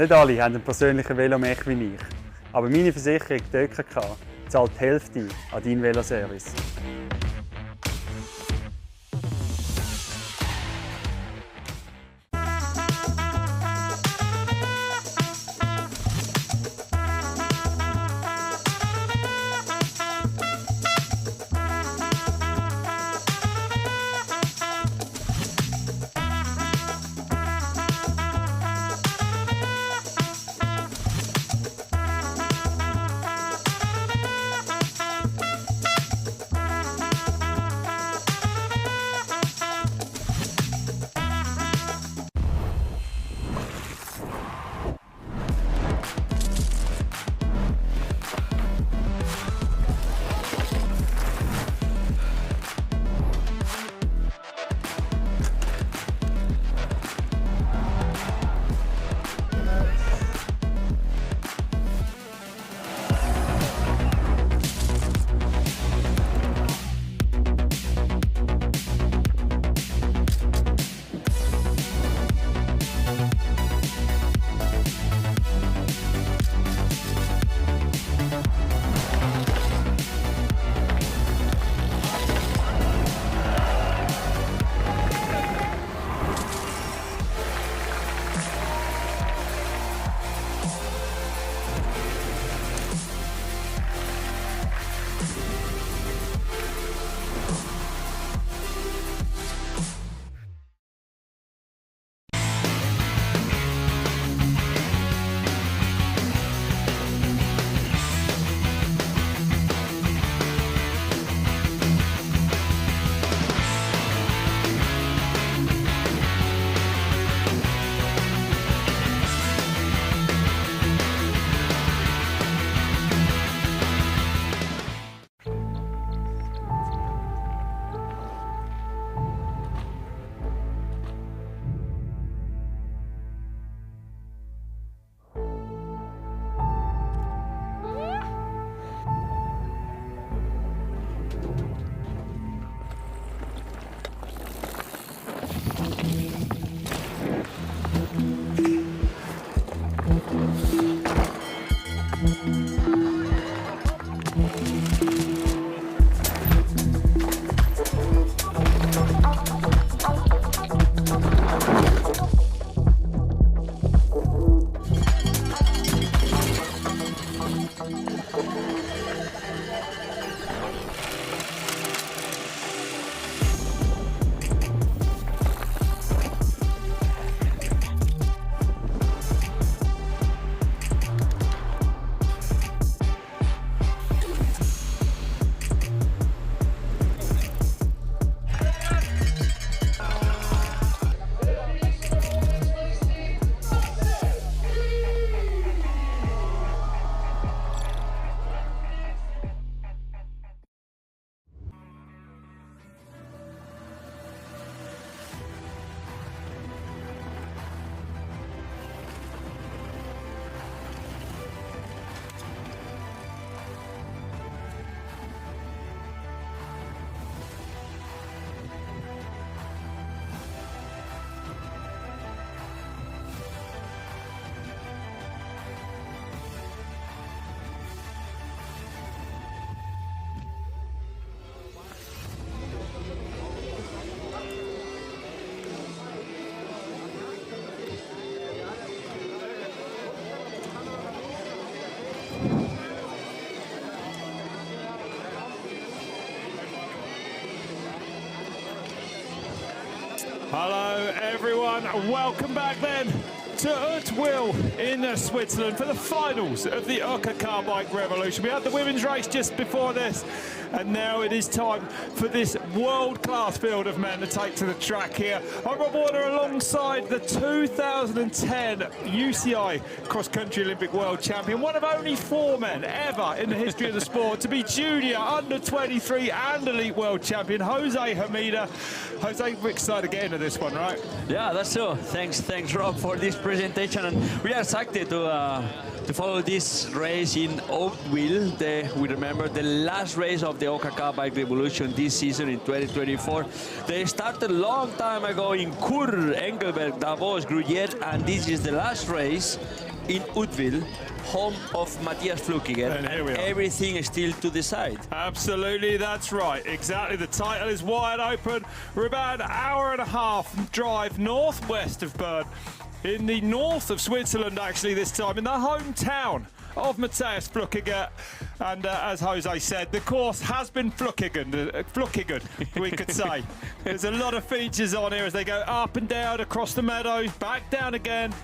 Nicht alle haben einen persönlichen Velomech wie ich, aber meine Versicherung, die ÖKK, zahlt die Hälfte an deinen Veloservice. everyone. Welcome back then to Huttwil in Switzerland for the finals of the ÖKK Bike Revolution. We had the women's race just before this, and now it is time for this world-class field of men to take to the track here. I'm Rob Warner alongside the 2010 UCI cross-country Olympic world champion, one of only 4 men ever in the history of the sport to be junior, under-23 and elite world champion, Jose Hermida. Jose, we're excited to get into this one, right? Yeah, that's true. Thanks Rob for this presentation, and we are excited to follow this race in Huttwil. We remember the last race of the ÖKK Bike Revolution this season in 2024. They started a long time ago in Chur, Engelberg, Davos, Gruyère, and this is the last race in Huttwil, home of Matthias Flückiger, and everything is still to decide. Absolutely, that's right. Exactly, the title is wide open. We're about an hour and a half drive northwest of Bern, in the north of Switzerland actually this time, in the hometown of Matthias Flückiger. And as Jose said, the course has been Flückigered, we could say. There's a lot of features on here as they go up and down across the meadows, back down again.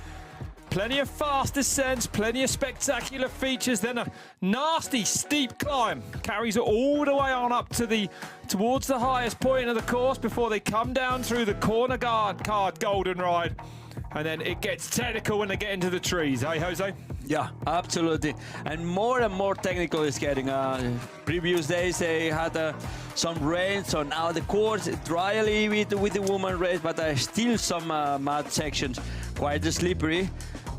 Plenty of fast descents, plenty of spectacular features, then a nasty steep climb. Carries it all the way on up to towards the highest point of the course before they come down through the corner card golden ride. And then it gets technical when they get into the trees, eh, Jose? Yeah, absolutely. And more technical it's getting. Previous days they had some rain, so now the course dryly with the woman race, but still some mud sections, quite slippery.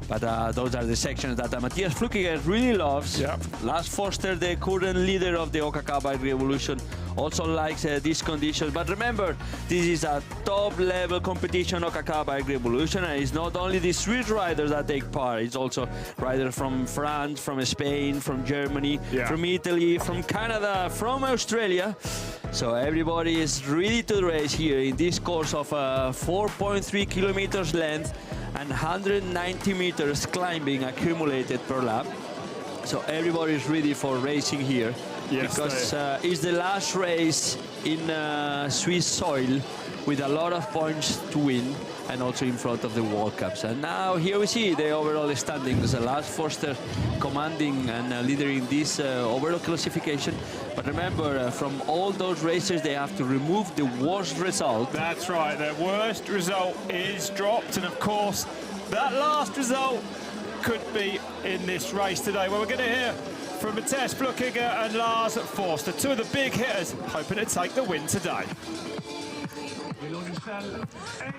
But those are the sections that Matthias Flückiger really loves. Yep. Lars Forster, the current leader of the ÖKK Bike Revolution, also likes these conditions. But remember, this is a top-level competition, ÖKK Bike Revolution, and it's not only the Swiss riders that take part. It's also riders from France, from Spain, from Germany, from Italy, from Canada, from Australia. So everybody is ready to race here in this course of 4.3 kilometers length and 190 meters climbing accumulated per lap. So everybody is ready for racing here, because it's the last race in Swiss soil with a lot of points to win, and also in front of the World Cups. And now here we see the overall standings. Lars Forster commanding and leading this overall classification. But remember, from all those races, they have to remove the worst result. That's right, the worst result is dropped. And of course, that last result could be in this race today. Well, we're going to hear from Matthias Flückiger and Lars Forster, 2 of the big hitters, hoping to take the win today.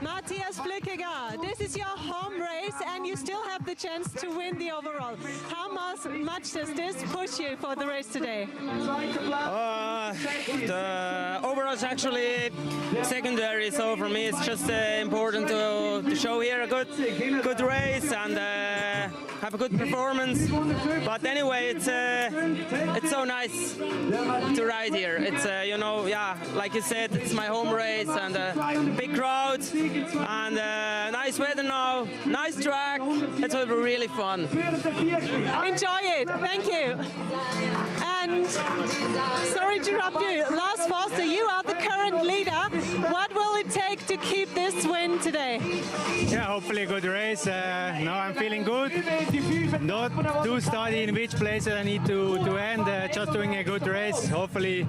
Matthias Flückiger, this is your home race and you still have the chance to win the overall. How much does this push you for the race today? The overall is actually secondary, so for me it's just important to show here a good race and have a good performance. But anyway, it's so nice to ride here. It's like you said, it's my home race and big crowd and nice weather now, nice track. It will be really fun. Enjoy it. Thank you. And sorry to interrupt you, Lars Forster, you are the current leader. What will it take to keep this win today? Yeah, hopefully a good race. Now I'm feeling good. Not too study in which places I need to end. Just doing a good race, hopefully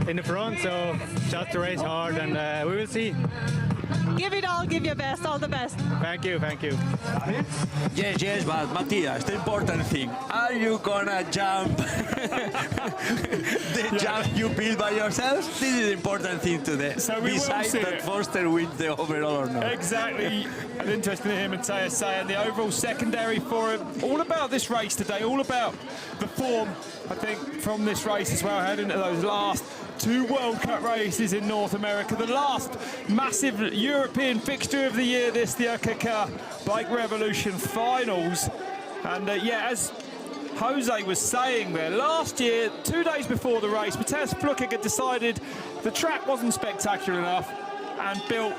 in the front. So just to race hard, and we will see. Give it all, give your best, all the best. Thank you, thank you. Yes, but Matthias, the important thing, are you gonna jump the jump you build by yourself? This is the important thing today. So we besides will see that Forster wins the overall or not. Exactly. And interesting to hear Matthias saying the overall secondary for him. All about this race today, all about the form, I think, from this race as well, heading into those last 2 World Cup races in North America. The last massive European fixture of the year, the ÖKK Bike Revolution finals. And as Jose was saying there, last year, 2 days before the race, Matthias Flückiger decided the track wasn't spectacular enough and built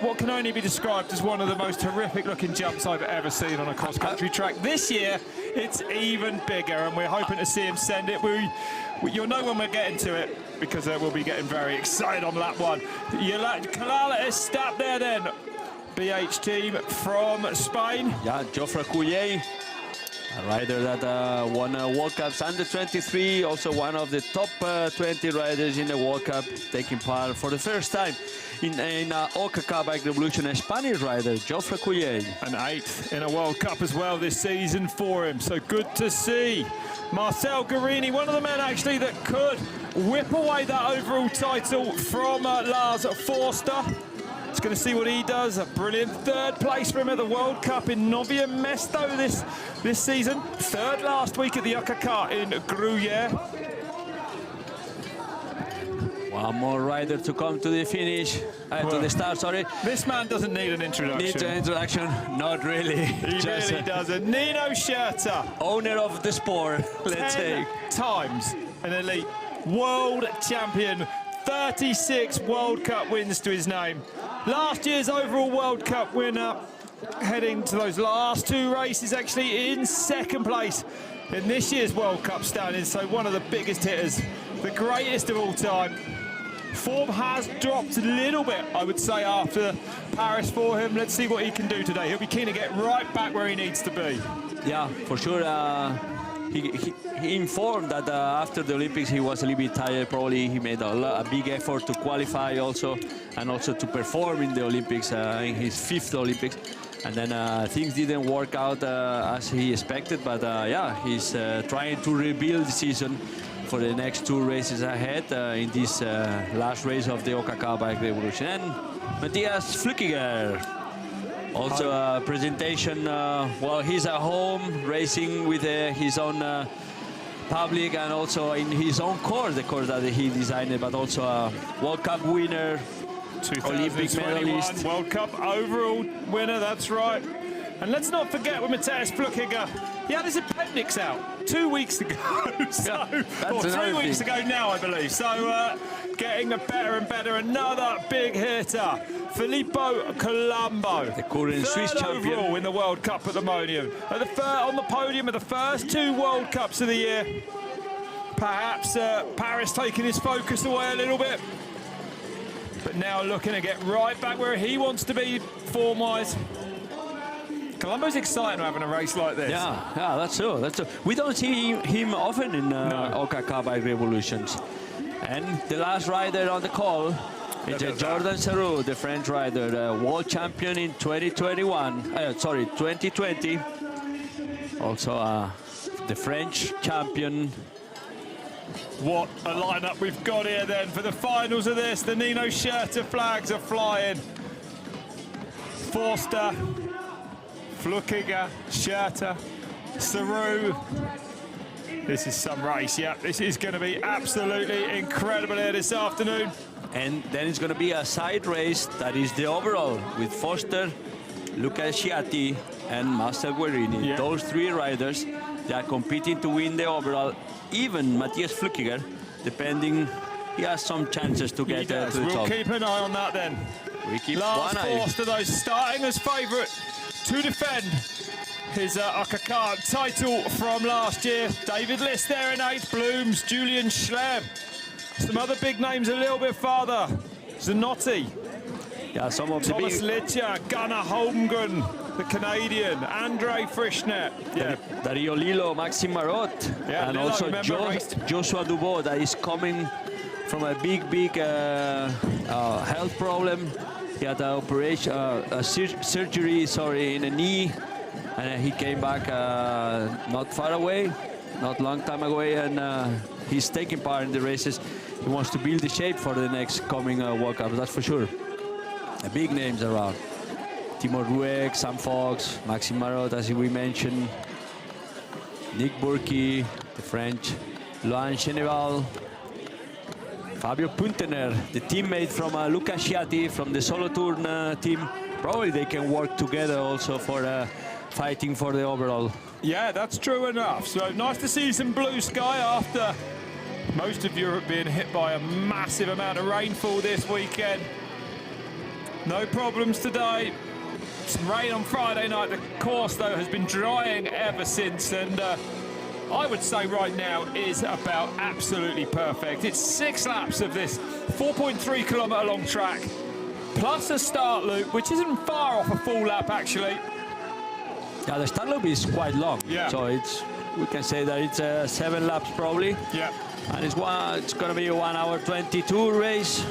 what can only be described as one of the most horrific looking jumps I've ever seen on a cross-country track. This year, it's even bigger, and we're hoping to see him send it. You'll know when we're getting to it, because we'll be getting very excited on lap 1. Kalala is stopped there then. BH team from Spain. Yeah, Geoffrey Couillet, a rider that won World Cups under 23, also one of the top 20 riders in the World Cup, taking part for the first time in ÖKK BIKE REVOLUTION, a Spanish rider, Geoffrey Couillet. An 8th in a World Cup as well this season for him, so good to see. Marcel Guerini, one of the men actually that could whip away that overall title from Lars Forster. It's going to see what he does. A brilliant 3rd place for him at the World Cup in Novia Mesto this season. 3rd last week at the ÖKK in Gruyere. One more rider to come to the finish, to the start, sorry. This man doesn't need an introduction. Needs an introduction? Not really. He really doesn't. Nino Schurter. Owner of the sport, let's say. 10 times an elite world champion. 36 World Cup wins to his name. Last year's overall World Cup winner, heading to those last 2 races, actually in 2nd place in this year's World Cup standings. So one of the biggest hitters, the greatest of all time. Form has dropped a little bit, I would say, after Paris for him. Let's see what he can do today. He'll be keen to get right back where he needs to be. Yeah, for sure. He informed that after the Olympics he was a little bit tired. Probably he made a big effort to qualify also, and also to perform in the Olympics, in his 5th Olympics. And then things didn't work out as he expected, but yeah, he's trying to rebuild the season for the next 2 races ahead in this last race of the ÖKK BIKE REVOLUTION. And Matthias Flückiger, also a presentation while he's at home racing with his own public, and also in his own course, the course that he designed, but also a World Cup winner, Olympic medalist. World Cup overall winner, that's right. And let's not forget with Matthias Flückiger, he had his appendix out 2 weeks ago, or 3 weeks ago now, I believe. So getting better and better. Another big hitter, Filippo Colombo, the current Swiss champion overall in the World Cup at the podium. On the podium of the first 2 World Cups of the year. Perhaps Paris taking his focus away a little bit, but now looking to get right back where he wants to be form-wise. Colombo's exciting having a race like this. Yeah, that's true. That's true. We don't see him often in ÖKK BIKE REVOLUTIONs. And the last rider on the call is Jordan Sarrou, the French rider, world champion in 2020. Also the French champion. What a lineup we've got here then for the finals of this. The Nino Schurter flags are flying. Forster, Flückiger, Schurter, Sarrou. This is some race, yeah. This is going to be absolutely incredible here this afternoon. And then it's going to be a side race that is the overall with Forster, Luca Sciatti, and Marcel Guerini. Yeah. Those 3 riders, they are competing to win the overall. Even Matthias Flückiger, depending, he has some chances to get to the top. We'll keep an eye on that then. We keep Lars one eye. Forster, though, starting as favourite to defend his ÖKK title from last year. David List there in 8th, Blooms, Julian Schlemm. Some other big names a little bit farther. Zanotti. Yeah, some of Thomas the big... Littja, Gunnar Holmgren, the Canadian, Andre Frischner. Yeah. Dario Lillo, Maxime Marot, Yeah, and Lillo, also remember, Joshua Dubois, that is coming from a big health problem. He had an operation, surgery, in a knee, and he came back not far away, not long time away, and he's taking part in the races. He wants to build the shape for the next coming World Cup, that's for sure. Big names around. Timo Rueg, Sam Fox, Maxime Marot, as we mentioned, Nick Burki, the French, Loan Cheneval, Fabio Puntener, the teammate from Luca Sciatti from the Solo Turn team. Probably they can work together also for fighting for the overall. Yeah, that's true enough. So nice to see some blue sky after most of Europe being hit by a massive amount of rainfall this weekend. No problems today. Some rain on Friday night. The course, though, has been drying ever since, and I would say right now is about absolutely perfect. It's 6 laps of this 4.3 kilometre long track, plus a start loop, which isn't far off a full lap actually. Yeah, the start loop is quite long. Yeah. So we can say that it's 7 laps probably. Yeah. And it's going to be a 1 hour 22 race.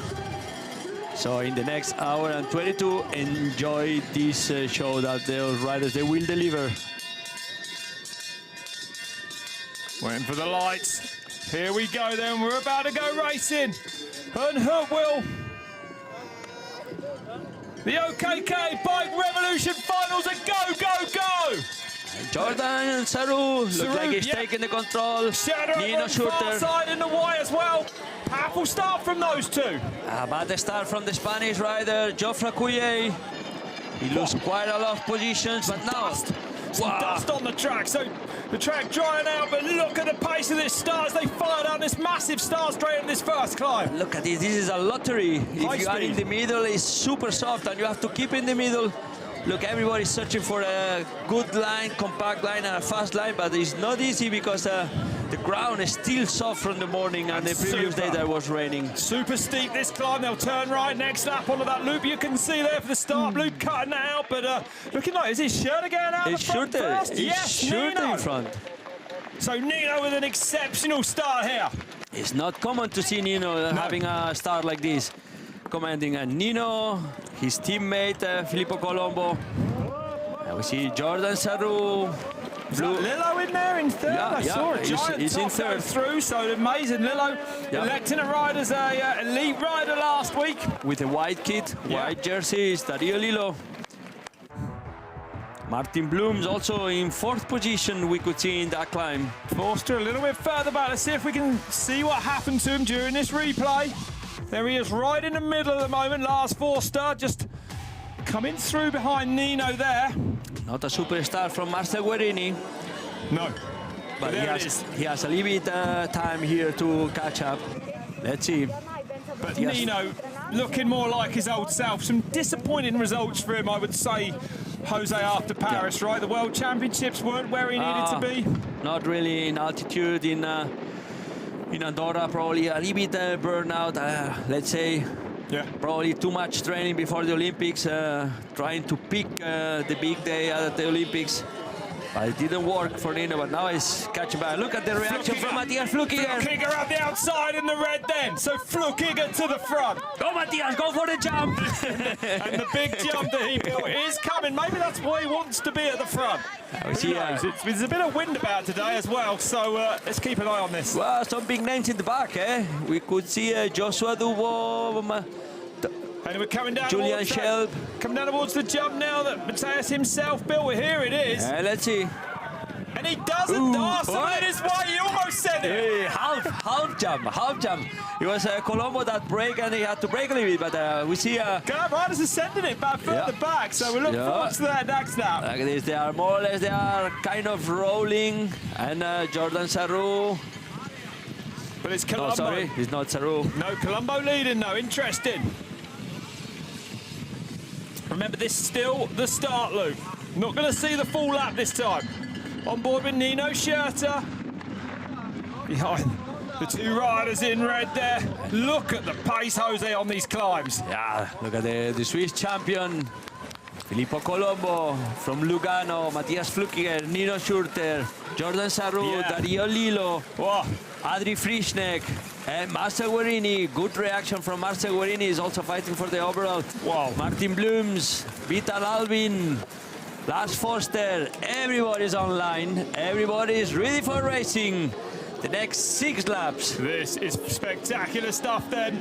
So in the next hour and 22, enjoy this show that the riders they will deliver. Waiting for the lights. Here we go then, we're about to go racing. And Huttwil. The ÖKK Bike Revolution finals are go, go, go! Jordan and Saru look like he's taking the control. Nino far side in the white as well. Powerful start from those two. But the start from the Spanish rider, Geoffrey Couillet. He loses quite a lot of positions, but now... Some dust on the track, so the track drying out, but look at the pace of this start as they fire down this massive start straight on this first climb. Look at this is a lottery. If you are in the middle, it's super soft and you have to keep in the middle. Look, everybody's searching for a good line, compact line and a fast line, but it's not easy because the ground is still soft from the morning and the previous day that was raining. Super steep this climb, they'll turn right next lap onto that loop. You can see there for the start loop cutting that out, but looking like, is his shirt again out it's the front first? Yes, Nino in front. So Nino with an exceptional start here. It's not common to see Nino having a start like this. Commanding Nino, his teammate Filippo Colombo. And we see Jordan Saru. Lillo in there in third. I saw a giant he's in third through, so amazing. Lillo electing a rider as a elite rider last week. With a white kit, white jersey, is Dario Lillo. Martin Blooms also in 4th position, we could see in that climb. Forster a little bit further back. Let's see if we can see what happened to him during this replay. There he is right in the middle at the moment. Lars Forster just coming through behind Nino there. Not a superstar from Marcel Guerini. No. But he has a little bit time here to catch up. Let's see. But Nino looking more like his old self. Some disappointing results for him, I would say, Jose, after Paris, right? The World Championships weren't where he needed to be. Not really in altitude in Andorra, probably a little bit burnout, let's say. Yeah. Probably too much training before the Olympics, trying to pick the big day at the Olympics. But it didn't work for Nino, but now he's catching back. Look at the reaction from Matthias Flückiger. Flückiger at the outside in the red then, so Flückiger to the front. Go Matthias, go for the jump! And the big jump that he built is coming. Maybe that's why he wants to be at the front. There's a bit of wind about today as well, so let's keep an eye on this. Well, some big names in the back, eh? We could see Joshua Dubois, and we're coming down Julian Shelb. Coming down towards the jump now that Matthias himself built. Here it is. Let's see. And he doesn't dance, that is why he almost said it. Hey, half jump. It was Colombo that break and he had to break a little bit, but we see... riders are sending it back further back, so we look forward to that next lap. Like this, they are more or less, they are kind of rolling, and Jordan Saru... But it's Colombo. No, sorry, it's not Saru. No, Colombo leading though, interesting. Remember, this is still the start loop. Not going to see the full lap this time. On board with Nino Schurter. Behind the two riders in red there. Look at the pace, Jose, on these climbs. Yeah, look at the Swiss champion. Filippo Colombo from Lugano, Matthias Flückiger, Nino Schurter, Jordan Saru, Dario Lillo, Adri Frischneck, and Marcel Guerini. Good reaction from Marcel Guerini. Is also fighting for the overall. Wow. Martin Blooms, Vital Albin, Lars Forster. Everybody's online. Everybody's ready for racing. The next 6 laps. This is spectacular stuff then.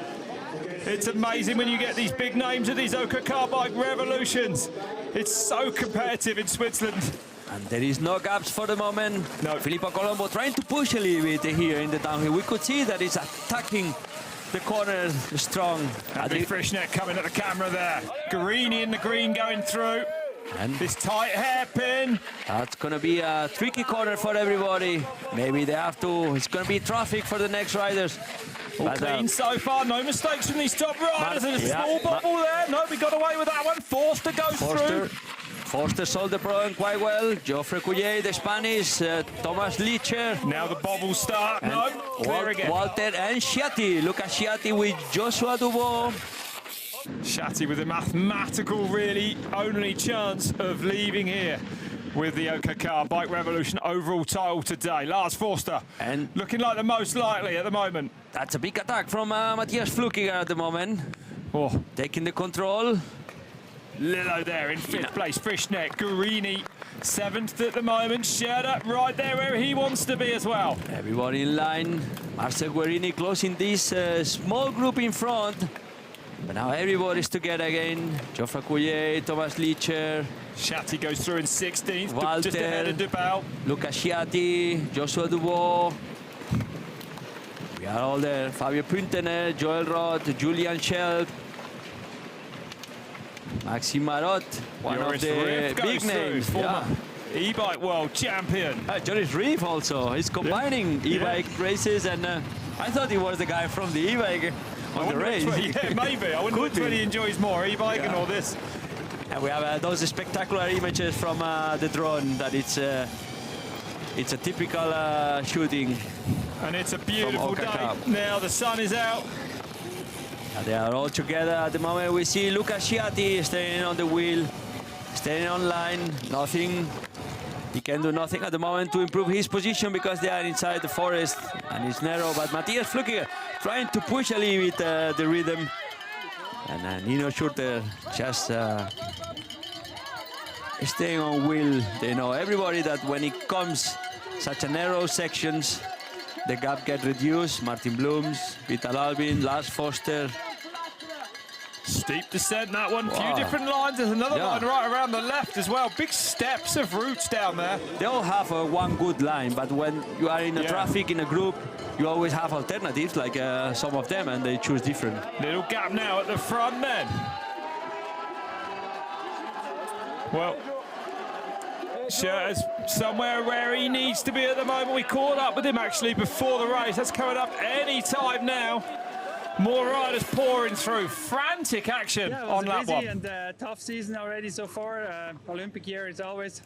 It's amazing when you get these big names at these ÖKK Bike Revolutions. It's so competitive in Switzerland. And there is no gaps for the moment. No. Filippo Colombo trying to push a little bit here in the downhill. We could see that he's attacking the corner strong. Adri Frischneck coming at the camera there. Guerini in the green going through. And this tight hairpin. That's going to be a tricky corner for everybody. Maybe they have to. It's going to be traffic for the next riders. All clean so far, no mistakes from these top riders. And a small bubble there. No, we got away with that one. Forster goes through. Forster sold the program quite well. Geoffrey Couillet, the Spanish, Thomas Licher. Now the bubbles start. No, clear again. Walter and Sciatti. Look at Sciatti with Joshua Dubois. Shatty with a mathematical, really, only chance of leaving here with the ÖKK Bike Revolution overall title today. Lars Forster, and looking like the most likely at the moment. That's a big attack from Matthias Flukiger at the moment. Oh, taking the control. Lillo there in 5th place, Frischneck, Guarini 7th at the moment, Scherder right there where he wants to be as well. Everybody in line, Marcel Guarini closing this small group in front. But now everybody's together again. Geoffrey Couillet, Thomas Licher. Shatty goes through in 16th, Walter, just ahead of Dubal. Luca Sciatti, Joshua Dubois. We are all there. Fabio Puntener, Joel Roth, Julian Schelp. Maxime Marot, one Joris of the Riff big goes names. through, former e-bike world champion. Joris Riff also. He's combining e-bike races, and I thought he was the guy from the e-bike on the race. Yeah, maybe. I wonder which one he enjoys more, e-biking or this. And we have those spectacular images from the drone that it's a typical shooting. And it's a beautiful day. Now the sun is out. They are all together at the moment. We see Luca Sciatti staying on the wheel, staying on line, nothing. He can do nothing at the moment to improve his position because they are inside the forest and it's narrow. But Matthias Flukiger trying to push a little bit the rhythm. And Nino Schurter just staying on wheel. They know everybody that when it comes such a narrow sections, the gap get reduced. Martin Blooms, Vital Albin, Lars Foster. Steep descent, that one. Few different lines. There's another line right around the left as well. Big steps of routes down there. They all have one good line, but when you are in a traffic, in a group, you always have alternatives, like some of them, and they choose different. Little gap now at the front then. Well, Schurter's somewhere where he needs to be at the moment. We caught up with him actually before the race. That's coming up any time now. More riders pouring through. Frantic action on that one. It was a busy and tough season already so far. Olympic year is always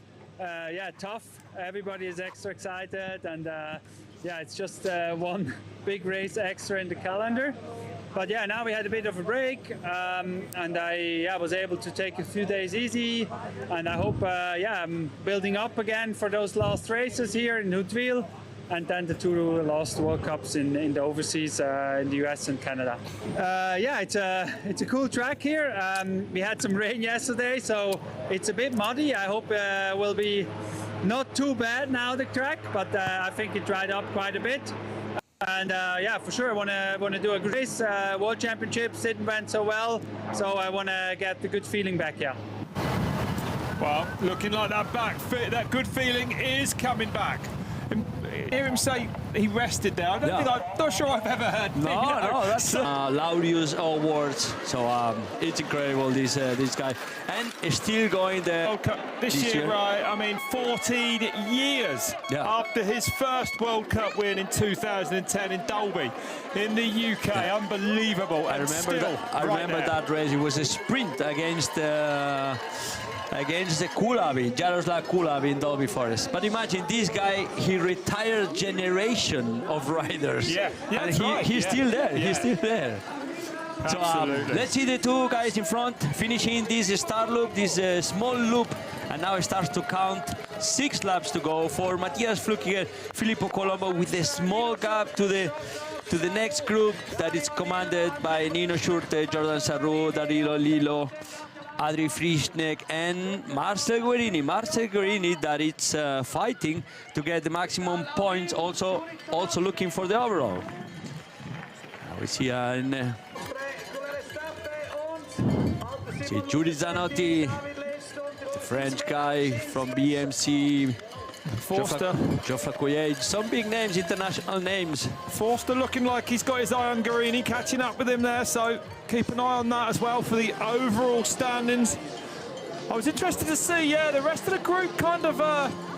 tough. Everybody is extra excited, and it's just one big race extra in the calendar. But yeah, now we had a bit of a break, and I was able to take a few days easy, and I hope I'm building up again for those last races here in Huttwil, and then the two last World Cups in the overseas, in the US and Canada. It's a cool track here. We had some rain yesterday, so it's a bit muddy. I hope it will be not too bad now, the track, but I think it dried up quite a bit. And for sure, I want to do a great race. World Championships didn't went so well, so I want to get the good feeling back here. Well, looking like that good feeling is coming back. Hear him say he rested there. I'm not sure I've ever heard. No, that's Laureus Awards. So it's incredible, this guy, and is still going there. World Cup this year, right? I mean, 14 years after his first World Cup win in 2010 in Dalby, in the UK. Unbelievable. I remember that race. It was a sprint against the Kulabi, Jaroslav Kulabi in Dalby Forest. But imagine this guy, he retired generation of riders. And he's still there, he's still there. So let's see the two guys in front finishing this start loop, this small loop, and now it starts to count. 6 laps to go for Matthias Flukiger, Filippo Colombo, with a small gap to the next group that is commanded by Nino Schurter, Jordan Sarru, Dario Lillo, Adri Frischneck and Marcel Guerini. Marcel Guerini that it's fighting to get the maximum points, also looking for the overall. We see Giudi Zanotti, the French guy from BMC. Forster, Geoffrey Couillet, some big names, international names. Forster looking like he's got his eye on Guarini, catching up with him there, so keep an eye on that as well for the overall standings. I was interested to see, the rest of the group kind of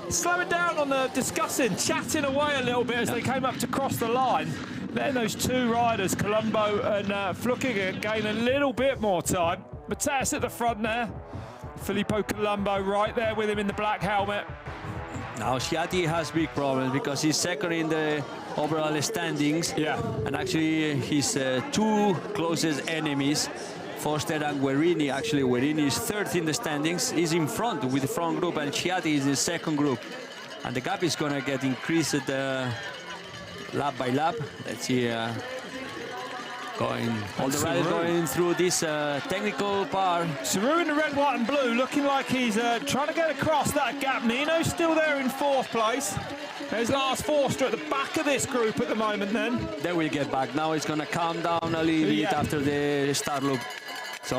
slowing down on the discussing, chatting away a little bit as they came up to cross the line, letting those two riders, Colombo and Flukiger, gain a little bit more time. Matthias at the front there, Filippo Colombo right there with him in the black helmet. Now Sciatti has big problems because he's second in the overall standings. And actually his two closest enemies, Foster and Guerini. Actually, Guerini is third in the standings. He's in front with the front group, and Chiatti is in the second group. And the gap is going to get increased lap by lap. Let's see, all the riders going through this technical part. Saru in the red, white and blue, looking like he's trying to get across that gap. Nino's still there in fourth place. There's Lars Forster at the back of this group at the moment then. They will get back. Now it's going to calm down a little bit after the start loop. So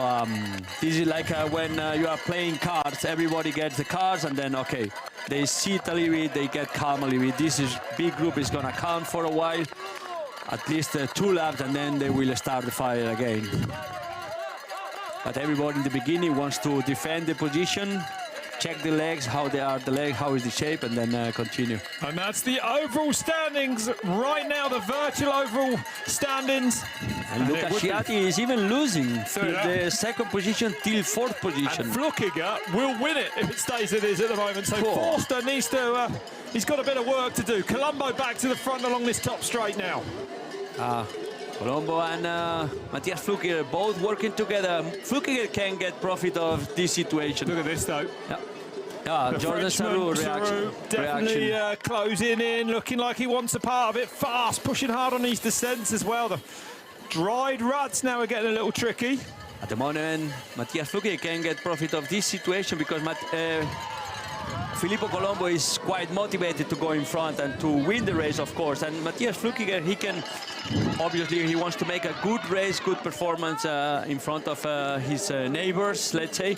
this is like when you are playing cards, everybody gets the cards and then, okay, they sit a little bit, they get calm a little bit. This is big group is going to count for a while, at least 2 laps, and then they will start the fire again. But everybody in the beginning wants to defend the position, check the legs, how they are, the leg, how is the shape, and then continue. And that's the overall standings right now, the virtual overall standings. And Luca Chiatti is even losing the second position till fourth position. And Flukiger will win it if it stays as it is at the moment. So Forster needs to, he's got a bit of work to do. Colombo back to the front along this top straight now. Colombo and Matthias Flukiger both working together. Flukiger can get profit of this situation. Look at this though. Yeah, Jordan Saru reaction. Definitely closing in, looking like he wants a part of it. Fast, pushing hard on these descents as well. The dried ruts now are getting a little tricky. At the moment, Matthias Flukiger can get profit of this situation because Filippo Colombo is quite motivated to go in front and to win the race, of course. And Matthias Flukiger, he can, obviously, he wants to make a good race, good performance in front of his neighbors, let's say.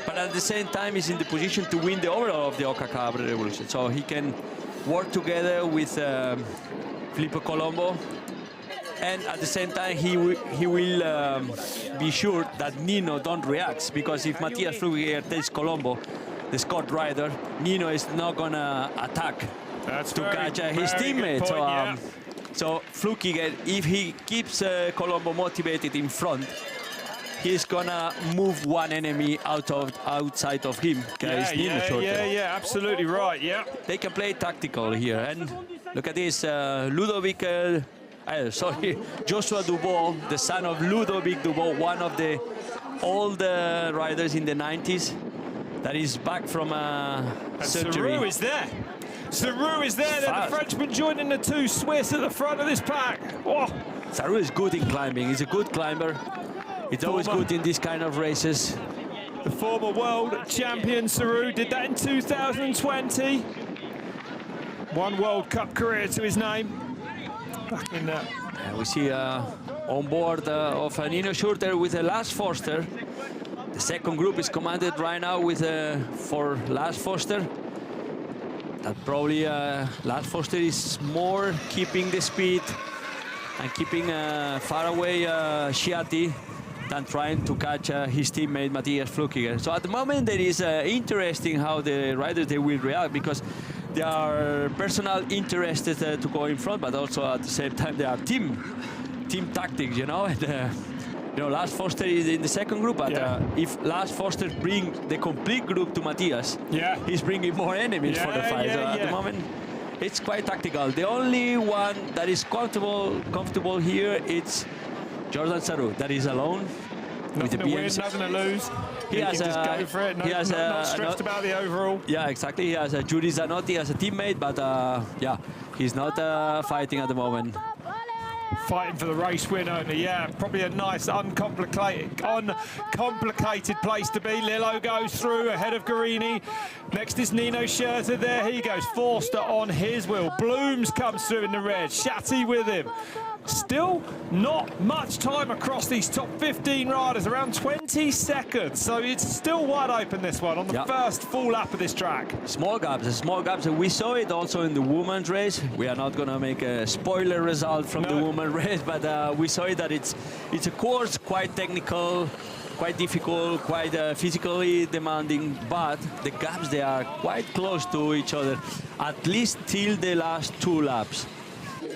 But at the same time, he's in the position to win the overall of the ÖKK BIKE Revolution. So he can work together with Filippo Colombo. And at the same time, he will be sure that Nino don't react, because if Matthias Flukiger takes Colombo, the Scott rider, Nino is not gonna attack to catch his teammate. So Flukiger, if he keeps Colombo motivated in front, he's gonna move one enemy outside of him. Yeah, absolutely right. Yeah, they can play tactical here. And look at this, Joshua Dubois, the son of Ludovic Dubois, one of the old riders in the 90s. That is back from surgery. Saru is there. Saru is there. The Frenchman joining the two Swiss at the front of this pack. Oh. Saru is good in climbing. He's a good climber. It's always good in these kind of races. The former world champion Saru did that in 2020. One World Cup career to his name. Back in that. We see on board of Nino Schurter with Lars Forster. The second group is commanded right now with for Lars Forster. That probably Lars Forster is more keeping the speed and keeping far away Chiatti than trying to catch his teammate Matthias Flukiger. So at the moment it is interesting how the riders they will react, because they are personal interested to go in front, but also at the same time they are team tactics, you know. And, Lars Forster is in the second group, but if Lars Forster brings the complete group to Matthias, he's bringing more enemies for the fight. At the moment, it's quite tactical. The only one that is comfortable here, it's Jordan Saru. That is alone. Nothing to win, nothing to lose. He has just go for it. Not stressed about the overall. Yeah, exactly. He has Giudi Zanotti as a teammate, but he's not fighting at the moment. Fighting for the race win only, yeah. Probably a nice, uncomplicated place to be. Lillo goes through ahead of Guerini. Next is Nino Schurter there. He goes. Forster on his wheel. Blooms comes through in the red. Chiatti with him. Still not much time across these top 15 riders, around 20 seconds. So it's still wide open, this one, on the first full lap of this track. Small gaps. We saw it also in the women's race. We are not going to make a spoiler result from the women's race, but we saw it that it's a course quite technical, quite difficult, quite physically demanding, but the gaps, they are quite close to each other, at least till the last 2 laps.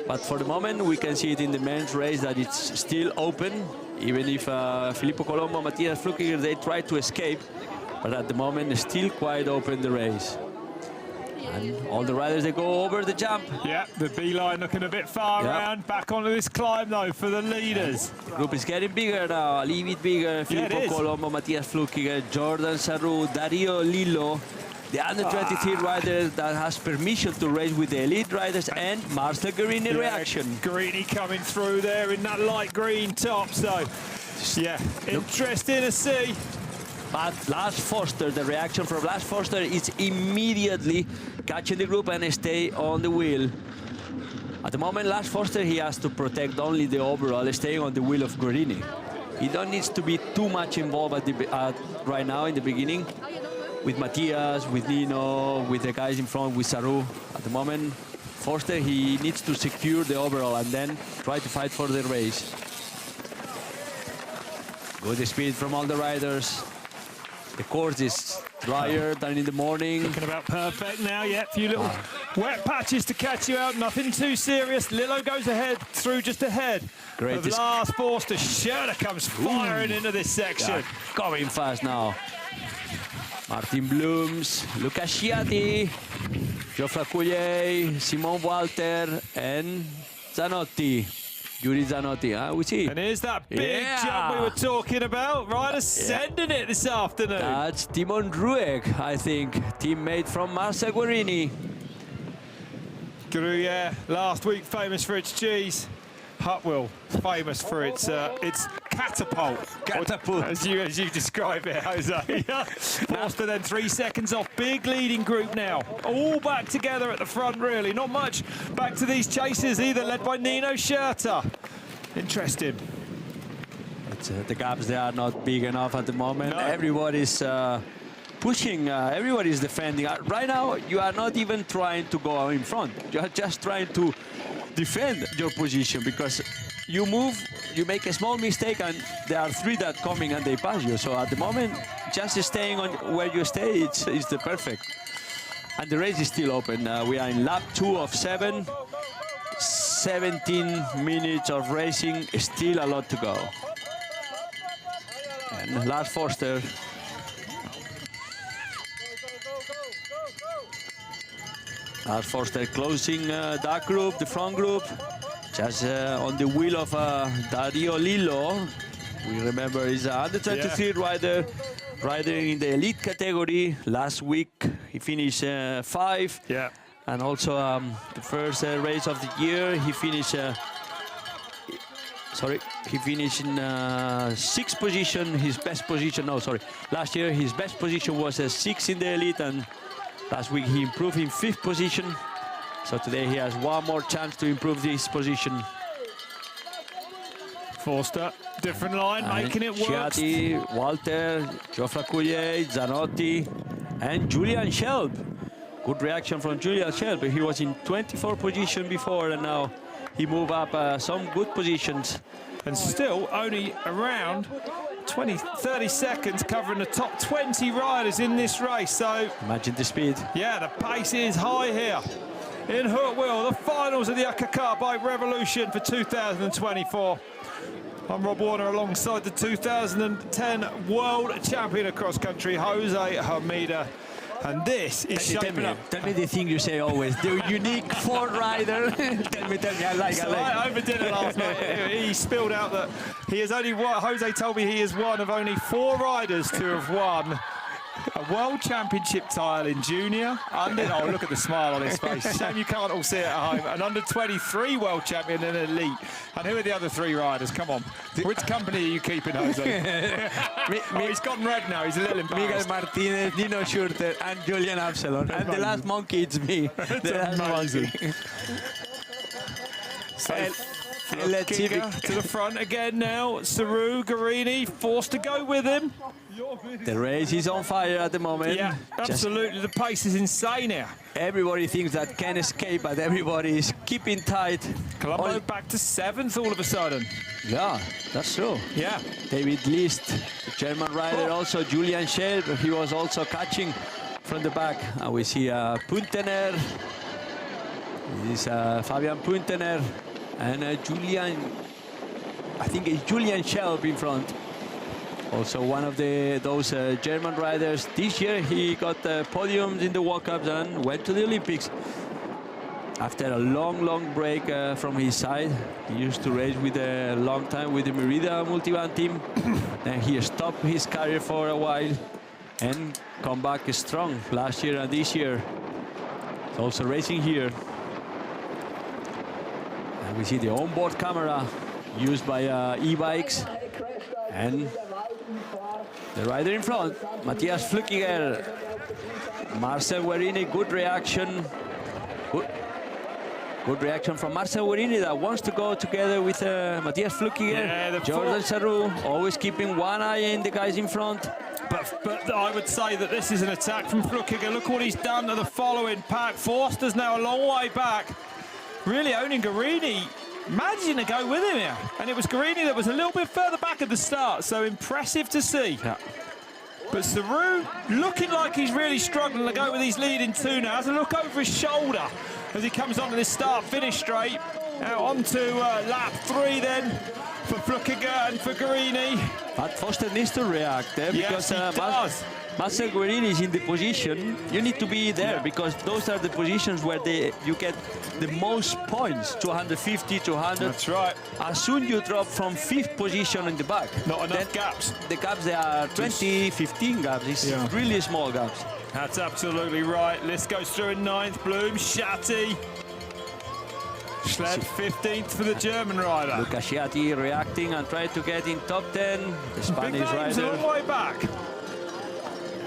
But for the moment, we can see it in the men's race that it's still open, even if Filippo Colombo, Matthias Flukiger, they try to escape. But at the moment, it's still quite open, the race. And all the riders, they go over the jump. Yeah, the B-line looking a bit far around. Back onto this climb, though, for the leaders. Group is getting bigger now, a little bit bigger. Filippo Colombo, Mattias Flukiger, Jordan Saru, Dario Lillo, the under-23 rider that has permission to race with the elite riders, and Marcel Guerini reaction. Guerini coming through there in that light green top, so yeah, interesting to see. But Lars Foster, the reaction from Lars Foster is immediately catching the group and stay on the wheel. At the moment, Lars Foster, he has to protect only the overall, staying on the wheel of Guerini. He don't need to be too much involved right now in the beginning with Matthias, with Nino, with the guys in front, with Saru. At the moment, Foster, he needs to secure the overall and then try to fight for the race. Good speed from all the riders. The course is drier than in the morning. Looking about perfect now, yeah. A few little wet patches to catch you out, nothing too serious. Lillo goes ahead, through just ahead. Great. Of Lars Forster. Schöner comes firing into this section. Yeah, going fast now. Martin Blooms, Luca Sciatti, Geoffrey Couillet, Simon Walter, and Zanotti. Yuri Zanotti, we see. And here's that big jump we were talking about. Riders sending it this afternoon. That's Timon Rueg, I think, teammate from Marcel Guerini. Gruyere, last week famous for its cheese. Huttwil, famous for its catapult. Catapult. As you describe it, Jose. Foster then 3 seconds off. Big leading group now. All back together at the front, really. Not much back to these chasers either, led by Nino Schurter. Interesting. The gaps, they are not big enough at the moment. No. Everybody's pushing, everybody's defending. Right now, you are not even trying to go in front. You are just trying to defend your position, because you move, you make a small mistake, and there are three that coming and they pass you. So at the moment, just staying on where you stay, it's the perfect. And the race is still open. We are in lap 2 of 7. 17 minutes of racing, still a lot to go. And Lars Foster. Lars Foster closing that group, the front group, just on the wheel of Dario Lillo. We remember he's an under-23 rider in the elite category. Last week he finished 5. Yeah. And also the first race of the year, he finished. He finished in 6th position. His best position. No, sorry. Last year his best position was 6 in the elite, and last week he improved in 5th position. So today he has one more chance to improve this position. Forster, different line, making it work. Sciatti, Walter, Geoffrey Couillet, Zanotti, and Julian Shelb. Good reaction from Julian Shelb. He was in 24th position before, and now he moved up some good positions. And still only around 20-30 seconds covering the top 20 riders in this race. So imagine the speed. Yeah, the pace is high here in Huttwil, the finals of the ÖKK Bike Revolution for 2024. I'm Rob Warner alongside the 2010 World Champion of Cross Country, Jose Hermida. And this is shaping up. Tell me the thing you say always, the unique 4 rider. tell me, I like. Over dinner last night, he spilled out that he has only won, Jose told me he is one of only 4 riders to have won a World Championship title in junior. Oh, look at the smile on his face. Shame you can't all see it at home. An under-23 World Champion and an elite. And who are the other 3 riders? Come on. Which company are you keeping, Jose? He's gotten red now. He's a little embarrassed. Miguel Martinez, Nino Schurter, and Julian Absalon. And the last monkey, it's me. The last monkey. Kiga to the front again now. Saru, Guerini, forced to go with him. The race is on fire at the moment. Yeah, absolutely. The pace is insane here. Everybody thinks that can escape, but everybody is keeping tight. Colombo back to 7th all of a sudden. Yeah, that's true. Yeah. David List, the German rider, also Julian Shelb, he was also catching from the back. And we see Puntener. This is Fabian Puntener. And Julian, I think it's Julian Shelb in front. Also one of those German riders. This year he got podiums in the World Cups and went to the Olympics. After a long break from his side, he used to race with a long time with the Merida multivan team. Then he stopped his career for a while and come back strong last year and this year. He's also racing here. And we see the onboard camera used by e-bikes. And the rider in front, Matthias Flückiger. Marcel Guerini, good reaction. Good reaction from Marcel Guerini that wants to go together with Matthias Flückiger. Yeah, Jordan Sarrou, always keeping one eye in the guys in front. But I would say that this is an attack from Flückiger. Look what he's done to the following pack. Forster's now a long way back. Really owning Guerini. Managing to go with him here. And it was Guerini that was a little bit further back at the start, so impressive to see. Yeah. But Sarrou looking like he's really struggling to go with his leading two now. Has a look over his shoulder as he comes onto this start-finish straight. Now onto lap 3 then for Flückiger and for Guerini. But Foster needs to react because yes, he does. Marcel Guerini is in the position. You need to be there because those are the positions where you get the most points, 250, 200. That's right. As soon you drop from 5th position in the back, not enough gaps. The gaps, they are 20, 15 gaps. It's really small gaps. That's absolutely right. List goes through in 9th. Bloom, Schiatti. Schled 15th for the German rider. Luca Schiatti reacting and trying to get in top 10. The Spanish rider. All the way back.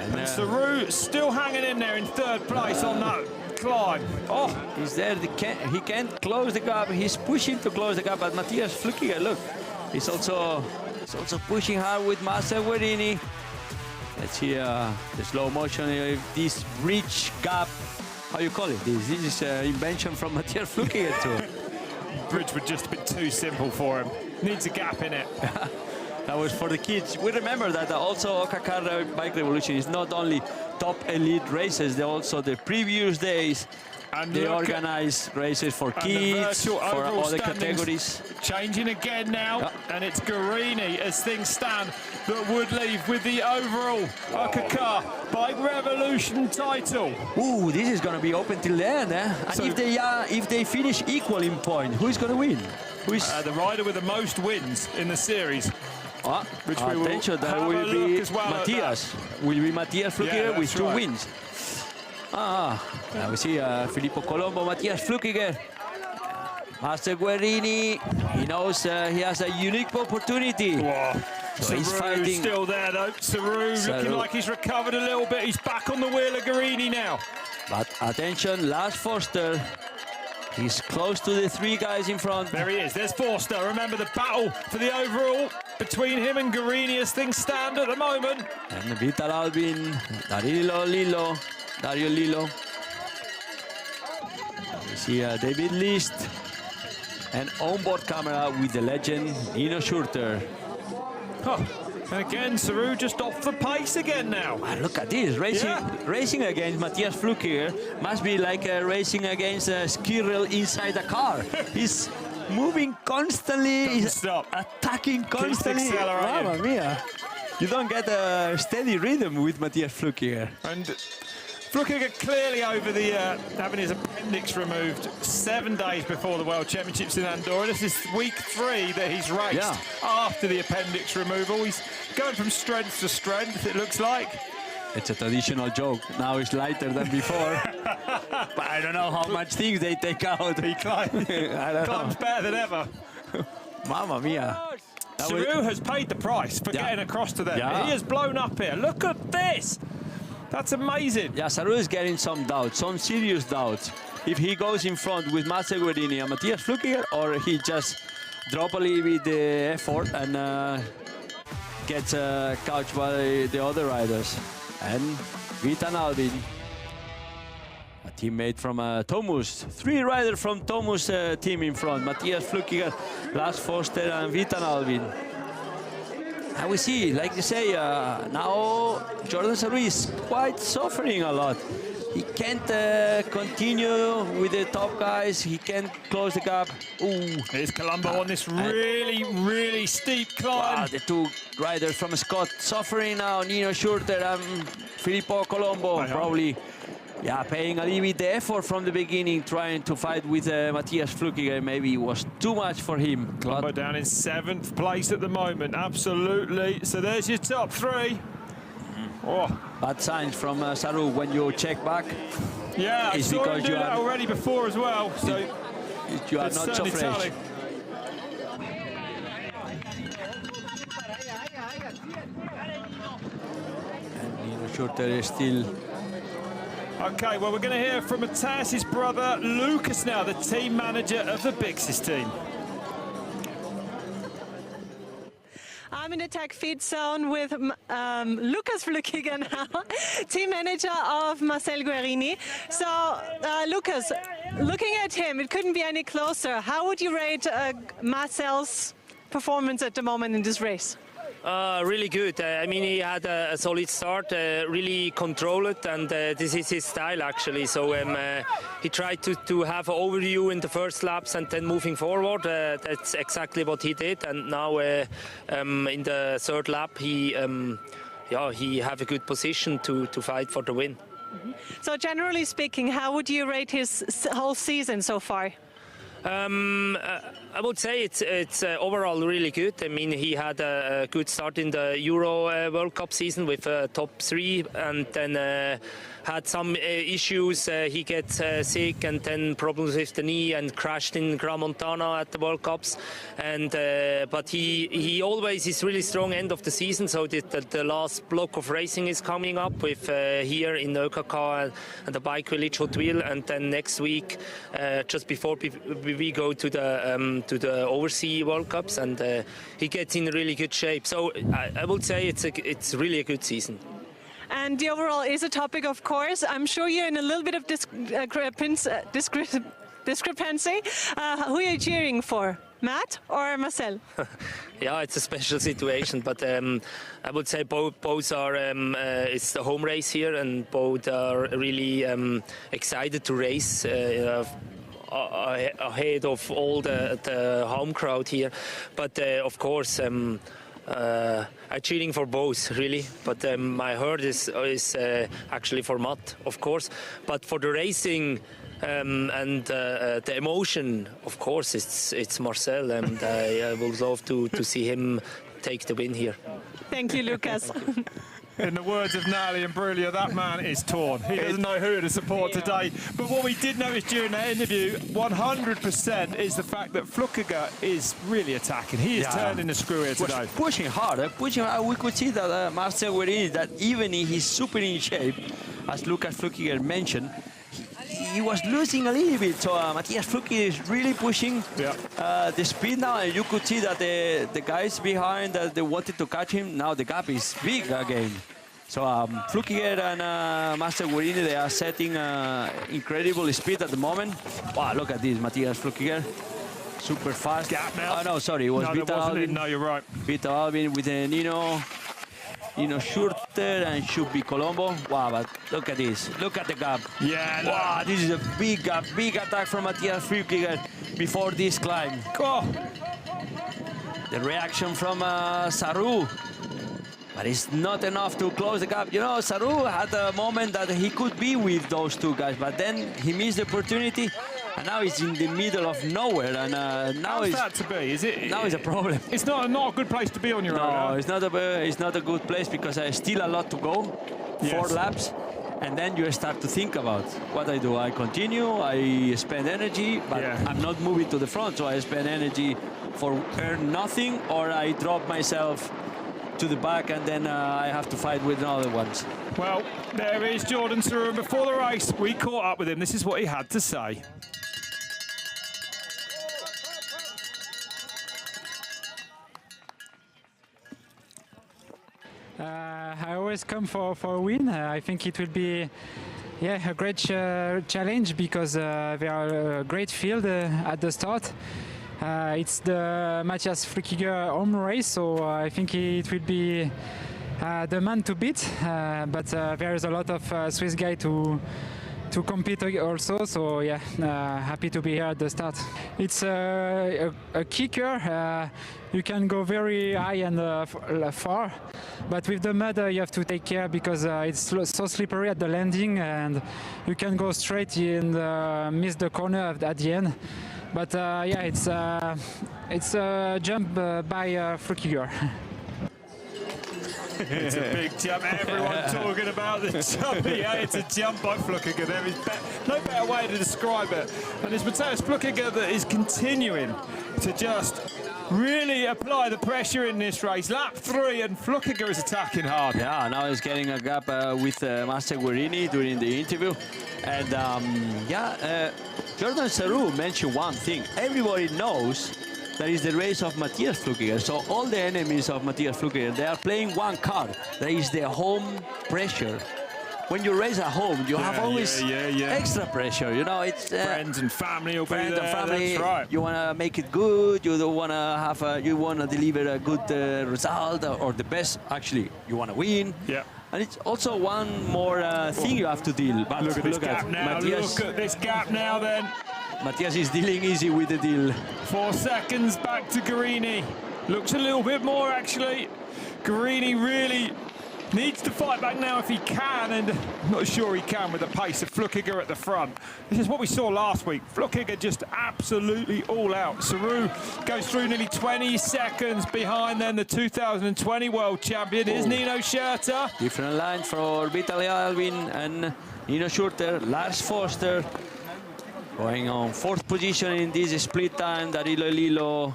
And Sarrou still hanging in there in 3rd place on that climb. Oh, he's there. He can't close the gap. He's pushing to close the gap. But Matthias Flückiger, look, he's also pushing hard with Marcel Guerini. Let's see the slow motion of this bridge gap. How you call it? This is an invention from Matthias Flückiger too. Bridge would just have been too simple for him. Needs a gap in it. That was for the kids. We remember that also ÖKK Bike Revolution is not only top elite races, they also the previous days and they organize races for kids, for other categories. Changing again now, and it's Guerini as things stand that would leave with the overall ÖKK Bike Revolution title. Ooh, this is going to be open till the end, eh? And so if they finish equal in point, who is going to win? Who is the rider with the most wins in the series? Which we will that will be Matthias. Will be Matthias Flückiger with 2 wins. Now we see Filippo Colombo, Matthias Flückiger. Marcel Guerini, he knows he has a unique opportunity. So he's fighting. Still there though. Sarrou looking like he's recovered a little bit. He's back on the wheel of Guerini now. But attention, Lars Forster. He's close to the 3 guys in front. There he is. There's Forster. Remember the battle for the overall between him and Guerini as things stand at the moment. And Vital Albin, Dario Lillo. We see David List. And onboard camera with the legend Nino Schurter. And again, Sarrou just off the pace again now. Look at this, racing against Matthias Flückiger must be like racing against a ski rail inside a car. He's moving constantly, he's attacking constantly. Mamma mia. You don't get a steady rhythm with Matthias Flückiger. And Flückiger clearly over the having his appendix removed 7 days before the World Championships in Andorra. This is week 3 that he's raced after the appendix removal. He's going from strength to strength, it looks like. It's a traditional joke. Now it's lighter than before. But I don't know how much things they take out. He climbs better than ever. Mamma mia. Sarrou has paid the price for getting across to them. He has blown up here. Look at this. That's amazing. Yeah, Sarrou is getting some doubts, some serious doubts. If he goes in front with Marcel Guerini and Matthias Flückiger, or he just drop a little bit the effort and gets couched by the other riders. And Vitan Albin, a teammate from Tomus. 3 riders from Tomus team in front. Matthias Flückiger, Lars Forster and Vitan Albin. And we see, like you say, now Jordan Sarou is quite suffering a lot. He can't continue with the top guys. He can't close the gap. Ooh. Here's Colombo on this really steep climb. Wow, the two riders from Scott suffering now. Nino Schurter and Filippo Colombo probably paying a little bit the effort from the beginning, trying to fight with Matthias Flukiger. Maybe it was too much for him. Colombo down in 7th place at the moment, absolutely. So there's your top 3. Oh. Bad signs from Sarou when you check back. Yeah, I saw him do that already before as well. So you are not so fresh. And Nino Schurter is still. Okay, well, we're going to hear from Matthias's brother Lucas now, the team manager of the Bixis team. I'm in the tech feed zone with Lucas Flukiger now, team manager of Marcel Guerini. So, Lucas, looking at him, it couldn't be any closer. How would you rate Marcel's performance at the moment in this race? Really good. I mean, he had a solid start, really controlled it, and this is his style actually. So he tried to have an overview in the first laps and then moving forward. That's exactly what he did. And now in the third lap, he have a good position to fight for the win. Mm-hmm. So generally speaking, how would you rate his whole season so far? I would say it's overall really good. I mean, he had a good start in the Euro World Cup season with top 3, and then had some issues. He gets sick and then problems with the knee and crashed in Gran Montana at the World Cups. And but he always is really strong end of the season. So the last block of racing is coming up with here in ÖKK and the bike village Huttwil, and then next week just before we go to the overseas World Cups, and he gets in really good shape. So I would say it's really a good season. And the overall is a topic, of course. I'm sure you're in a little bit of discrepancy. Who are you cheering for, Matt or Marcel? Yeah, it's a special situation, but I would say both are. It's the home race here, and both are really excited to race. Ahead of all the home crowd here, but of course I'm cheering for both really, but my heart is actually for Matt, of course, but for the racing and the emotion, of course it's Marcel, and I would love to see him take the win here. Thank you, Lucas. In the words of Natalie and Bruglia, that man is torn. He doesn't know who to support today. But what we did notice during that interview, 100%, is the fact that Flukiger is really attacking. He is turning the screw here today. Pushing hard, pushing hard. We could see that Marcel Guerini, that even if he's super in shape, as Lucas Flukiger mentioned, he was losing a little bit. So Matthias Flukiger is really pushing the speed now, and you could see that the guys behind they wanted to catch him. Now the gap is big again. So Flukiger and Marcel Guerini, they are setting incredible speed at the moment. Wow, look at this, Matthias Flukiger. Super fast. Gap now. Oh, no, sorry, it was Vita Albin. No, you're right. Vita Albin with Nino Schurter and should be Colombo. Wow, but look at this. Look at the gap. Yeah. Wow, this is a big gap, big attack from Matthias Flukiger before this climb. Oh. The reaction from Sarou. But it's not enough to close the gap. You know, Sarou had a moment that he could be with those two guys, but then he missed the opportunity, and now he's in the middle of nowhere. And now how's that to be? Is it? Now it's a problem. It's not a good place to be on your own. No, it's not a good place, because there's still a lot to go. 4 laps, and then you start to think about what I do. I continue, I spend energy, but I'm not moving to the front, so I spend energy for earn nothing, or I drop myself to the back, and then I have to fight with another ones. Well, there is Jordan Sarou, and before the race, we caught up with him. This is what he had to say. I always come for a win. I think it will be a great challenge, because there are a great field at the start. It's the Matthias Flückiger home race, so I think it will be the man to beat. But there is a lot of Swiss guys to compete also, so yeah, happy to be here at the start. It's a kicker. You can go very high and far, but with the mud you have to take care because it's so slippery at the landing, and you can go straight and miss the corner at the end. But yeah, it's a jump by Flückiger. It's a big jump. Everyone talking about the jump. Yeah, it's a jump by Flückiger. There is no better way to describe it. And it's Matthias Flückiger that is continuing to just really apply the pressure in this race. Lap 3, and Flückiger is attacking hard. Yeah, now he's getting a gap with Master Guerini during the interview. And Jordan Sarrou mentioned one thing. Everybody knows that is the race of Matthias Flückiger. So all the enemies of Matthias Flückiger, they are playing one card. That is the home pressure. When you race at home, you have always extra pressure. You know, it's friends and family will be there. Family. That's right. You want to make it good. You don't want to have. You want to deliver a good result or the best. Actually, you want to win. Yeah. And it's also one more thing you have to deal. But look at this gap now. Matthias. Look at this gap now. Then. Matthias is dealing easy with the deal. 4 seconds back to Guerini. Looks a little bit more actually. Guerini really needs to fight back now if he can, and I'm not sure he can with the pace of Flückiger at the front. This is what we saw last week. Flückiger just absolutely all out. Sarrou goes through nearly 20 seconds behind then the 2020 world champion is Nino Schurter. Different line for Vitaly Alvin and Nino Schurter. Lars Forster going on 4th position in this split time. Darilo Lilo,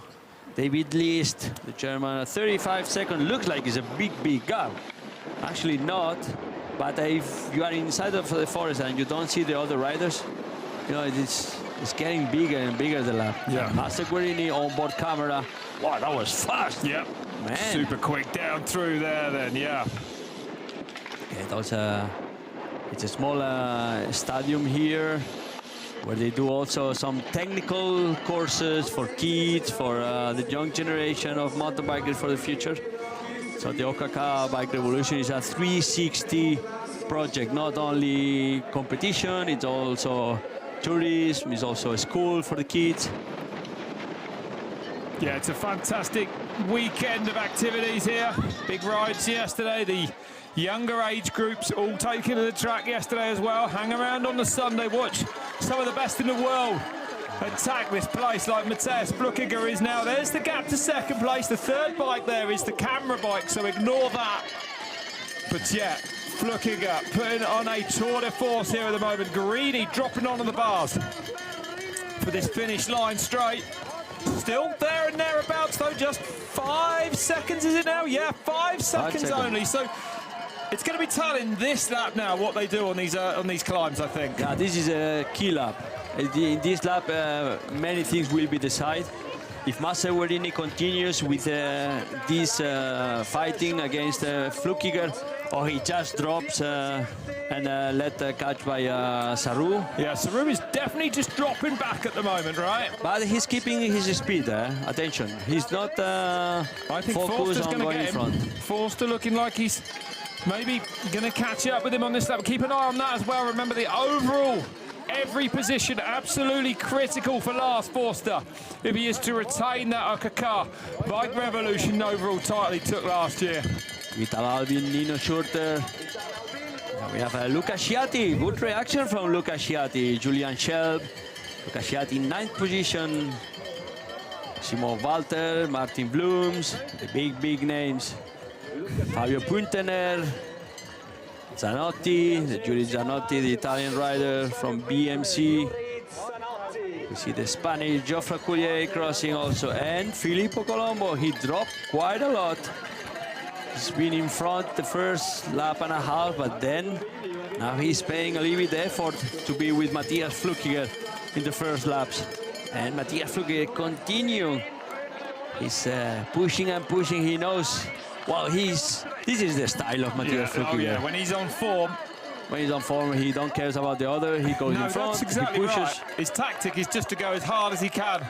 David List, the German, 35 seconds. Looks like it's a big gap. Actually not, but if you are inside of the forest and you don't see the other riders, you know, it's getting bigger and bigger the lap. Yeah. Master Guerini on-board camera. Wow, that was fast. Yep. Man. Super quick down through there then, yeah. Yeah, it's a small stadium here where they do also some technical courses for kids, for the young generation of mountain bikers for the future. So the ÖKK Bike Revolution is a 360 project, not only competition, it's also tourism, it's also a school for the kids. Yeah, it's a fantastic weekend of activities here. Big rides yesterday, the younger age groups all taken to the track yesterday as well. Hang around on the Sunday, watch some of the best in the world attack this place like Matthias Flückiger is now. There's the gap to 2nd place. The 3rd bike there is the camera bike, so ignore that. But yeah, Flückiger putting on a tour de force here at the moment. Guerini dropping onto the bars for this finish line straight. Still there and thereabouts though, just 5 seconds is it now? Yeah, 5 seconds only. So it's going to be telling this lap now what they do on these climbs, I think. Yeah, this is a key lap. In this lap, many things will be decided. If Master Guerini continues with this fighting against Flückiger, or he just drops and let catch by Sarrou. Yeah, Sarrou is definitely just dropping back at the moment, right? But he's keeping his speed, attention. He's not I think focused Forster's on going in front. Forster looking like he's maybe going to catch up with him on this lap. Keep an eye on that as well. Remember the overall, every position absolutely critical for Lars Forster if he is to retain that ÖKK Bike Revolution overall title he took last year. Vital Albin, Nino Schurter. We have Luca Sciatti. Good reaction from Luca Sciatti. Julian Schelb. Luca Sciatti in 9th position. Simon Walter, Martin Blooms, the big names. Fabio Puntener, Zanotti, the Giulio Zanotti, the Italian rider from BMC. We see the Spanish Geoffrey Coulier crossing also, and Filippo Colombo. He dropped quite a lot. He's been in front the first lap and a half, but then now he's paying a little bit effort to be with Matthias Flückiger in the first laps. And Matthias Flückiger continue. He's pushing and pushing. He knows. Well, this is the style of Matthias Flückiger. Oh yeah, when he's on form. When he's on form, he don't care about the other. He goes in front, that's exactly he pushes. Right. His tactic is just to go as hard as he can.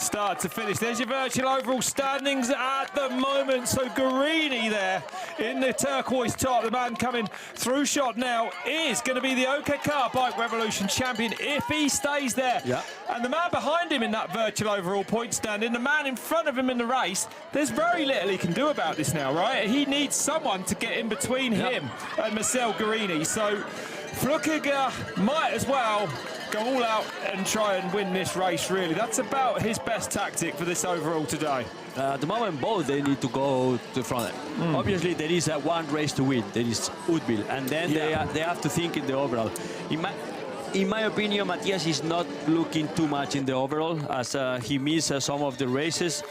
start to finish. There's your virtual overall standings at the moment. So Guarini there in the turquoise top, the man coming through shot now, is going to be the ÖKK Bike Revolution champion if he stays there. Yeah. And the man behind him in that virtual overall point standing, the man in front of him in the race, there's very little he can do about this now, right? He needs someone to get in between him and Marcel Guarini. So Flückiger might as well go all out and try and win this race, really. That's about his best tactic for this overall today. At the moment, both they need to go to the front. Obviously, there is one race to win. There is Huttwil, and then they have to think in the overall. In my opinion, Matthias is not looking too much in the overall, as he missed some of the races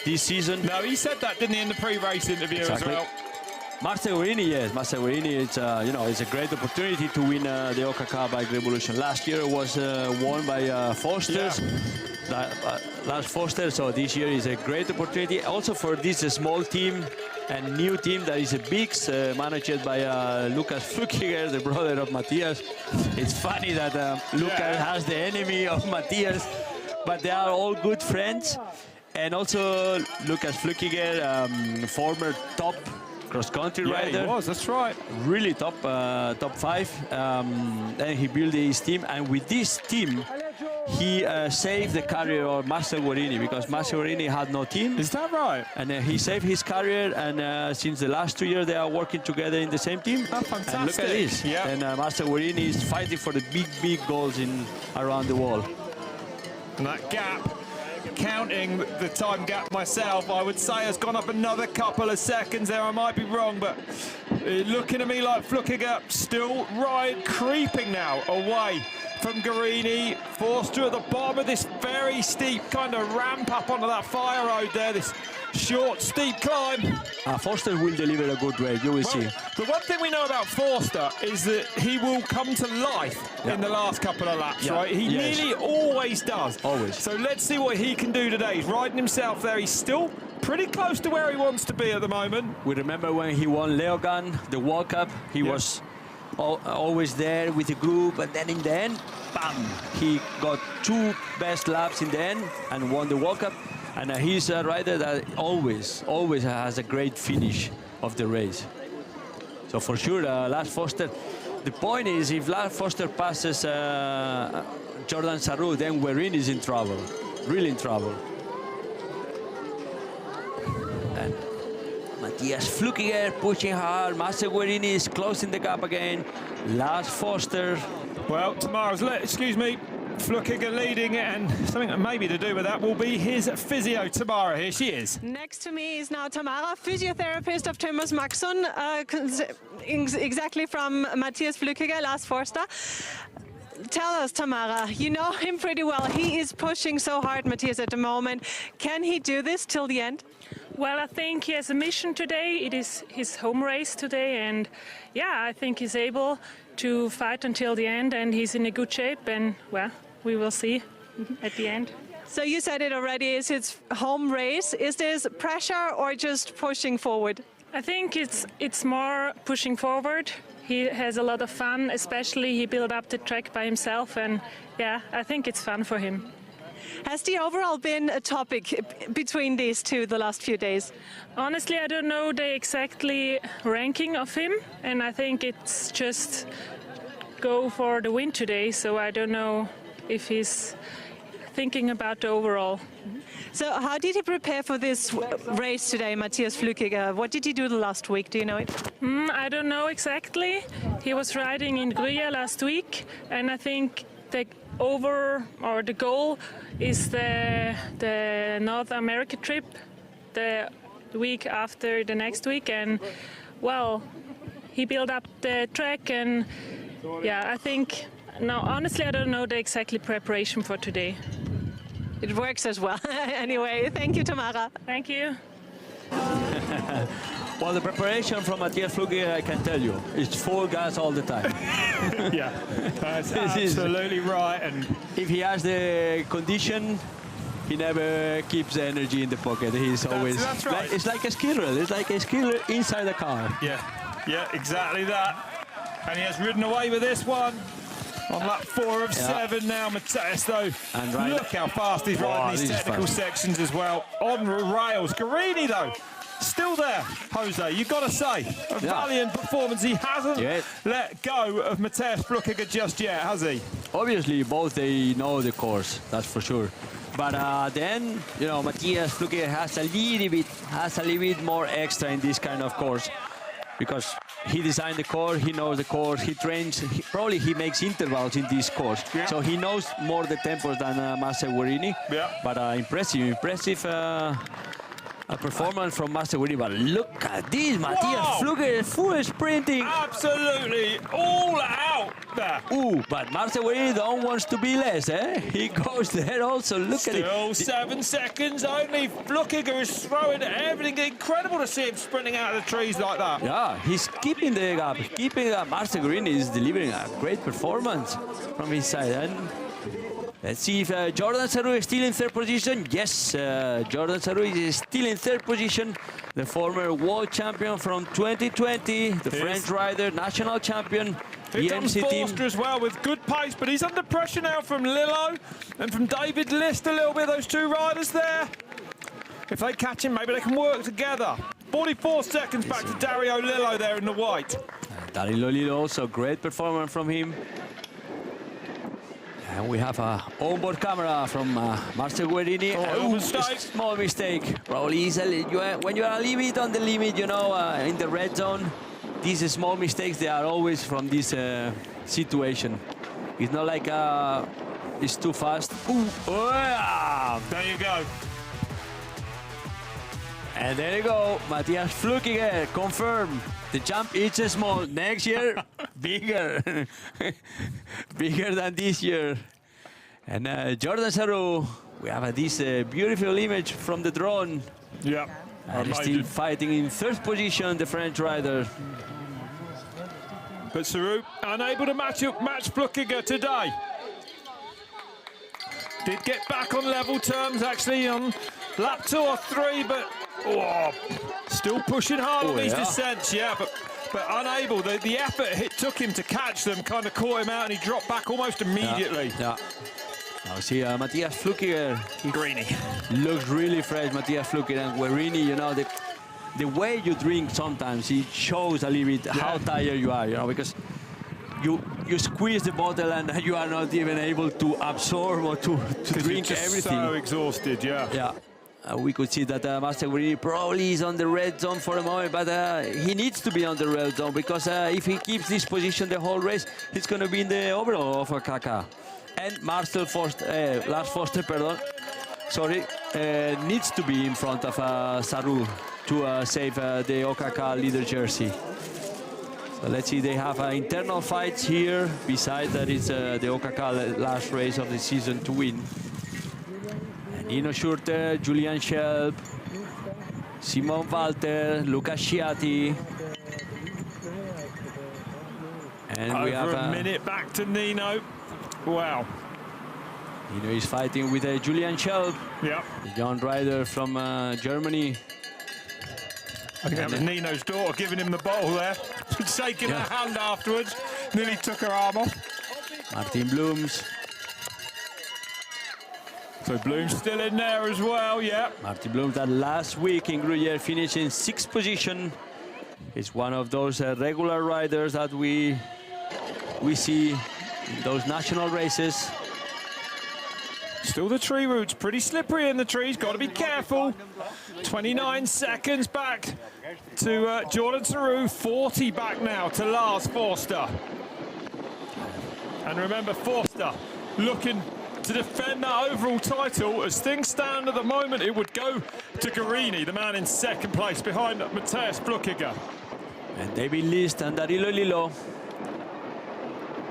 this season. No, he said that, didn't he, in the pre-race interview as well? Marcel Guarini, yes. Marcel Guarini, it's a great opportunity to win the ÖKK Bike Revolution. Last year it was won by Foster's. Lars Foster, so this year is a great opportunity. Also for this small team and new team that is a big, managed by Lukas Flückiger, the brother of Matthias. It's funny that Lukas has the enemy of Matthias, but they are all good friends. And also Lukas Flückiger, former top cross-country rider. He was, that's right. Really top 5. Then he built his team, and with this team, he saved the career of Marcel Guarini, because Marcel Guarini had no team. Is that right? And he saved his career, and since the last 2 years, they are working together in the same team. Oh, fantastic. And look at this. Yeah. And Marcel Guarini is fighting for the big goals around the world. And that gap, counting the time gap myself, I would say has gone up another couple of seconds there. I might be wrong, but looking at me like Flückiger still creeping now away from Guarini. Forster at the bottom of this very steep kind of ramp up onto that fire road there, this short, steep climb. Forster will deliver a good race, you will see. The one thing we know about Forster is that he will come to life in the last couple of laps, right? He nearly always does. Always. So let's see what he can do today. He's riding himself there. He's still pretty close to where he wants to be at the moment. We remember when he won Leogan, the World Cup, he was always there with the group, and then in the end, bam, he got 2 best laps in the end and won the World Cup. And he's a rider that always has a great finish of the race. So for sure, Lars Foster, the point is, if Lars Foster passes Jordan Sarrou, then Guarini is in trouble, really in trouble. And Matthias Flückiger pushing hard, Marcel Guarini is closing the gap again, Lars Foster. Well, Flückiger leading it, and something maybe to do with that will be his physio, Tamara. Here she is. Next to me is now Tamara, physiotherapist of Thomas Maxson, exactly from Matthias Flückiger, Lars Forster. Tell us, Tamara, you know him pretty well. He is pushing so hard, Matthias, at the moment. Can he do this till the end? Well, I think he has a mission today. It is his home race today, and yeah, I think he's able to fight until the end, and he's in a good shape, and well, we will see at the end. So you said it already, it's his home race. Is this pressure or just pushing forward? I think it's more pushing forward. He has a lot of fun, especially he built up the track by himself, and yeah, I think it's fun for him. Has the overall been a topic between these two the last few days? Honestly, I don't know the exactly ranking of him, and I think it's just go for the win today, so I don't know if he's thinking about the overall. So how did he prepare for this race today, Matthias Flückiger? What did he do the last week? Do you know it? I don't know exactly. He was riding in Gruyère last week, and I think the goal is the North America trip the week after the next week, and well, he built up the track, and yeah, I think, no, honestly I don't know the exactly preparation for today. It works as well. Anyway, thank you, Tamara. Thank you. Well, the preparation from Matthias Flückiger, I can tell you, it's full gas all the time. Yeah, that's absolutely right. And if he has the condition, he never keeps the energy in the pocket. He's always. That's right. It's like a skiller. It's like a skiller inside the car. Yeah, exactly that. And he has ridden away with this one. On lap 4 of 7 now, Mateus, though. And look how fast he's riding these technical sections as well. On rails. Guarini, though, still there, Jose. You've got to say, a valiant performance. He hasn't let go of Mateus Flukiger just yet, has he? Obviously, both they know the course, that's for sure. But then, you know, Mateus Flukiger has a little bit more extra in this kind of course, because he designed the course, he knows the course, he trains, probably he makes intervals in this course. So he knows more the tempos than Marcel Guarini. But impressive performance from Marcel Guarini. But look at this, Mateus Flukiger, full sprinting. Absolutely, all out there. Ooh, but Marcel Guarini don't want to be less, eh? He goes there also, look at it. Still 7 seconds only. Flukiger is throwing everything. Incredible to see him sprinting out of the trees like that. Yeah, he's keeping the gap, Marcel Guarini is delivering a great performance from his side. And let's see if Jordan Sarrou is still in third position. Yes, Jordan Sarrou is still in third position. The former world champion from 2020, the French rider, national champion. Here comes Forster as well with good pace, but he's under pressure now from Lillo and from David List a little bit, those two riders there. If they catch him, maybe they can work together. 44 seconds back to Dario Lillo there in the white. Dario Lillo also, great performance from him. And we have a onboard camera from Marcel Guarini. Small mistake. Probably when you are a little bit on the limit, you know, in the red zone, these small mistakes, they are always from this situation. It's not like it's too fast. Ooh. Oh, yeah. There you go. And there you go, Mateus Flukiger, confirmed. The jump is small. Next year, bigger. Bigger than this year. And Jordan Sarrou, we have this beautiful image from the drone. Yeah. And still fighting in third position, the French rider. But Sarrou unable to match Flukiger today. Did get back on level terms actually on lap 2 or 3, but still pushing hard on these descents, but unable. The effort it took him to catch them kind of caught him out, and he dropped back almost immediately. Now see Mateus Flukiger. Guarini looks really fresh, Mateus Flukiger, and Guarini, you know, the way you drink sometimes, it shows a little bit how tired you are, you know, because you squeeze the bottle and you are not even able to absorb or to drink everything. So exhausted, we could see that Marcel Guarini probably is on the red zone for a moment, but he needs to be on the red zone, because if he keeps this position the whole race, he's going to be in the overall of ÖKK. And Lars Forster, needs to be in front of Sarrou to save the ÖKK leader jersey. So let's see, they have internal fights here. Besides that, it's the ÖKK last race of the season to win. And Nino Schurter, Julian Schelp, Simon Walter, Lukas Sciatti. And we have a minute back to Nino. Wow. Nino is fighting with Julian Schelp, the young rider from Germany. I think that was Nino's daughter giving him the bottle there, shaking her hand afterwards. Nearly took her arm off. Martin Blooms. So Bloom's still in there as well, Martin Blooms, that last week in Gruyere finished in 6th position. He's one of those regular riders that we see in those national races. Still the tree roots, pretty slippery in the trees, got to be careful. 29 seconds back to Jordan Sarrou, 40 back now to Lars Forster. And remember, Forster looking to defend that overall title. As things stand at the moment, it would go to Guarini, the man in 2nd place behind Mateus Flukiger. And David List and Dario Lillo.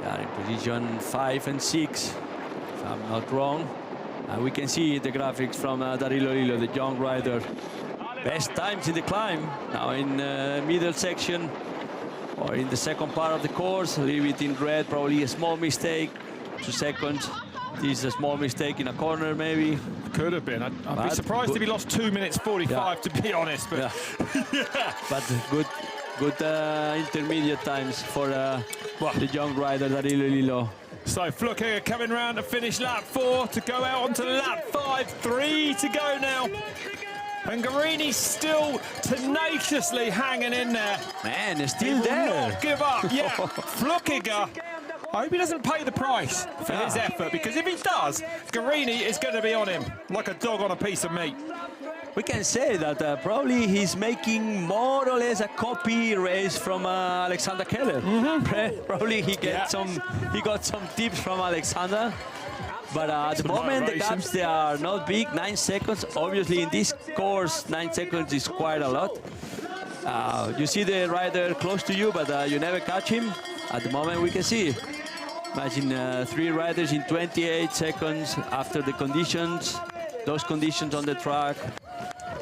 They are in position 5 and 6, if I'm not wrong. And we can see the graphics from Dario Lillo, the young rider. Best times in the climb, now in middle section or in the second part of the course, a little bit in red, probably a small mistake to second. This is a small mistake in a corner, maybe. Could have been. I'd be surprised if he lost 2 minutes 45, to be honest. But but good intermediate times for the young rider Dario Lillo. So Flukiger coming round to finish lap 4 to go out onto lap 5. 3 to go now. And Guarini's still tenaciously hanging in there. Man, they're still He will there. not give up. Yeah, Flukiger. I hope he doesn't pay the price for his effort, because if he does, Guarini is going to be on him like a dog on a piece of meat. We can say that probably he's making more or less a copy race from Alexander Keller. Probably he got some tips from Alexander. But at the moment, the gaps, they are not big, 9 seconds. Obviously, in this course, 9 seconds is quite a lot. You see the rider close to you, but you never catch him. At the moment, we can see. Imagine 3 riders in 28 seconds after the conditions, those conditions on the track.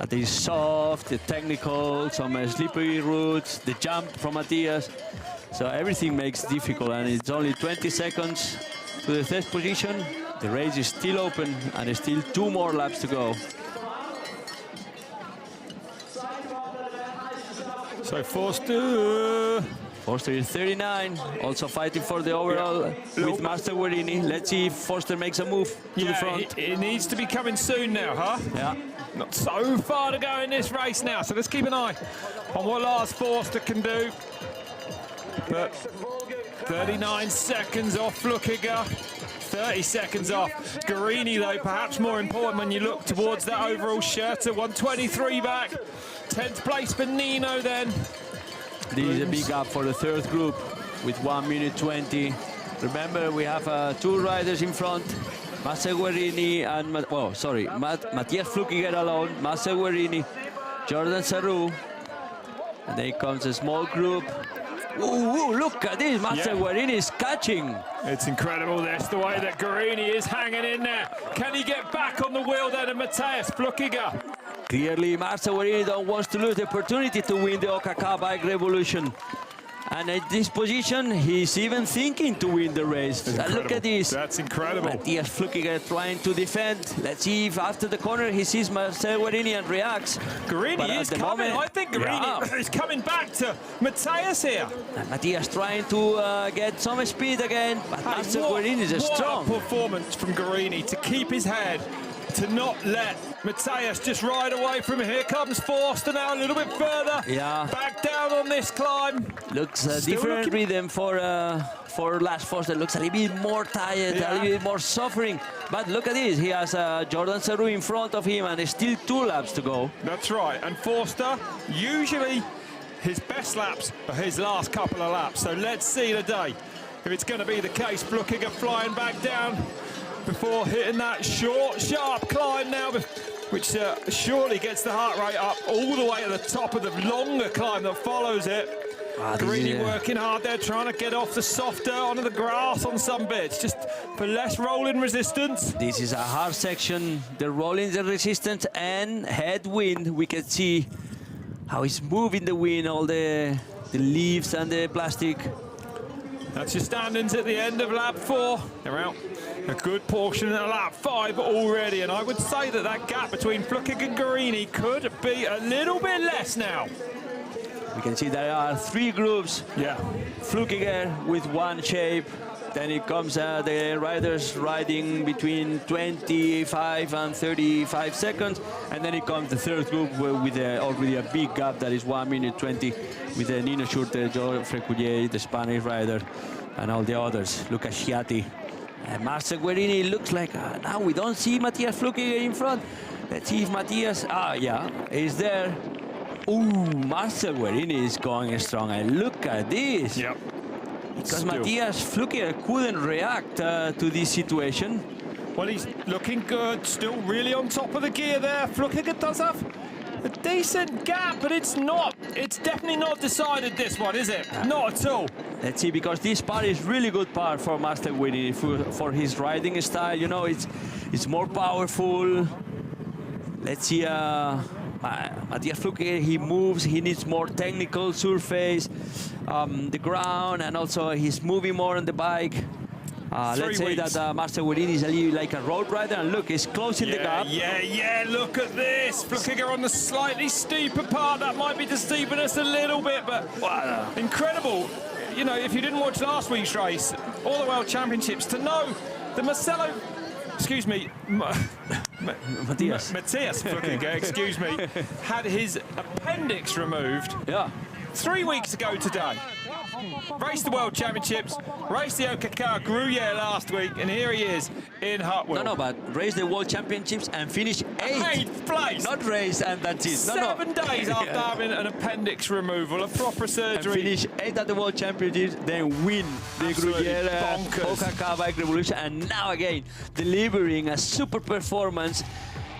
The soft, the technical, some slippery routes, the jump from Matthias. So everything makes difficult, and it's only 20 seconds to the 3rd position. The race is still open, and there's still 2 more laps to go. So Forster is 39, also fighting for the overall with Master Guarini. Let's see if Forster makes a move to the front. It needs to be coming soon now, huh? Yeah. Not so far to go in this race now, so let's keep an eye on what Lars Forster can do. But 39 seconds off Flukiger, 30 seconds off Guarini, though, perhaps more important when you look towards that overall shirt. 123 back, 10th place for Nino then. This is a big gap for the 3rd group with 1 minute 20. Remember, we have 2 riders in front. Master Guarini and, Matthias Flukiger alone, Master Guarini, Jordan Sarru. And then comes a small group. Ooh, look at this, Master Guarini is catching. It's incredible, this, the way that Guarini is hanging in there. Can he get back on the wheel then of Matthias Flukiger? Clearly, Master Guarini don't want to lose the opportunity to win the ÖKK Bike Revolution. And at this position, he's even thinking to win the race. Look at this. That's incredible. Matthias Flukiger trying to defend. Let's see if after the corner he sees Marcel Guarini and reacts. Guarini is coming. I think Guarini is coming back to Matthias here. And Matthias trying to get some speed again. But Marcel Guarini is strong. What a performance from Guarini to keep his head, to not let Matthias just ride away from him. Here comes Forster now, a little bit further. Yeah. Back down on this climb. Looks a different rhythm for Lars Forster. Looks a little bit more tired, a little bit more suffering. But look at this. He has Jordan Sarru in front of him, and there's still 2 laps to go. That's right. And Forster, usually his best laps are his last couple of laps. So let's see today if it's going to be the case. Flukiger flying back down before hitting that short, sharp climb now, which surely gets the heart rate up all the way to the top of the longer climb that follows it. Guarini working hard there, trying to get off the softer onto the grass on some bits, just for less rolling resistance. This is a hard section. The rolling the resistance and headwind. We can see how he's moving the wind, all the leaves and the plastic. That's your standings at the end of lap 4. They're out a good portion of lap 5 already, and I would say that that gap between Flukiger and Guarini could be a little bit less now. We can see there are 3 groups. Yeah. Flukiger with 1 shape. Then it comes the riders riding between 25 and 35 seconds. And then it comes the 3rd group with already a big gap that is 1 minute 20 with Nino Schurter, Joe Freculier, the Spanish rider, and all the others. Luca Sciatti. And Marcel Guarini looks like, now we don't see Matthias Flukiger in front. Let's see if Matthias, is there. Ooh, Marcel Guarini is going strong, and look at this. Yep. Because Matthias Flukiger couldn't react to this situation. Well, he's looking good, still really on top of the gear there. Flukiger does have a decent gap, but it's definitely not decided, this one, is it? Not at all. Let's see, because this part is really good part for Master Guarini, for his riding style. You know, it's more powerful. Let's see, Matthias Flukiger, he moves, he needs more technical surface, the ground, and also he's moving more on the bike. Let's say that Master Guarini is a little like a road rider, and look, he's closing the gap. Yeah, look at this. Flukiger on the slightly steeper part. That might be deceiving us a little bit, but incredible. You know, if you didn't watch last week's race, all the World Championships, to know that Matthias Flückiger, excuse me, had his appendix removed 3 weeks ago today. Raced the World Championships, raced the ÖKK Gruyere last week, and here he is in Huttwil. No, but raced the World Championships and finished 8th place. Not race and that's it. 7 days after having an appendix removal, a proper surgery. And finish 8th at the World Championships, then win the Gruyere ÖKK Bike Revolution, and now again delivering a super performance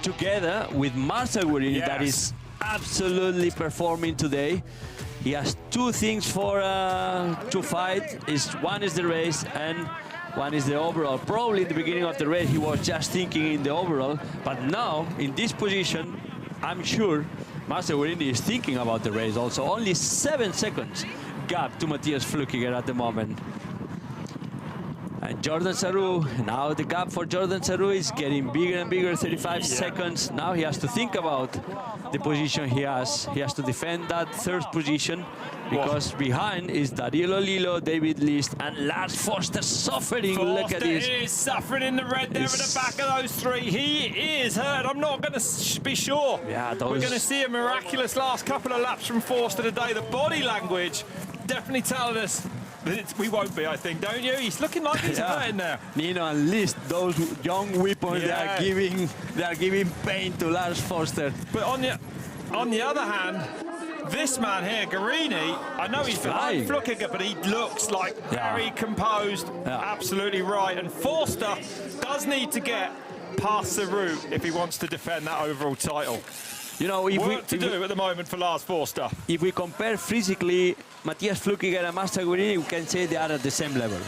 together with Marcel Guerini that is absolutely performing today. He has 2 things to fight. One is the race and one is the overall. Probably in the beginning of the race he was just thinking in the overall, but now in this position I'm sure Marcel Guerini is thinking about the race also. Only 7 seconds gap to Matthias Flückiger at the moment. And Jordan Sarrou, now the gap for Jordan Sarrou is getting bigger and bigger, 35 seconds. Now he has to think about the position he has. He has to defend that 3rd position because behind is Darío Lillo, David List, and Lars Foster suffering. Look at this. He is suffering in the red there at the back of those 3. He is hurt. I'm not going to be sure. Yeah, we're going to see a miraculous last couple of laps from Forster today. The body language definitely telling us we won't be, I think, don't you? He's looking like he's hurting now. Nino and List, those young weapons, they are giving pain to Lars Foster. But on the other hand, this man here, Guerini, I know he's behind Flückiger, but he looks like very composed, absolutely right. And Forster does need to get past Sarrou if he wants to defend that overall title. You know, work to do at the moment for Lars Forster. If we compare physically Matthias Flückiger and Marcel Guerini, we can say they are at the same level.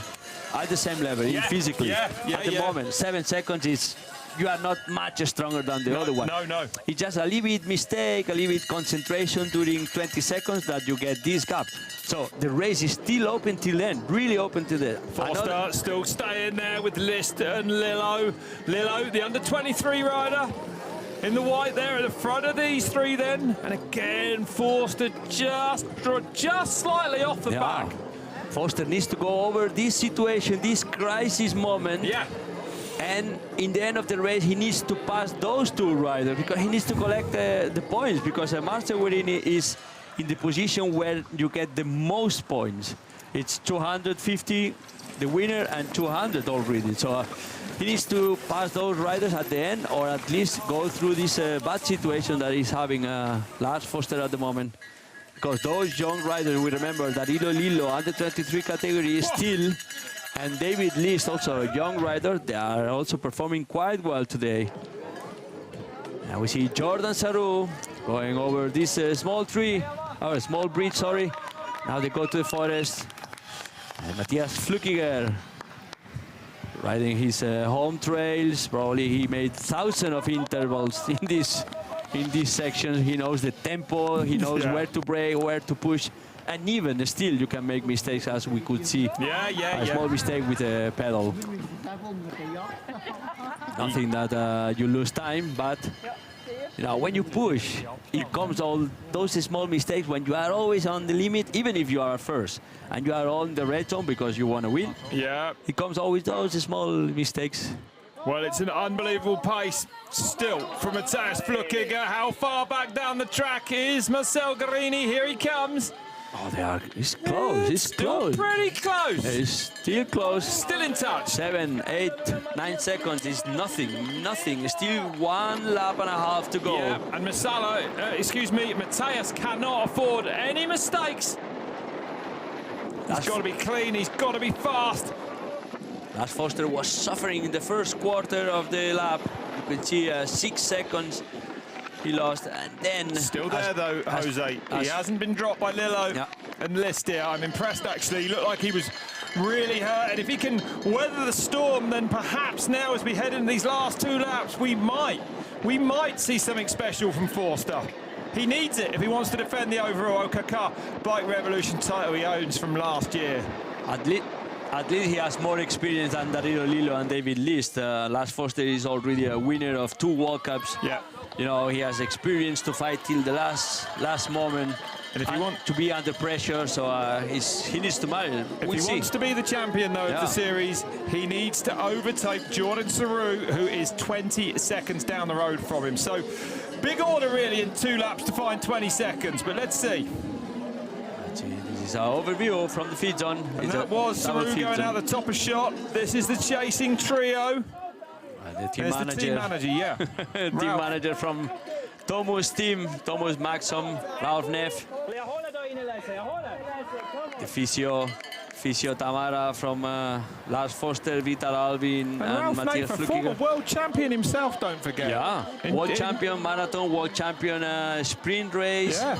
Physically. At the moment, 7 seconds is, you are not much stronger than the other one. No. It's just a little bit mistake, a little bit concentration during 20 seconds that you get this gap. So the race is still open till then, really open till then. Forster still staying there with List and Lillo. Lillo, the under-23 rider, in the white there at the front of these 3 then. And again, Forster just slightly off the back. Forster needs to go over this situation, this crisis moment. And in the end of the race, he needs to pass those 2 riders because he needs to collect the points, because Marcel Guerini is in the position where you get the most points. It's 250, the winner, and 200 already. So he needs to pass those riders at the end, or at least go through this bad situation that he's having Lars Foster at the moment. Because those young riders, we remember that Lillo, under 23 category, is still, and David List, also a young rider, they are also performing quite well today. And we see Jordan Sarrou going over this small bridge, sorry. Now they go to the forest. And Matthias Flückiger riding his home trails. Probably he made thousands of intervals in this section. He knows the tempo, he knows where to brake, where to push. And even still, you can make mistakes, as we could see. A small mistake with a pedal. Nothing that you lose time, but you know, when you push, it comes all those small mistakes when you are always on the limit, even if you are first and you are on the red zone because you want to win. It comes always those small mistakes. Well, it's an unbelievable pace still from Matthias Flückiger. How far back down the track is Marcel Guerini? Here he comes. Oh, it's close. It's close. Pretty close. It's still close. Still in touch. 7, 8, 9 seconds is nothing. Still 1 lap and a half to go. And Matthias cannot afford any mistakes. He's got to be clean. He's got to be fast. Lars Foster was suffering in the first quarter of the lap. You can see 6 seconds. He lost, and then... Still there, though, Jose. He hasn't been dropped by Lillo and List here. I'm impressed, actually. He looked like he was really hurt. And if he can weather the storm, then perhaps now, as we head into these last 2 laps, we might see something special from Forster. He needs it if he wants to defend the overall ÖKK Bike Revolution title he owns from last year. At least he has more experience than Darío Lillo and David List. Lars Foster is already a winner of 2 World Cups. You know, he has experience to fight till the last moment. And if he wants to be under pressure, so he needs to manage. If he wants to be the champion, though, of the series, he needs to overtake Jordan Saru, who is 20 seconds down the road from him. So, big order, really, in 2 laps to find 20 seconds. But let's see. This is our overview from the feed zone. And that was Saru going out the top of shot. This is the chasing trio. The team There's manager. the team manager, yeah. Team manager from Thomas' team, Thomas Maxom, Ralph Neff. The physio Tamara from Lars Foster, Vital Albin, and Matthias Ralph Neff, a former Flückiger. world champion himself, don't forget. Yeah, world champion marathon, world champion sprint race. Yeah.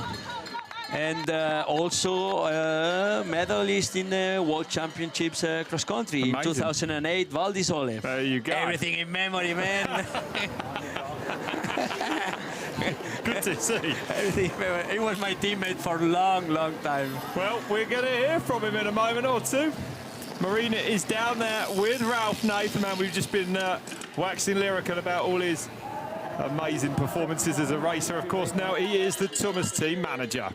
And also medalist in World Championships cross country in 2008, Val di Sole. There you go. Everything in memory, man. Good to see. Everything in memory. He was my teammate for a long, long time. Well, we're going to hear from him in a moment or two. Marina is down there with Ralph Neff, man. We've just been waxing lyrical about all his amazing performances as a racer. Of course, now he is the Thomas team manager.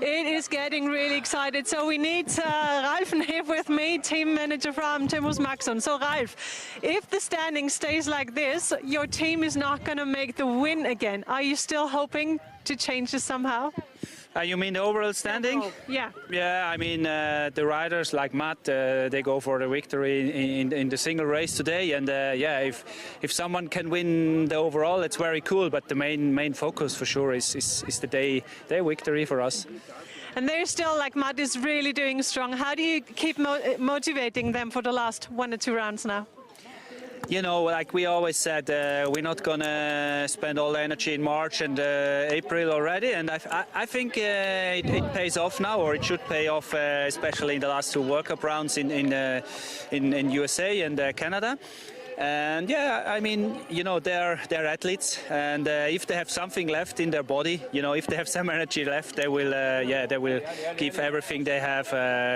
It is getting really excited. So we need Ralph Neff with me, team manager from Thomas Maxson. So Ralph, if the standing stays like this, your team is not going to make the win again. Are you still hoping to change this somehow? You mean the overall standing? Yeah. Yeah, I mean, the riders like Matt, they go for the victory in the single race today. And yeah, if someone can win the overall, it's very cool. But the main focus for sure is the day victory for us. And they're still, like Matt is really doing strong. How do you keep motivating them for the last 1 or 2 rounds now? You know, like we always said, we're not gonna spend all the energy in March and April already, and I think it pays off now, or it should pay off, especially in the last 2 World Cup rounds in USA and Canada. And yeah, I mean, you know, they're athletes, and if they have something left in their body, you know, if they have some energy left, they will, they will give everything they have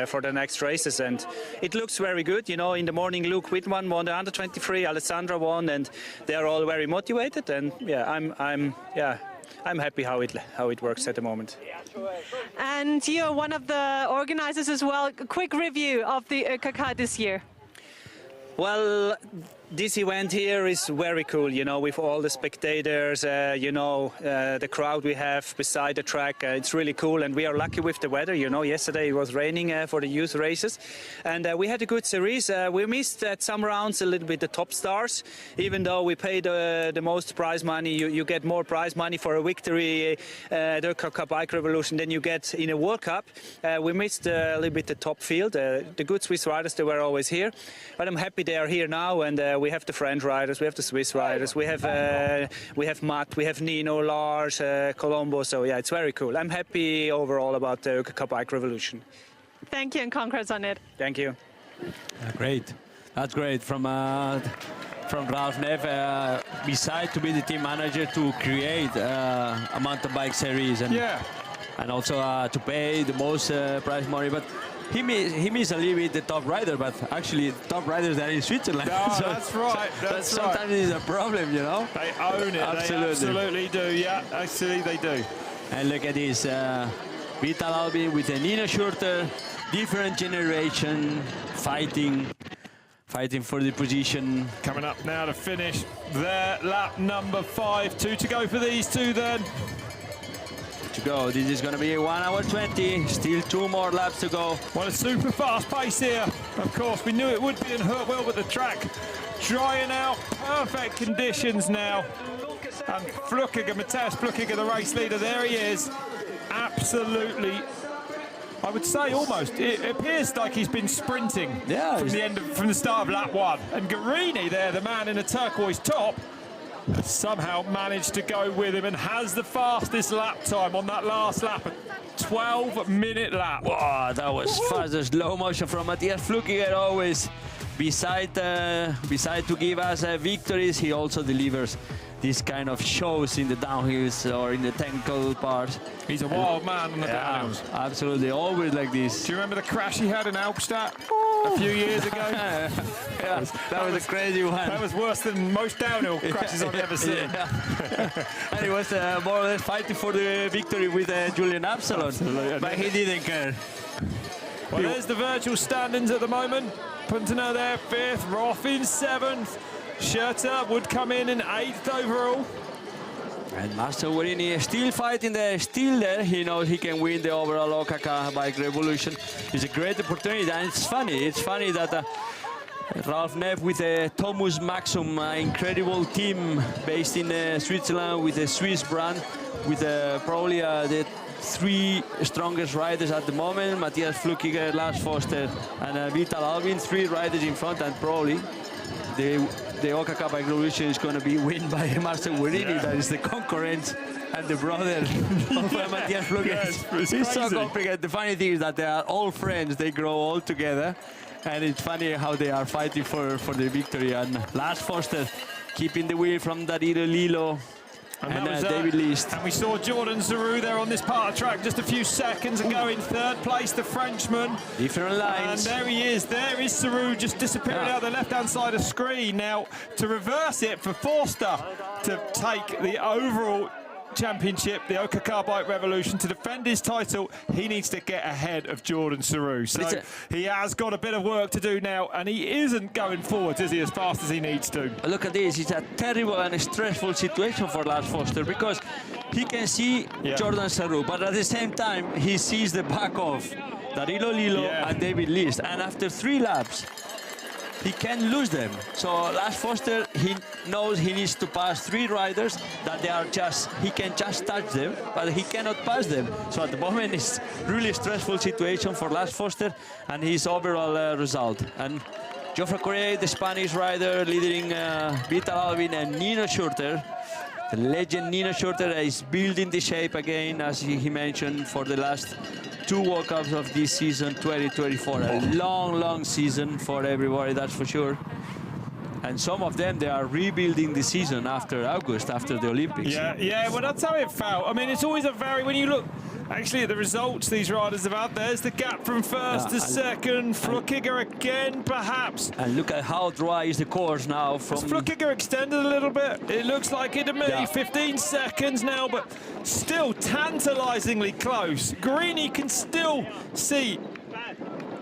for the next races. And it looks very good, you know. In the morning, Luke Whitman won the under 23, Alessandra won, and they are all very motivated. And yeah, I'm happy how it works at the moment. And you're one of the organizers as well. A quick review of the ÖKK this year. Well, this event here is very cool, you know, with all the spectators, you know, the crowd we have beside the track. It's really cool, and we are lucky with the weather. You know, yesterday it was raining for the youth races, and we had a good series. We missed at some rounds a little bit the top stars, even though we paid the most prize money. You get more prize money for a victory, the ÖKK Bike Revolution, than you get in a World Cup. We missed a little bit the top field. The good Swiss riders, they were always here, but I'm happy they are here now, and we have the French riders, we have the Swiss riders, we have Matt, we have Nino, Lars, Colombo. So yeah, it's very cool. I'm happy overall about the ÖKK Bike Revolution. Thank you, and congrats on it. Thank you. Great. That's great from Ralph Neff. Besides to be the team manager, to create a mountain bike series, and also to pay the most prize money. But he missed a little bit the top rider, but actually the top riders are in Switzerland. No, so that's right. That's right. Sometimes it's a problem, you know. They own it. Absolutely. They absolutely do. Yeah, actually they do. And look at this, Vital Albin with a Nina Schurter, different generation, fighting for the position. Coming up now to finish their lap number 5. 2 to go for these two then. To go. This is going to be 1 hour 20. Still 2 more laps to go. Well, a super fast pace here. Of course, we knew it would be in Huttwil, but the track drying out. Perfect conditions now. And Flückiger, Matthias Flückiger, the race leader, there he is. Absolutely, I would say almost. It appears like he's been sprinting from the start of lap 1. And Guarini there, the man in a turquoise top, has somehow managed to go with him and has the fastest lap time on that last lap, a 12-minute lap. Wow, that was fast. The slow motion from Matthias Flückiger always. Beside to give us victories, he also delivers these kind of shows in the downhills or in the technical parts. He's a wild man on the downhills. Absolutely, always like this. Do you remember the crash he had in Alpstadt a few years ago? That was a crazy one. That was worse than most downhill crashes I've ever seen. And he was more or less fighting for the victory with Julian Absalon, but he didn't care. Well, there's the virtual standings at the moment. Puntner there, 5th, Roth in 7th. Schurter would come in 8th overall. And Master Guarini is still fighting there, still there. He knows he can win the overall ÖKK Bike Revolution. It's a great opportunity, and it's funny that Ralf Neff with Thomas Maxum, an incredible team based in Switzerland with a Swiss brand, with probably the 3 strongest riders at the moment, Matthias Flukiger, Lars Foster, and Vital Albin, 3 riders in front, and probably the ÖKK Bike Revolution is going to be won by Marcel Guarini, that is the concurrent and the brother of Matthias Flukiger. It's so complicated. The funny thing is that they are all friends, they grow all together, and it's funny how they are fighting for the victory. And Lars Foster keeping the wheel from Dario Lilo. And David List. And we saw Jordan Zarou there on this part of track just a few seconds ago in 3rd place, the Frenchman. Different lines. And there he is. There is Zarou just disappearing out the left-hand side of the screen. Now, to reverse it for Forster to take the overall championship, the ÖKK Bike Revolution, to defend his title, he needs to get ahead of Jordan Zarou. So he has got a bit of work to do now, and he isn't going forward, is he, as fast as he needs to? Look at this, it's a terrible and stressful situation for Lars Foster, because he can see Jordan Zarou, but at the same time he sees the back of Dario Lilo and David List, and after 3 laps he can lose them. So Lars Foster, he knows he needs to pass 3 riders that they are he can just touch them, but he cannot pass them. So at the moment it's really stressful situation for Lars Foster and his overall result. And Geoffrey Correa, the Spanish rider, leading Vital Albin and Nino Schurter. The legend Nino Schurter is building the shape again, as he mentioned, for the last 2 World Cups of this season, 2024. A long season for everybody, that's for sure. And some of them, they are rebuilding the season after August, after the Olympics. Yeah, well, that's how it felt. I mean, it's always when you look actually at the results these riders have had, there's the gap from 1st to 2nd. Flukiger again, perhaps. And look at how dry is the course now. Has Flukiger extended a little bit? It looks like it to me. 15 seconds now, but still tantalizingly close. Guarini can still see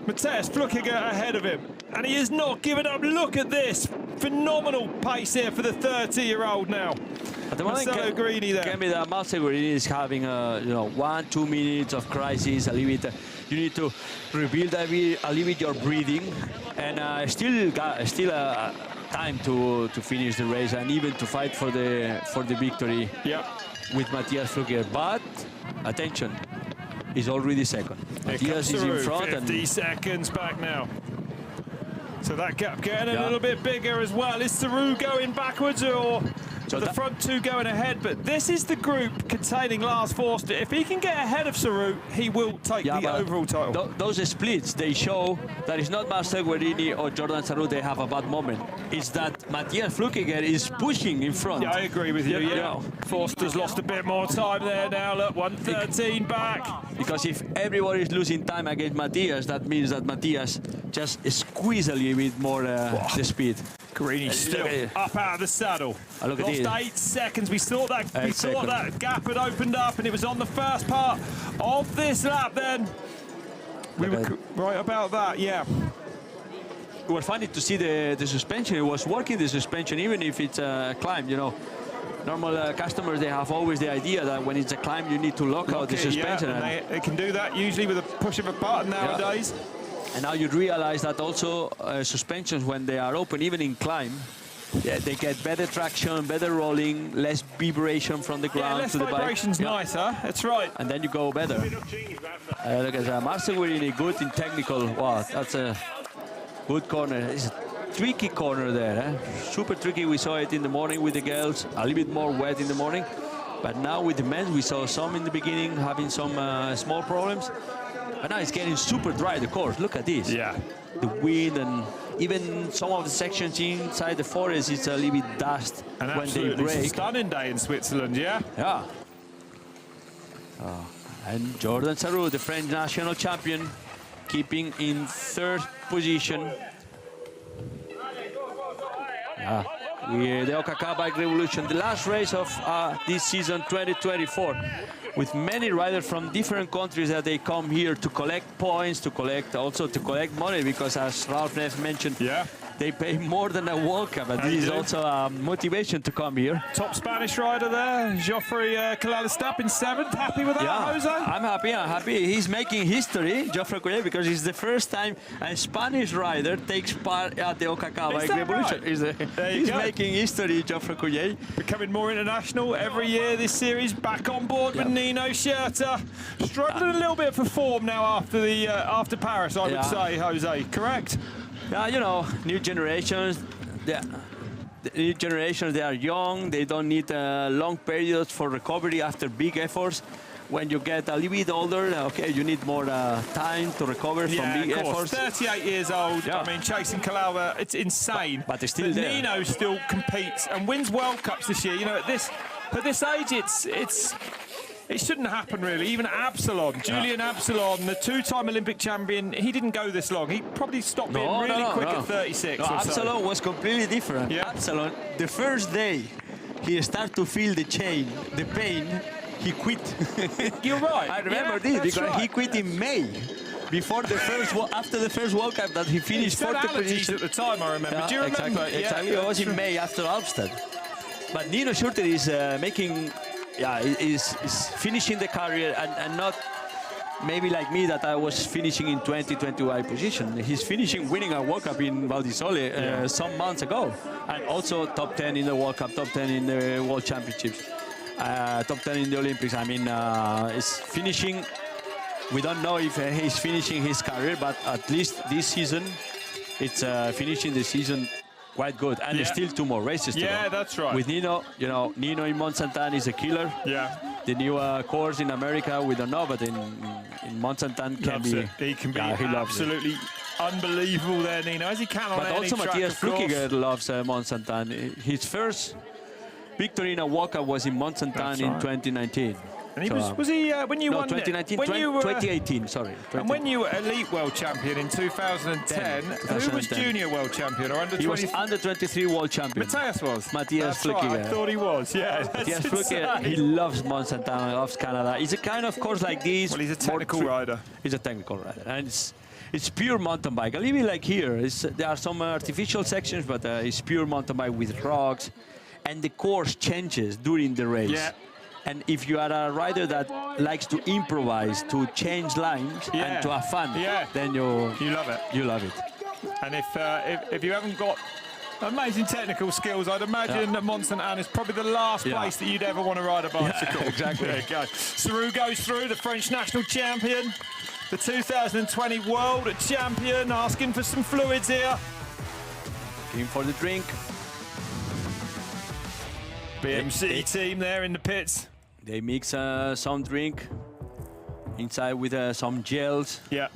Matthias Flukiger ahead of him, and he is not giving up. Look at this phenomenal pace here for the 30-year-old now. At the moment, Guarini there. Can be that Marcel Guarini is having 1-2 minutes of crisis, a little bit. You need to rebuild a little bit your breathing, and still time to finish the race and even to fight for the victory. With Matthias Flukiger. But attention, he's already 2nd. Matthias is in front. 50 seconds back now. So that gap getting a little bit bigger as well. Is Zarou going backwards, or the front 2 going ahead? But this is the group containing Lars Forster. If he can get ahead of Zarou, he will take the overall title. Those splits, they show that it's not Marcel Guarini or Jordan Zarou they have a bad moment. It's that Matthias Flukiger is pushing in front. Yeah, I agree with you. Forster's lost a bit more time there now. Look, 1:13 back. Because if everybody is losing time against Matthias, that means that Matthias just squeeze a little bit more the speed. Guarini still up out of the saddle. Look Lost 8 seconds. We thought that gap had opened up, and it was on the first part of this lap. Then we were right about that. Yeah. It was funny to see the suspension. It was working, the suspension, even if it's a climb. Normal customers, they have always the idea that when it's a climb, you need to lock out the suspension. And they can do that usually with a push of a button nowadays. And now you realize that also suspensions, when they are open, even in climb, they get better traction, better rolling, less vibration from the ground to the bike. Less vibration's nicer, that's right. And then you go better. Look at Marcel Guarini, good in technical. Wow, that's a good corner. It's a tricky corner there. Super tricky. We saw it in the morning with the girls, a little bit more wet in the morning. But now with the men, we saw some in the beginning having some small problems. But now it's getting super dry, the course. Look at this. Yeah. The wind and even some of the sections inside the forest, it's a little bit dust when they break. It's a stunning day in Switzerland, yeah? Yeah. And Jordan Sarrou, the French national champion, keeping in 3rd position. The ÖKK Bike Revolution, the last race of this season 2024, with many riders from different countries that they come here to collect points, to collect money, because as Ralph Neff mentioned, they pay more than a World Cup, and this is also a motivation to come here. Top Spanish rider there, Geoffrey Calalestap in 7th. Happy with that, Jose? I'm happy. He's making history, Geoffrey Collet, because it's the first time a Spanish rider takes part at the ÖKK Bike Revolution. Right? He's making history, Geoffrey Collet. Becoming more international every year this series. Back on board with Nino Schurter. Struggling a little bit for form now after Paris, I would say, Jose. Correct? Yeah, you know, new generations. The new generations, they are young. They don't need long periods for recovery after big efforts. When you get a little bit older, okay, you need more time to recover from big efforts. 38 years old. I mean, chasing Calava, it's insane. But they're still there. Nino still competes and wins World Cups this year. You know, at this age, it shouldn't happen, really. Even Absalon, Julian Absalon, the 2-time Olympic champion, he didn't go this long. He probably stopped being really quick at 36 or so. Absalon was completely different. Absalon, the first day he started to feel the pain, he quit. You're right. I remember this because he quit in May. Before the after the first World Cup that he finished 4th position. At the time, I remember. Do you remember? Exactly. It was in May after Alpstad. But Nino Schurter is is finishing the career and not maybe like me that I was finishing in 2021 position. He's winning a World Cup in Val di Sole some months ago, and also top 10 in the World Cup, top 10 in the World Championships, top 10 in the Olympics. I mean, he's finishing. We don't know if he's finishing his career, but at least this season, it's finishing the season quite good, and there's still 2 more races to go. Yeah, that's right. With Nino, you know, Nino in Mont Saint-Anne is a killer. Yeah. The new course in America, we don't know, but in Mont Saint-Anne he can be absolutely unbelievable there, Nino, as he can on but any also track, Matthias of course. Flukiger loves Mont Saint-Anne. His first victory in a World Cup was in Mont Saint-Anne in 2019. And he was he when you won 2019, when you were 2018, sorry. And when you were elite world champion in 2010, who was junior world champion or under 20? He was under 23 world champion. Matthias was. Matthias Flukiger. Right, I thought he was. Yeah. Matthias Flukiger, he loves Mont Saint-Anne, loves Canada. He's a kind of course like this. Well, he's a technical rider. He's a technical rider, and it's pure mountain bike. A little bit like here. There are some artificial sections, but it's pure mountain bike with rocks, and the course changes during the race. Yeah. And if you are a rider that likes to improvise, to change lines and to have fun, then you love it. You love it. And if you haven't got amazing technical skills, I'd imagine that Mont Saint-Anne is probably the last place that you'd ever want to ride a bicycle. Yeah, exactly. There you go. Sarrou goes through, the French national champion, the 2020 world champion, asking for some fluids here. Looking for the drink. BMC team there in the pits. They mix some drink inside with some gels. Yeah.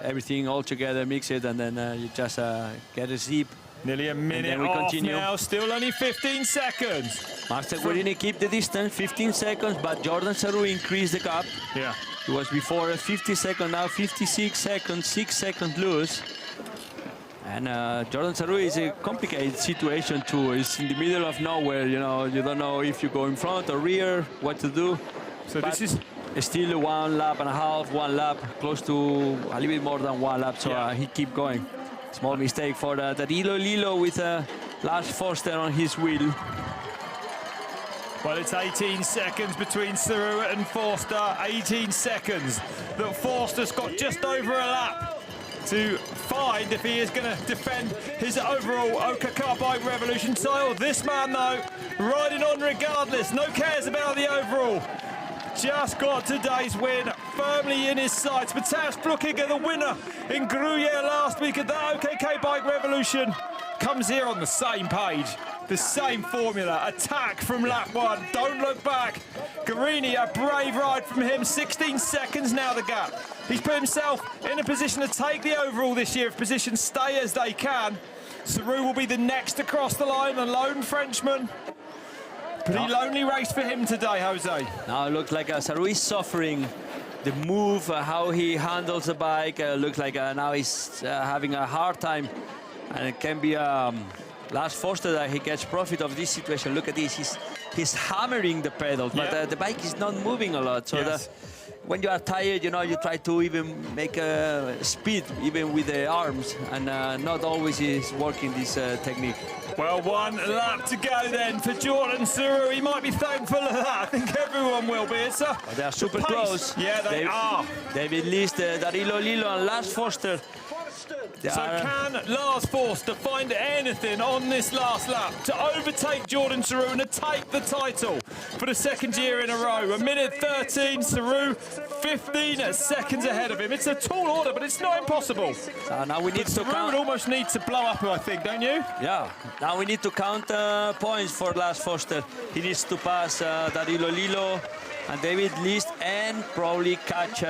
Everything all together, mix it, and then you just get a sip. Nearly a minute off now, still only 15 seconds. Marcel Guerini keep the distance, 15 seconds, but Jordan Sarrou increased the gap. Yeah. It was before 50 seconds, now 56 seconds, 6 seconds loose. And Jordan Sarrou is a complicated situation too. It's in the middle of nowhere, you know. You don't know if you go in front or rear, what to do. So but this is still 1.5 laps, 1 lap, close to a little bit more than 1 lap. So he keep going. Small mistake for that Lilo with Lars Forster on his wheel. Well, it's 18 seconds between Sarrou and Forster. 18 seconds that Forster's got just over a lap to find if he is going to defend his overall ÖKK Bike Revolution title. This man, though, riding on regardless. No cares about the overall. Just got today's win firmly in his sights. Matthias Flukiger, the winner in Gruyere last week at the ÖKK Bike Revolution, comes here on the same page. The same formula, attack from lap 1, don't look back. Guerini, a brave ride from him, 16 seconds now the gap. He's put himself in a position to take the overall this year if positions stay as they can. Sarou will be the next to cross the line, a lone Frenchman. Pretty lonely race for him today, Jose. Now it looks like Sarou is suffering. The move, how he handles the bike, looks like now he's having a hard time. And it can be Lars Forster that he gets profit of this situation. Look at this, he's hammering the pedals, but the bike is not moving a lot. So when you are tired, you know, you try to even make speed, even with the arms, and not always is working this technique. Well, one lap to go then for Jordan Sarou. He might be thankful of that. I think everyone will be. It's they are super close. Yeah, they are. David List, Daryl Lillo and Lars Forster. So can Lars Forster find anything on this last lap to overtake Jordan Sarou and to take the title for the second year in a row? 1:13, Sarou 15 seconds ahead of him. It's a tall order, but it's not impossible. So now we need to count. Sarou would almost need to blow up, I think, don't you? Yeah. Now we need to count points for Lars Forster. He needs to pass Daryl Lillo and David List and probably catch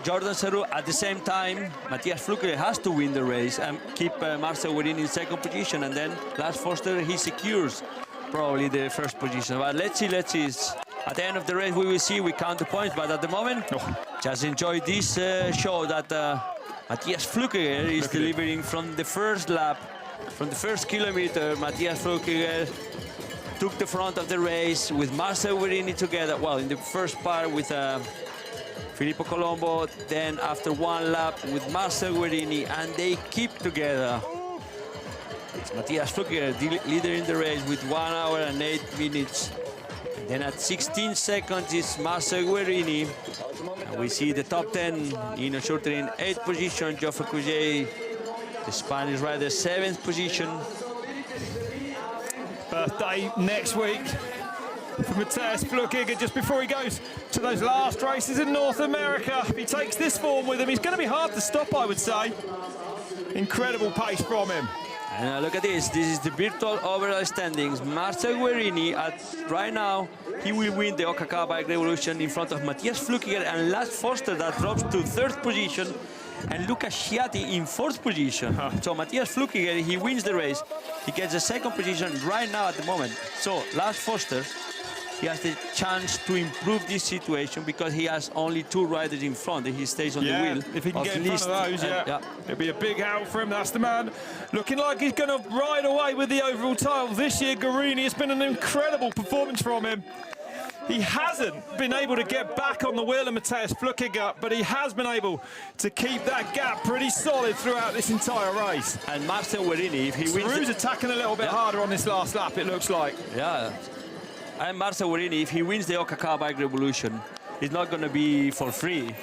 Jordan Sarou. At the same time, Matthias Flukiger has to win the race and keep Marcel Werin in second position, and then Lars Forster, he secures probably the first position. But let's see. At the end of the race, we will see, we count the points, but at the moment, just enjoy this show that Matthias Flukiger is delivering from the first lap, from the first kilometer. Matthias Flukiger took the front of the race with Marcel Werin together. Well, in the first part with Filippo Colombo, then after one lap with Marcel Guerini, and they keep together. It's Matthias Flukiger, leader in the race with 1 hour and 8 minutes. And then at 16 seconds is Marcel Guerini. And we see the top 10, Nino Schurter in 8th position, Geoffrey Cuget, the Spanish rider, 7th position. Birthday next week for Matthias Flukiger, just before he goes to those last races in North America. If he takes this form with him, he's going to be hard to stop, I would say. Incredible pace from him. And look at this. This is the virtual overall standings. Marcel Guerini, right now, he will win the ÖKK Bike Revolution in front of Matthias Flukiger and Lars Forster, that drops to 3rd position, and Luca Sciatti in 4th position. So Matthias Flukiger, he wins the race. He gets the 2nd position right now at the moment. So Lars Forster, he has the chance to improve this situation because he has only 2 riders in front and he stays on the wheel. If he can get in front of those, it'll be a big help for him. That's the man looking like he's going to ride away with the overall title this year. Guerini, it's been an incredible performance from him. He hasn't been able to get back on the wheel of Matthias Flukiger, but he has been able to keep that gap pretty solid throughout this entire race. And Marcel Guerini, if he wins... Sarou's attacking a little bit harder on this last lap, it looks like. Yeah. And Marcel Guerini, if he wins the ÖKK Bike Revolution, it's not going to be for free.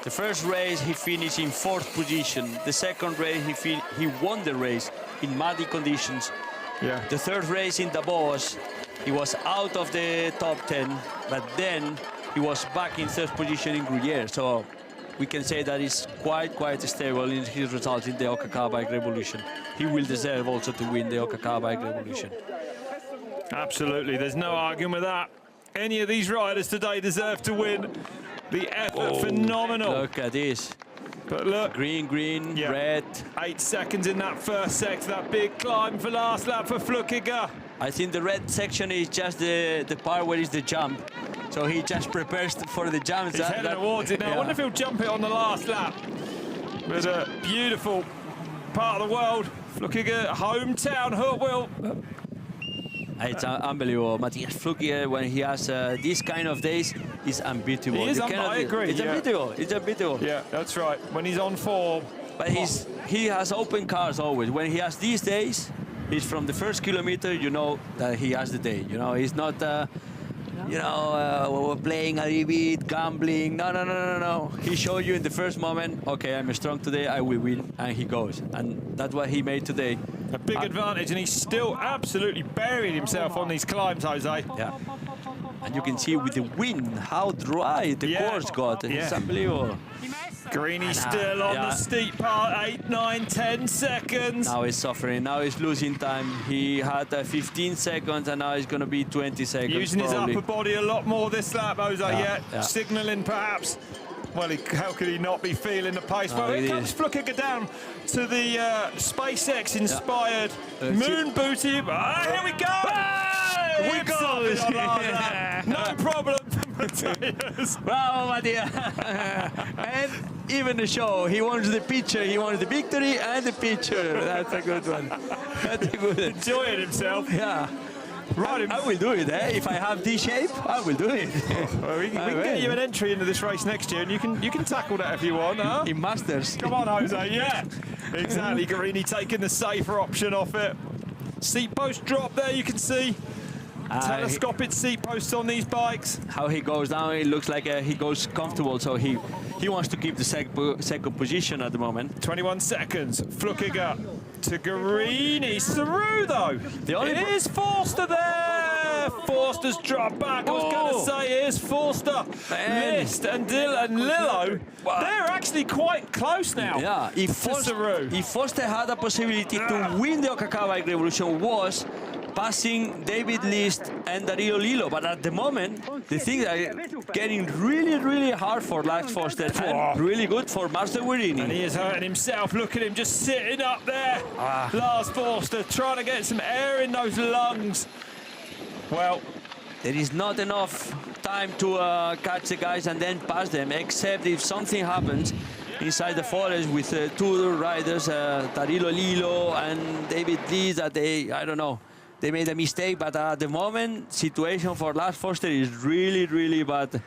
The first race, he finished in 4th position. The second race, he won the race in muddy conditions. Yeah. The 3rd race in Davos, he was out of the top 10, but then he was back in 3rd position in Gruyere. So we can say that he's quite stable in his results in the ÖKK Bike Revolution. He will deserve also to win the ÖKK Bike Revolution. Absolutely, there's no arguing with that. Any of these riders today deserve to win. The effort, phenomenal. Look at this. But look. Green, red. 8 seconds in that first sector, that big climb for last lap for Flukiger. I think the red section is just the part where is the jump. So he just prepares for the jump. He's heading towards it now. I wonder if he'll jump it on the last lap. There's a beautiful part of the world. Flukiger, hometown, Huttwil. It's unbelievable. Matthias Flukiger, when he has these kind of days, is unbeatable. He is, I agree. It's unbeatable. It's unbeatable. Yeah, that's right. When he's on form. But he has open cars always. When he has these days, he's from the first kilometer, you know that he has the day. You know, he's not, playing a little bit, gambling. No. He showed you in the first moment, okay, I'm strong today, I will win, and he goes. And that's what he made today. A big advantage, and he's still absolutely buried himself on these climbs, Jose. Yeah. And you can see with the wind how dry the course got. It's unbelievable. Greeny still on the steep part, 8, 9, 10 seconds. Now he's suffering, now he's losing time. He had 15 seconds and now he's going to be 20 seconds. Using probably. his upper body a lot more this lap, Jose, signalling perhaps Well, how could he not be feeling the pace? Well, here comes Flückiger down to the SpaceX-inspired moon booty. Here we go! Here goes! No problem for Matthias. Bravo, Matthias! And even the show, he wants the picture, he wants the victory and the picture. That's a good one. That's a good one. Enjoying himself. Yeah. Right, I will do it. If I have this shape, I will do it. Well, we can get you an entry into this race next year, and you can tackle that if you want, huh? In Masters. Come on, Jose. Yeah, exactly. Guarini taking the safer option off it. Seat post drop there. You can see telescopic seat posts on these bikes. How he goes down, it looks like he goes comfortable. So he wants to keep the second position at the moment. 21 seconds. Flückiger to Guarini. Through though. It is Forster there. Forster's dropped back. I was going to say, here's Forster, List and Lillo. They're actually quite close now. Yeah, if Forster had a possibility to win the ÖKK Bike Revolution was passing David List and Dario Lillo, but at the moment the things are getting really hard for Lars Forster and really good for Marcel Guarini. And he is hurting himself. Look at him just sitting up there. Lars Forster trying to get some air in those lungs. Well, there is not enough time to catch the guys and then pass them, except if something happens inside the forest with two riders, Dario Lillo and David List, that I don't know, they made a mistake, but at the moment, situation for Lars Forster is really bad.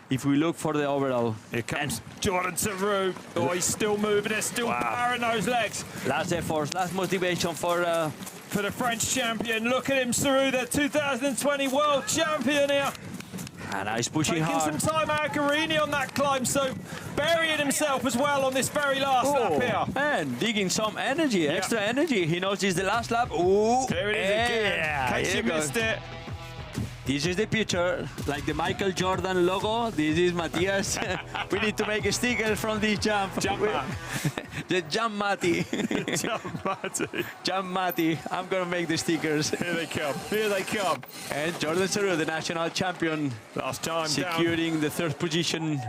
If we look for the overall. Here comes Jordan Sarou. Oh, he's still moving, they're still powering those legs. Last effort, last motivation for the French champion. Look at him, Sarou, the 2020 world champion here. And he's pushing Taking hard. some time out, Guarini on that climb, so burying himself as well on this very last lap here. And digging some energy, extra energy. He knows it's the last lap. Ooh, there it is again, in case you missed it. This is the picture, like the Michael Jordan logo. This is Matthias. We need to make a sticker from this jump. The Jump Matti. Jump Matti. Jump Matti. I'm going to make the stickers. Here they come. Here they come. And Jordan Sarou, the national champion. Last time securing the third position.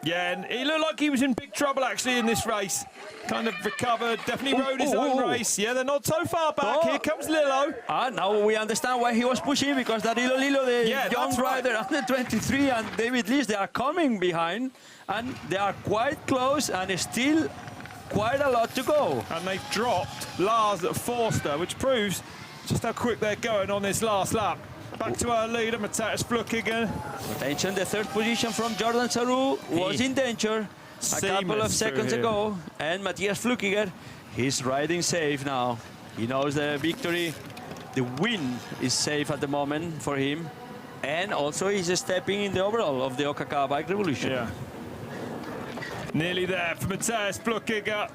Yeah, and he looked like he was in big trouble actually in this race. Kind of recovered, definitely rode his own race. Yeah, they're not so far back. Here comes Lillo. Now we understand why he was pushing, because Dario Lillo, the young rider, under 23, and David List, they are coming behind, and they are quite close, and still quite a lot to go. And they've dropped Lars Forster, which proves just how quick they're going on this last lap. Back to our leader, Matthias Flückiger. Attention, the third position from Jordan Sarou was in danger a couple of seconds ago. And Matthias Flückiger, he's riding safe now. He knows the victory, the win is safe at the moment for him. And also he's stepping in the overall of the ÖKK Bike Revolution. Yeah. Nearly there for Matthias Flückiger.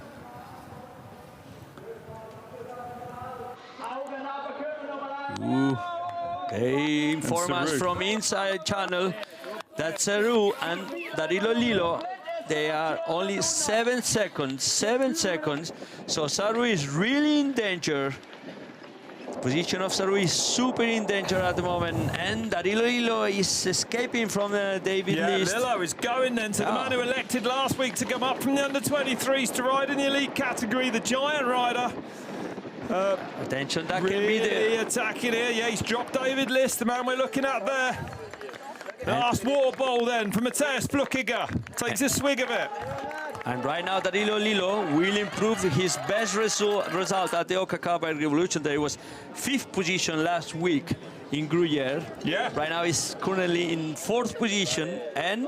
Ooh. They inform us from inside channel that Sarou and Dario Lillo, they are only 7 seconds. 7 seconds. So Sarou is really in danger. Position of Sarou is super in danger at the moment, and Dario Lillo is escaping from David List. Yeah, Lillo is going then to the man who elected last week to come up from the under-23s to ride in the elite category, the giant rider. Attention, that really can be the attacking here. Yeah, he's dropped David List, the man we're looking at there. The last water bowl then for Matthias Flückiger. Takes a swig of it. And right now, Dario Lillo will improve his best result at the ÖKK Bike Revolution. There was 5th position last week in Gruyere. Yeah. Right now, he's currently in 4th position, and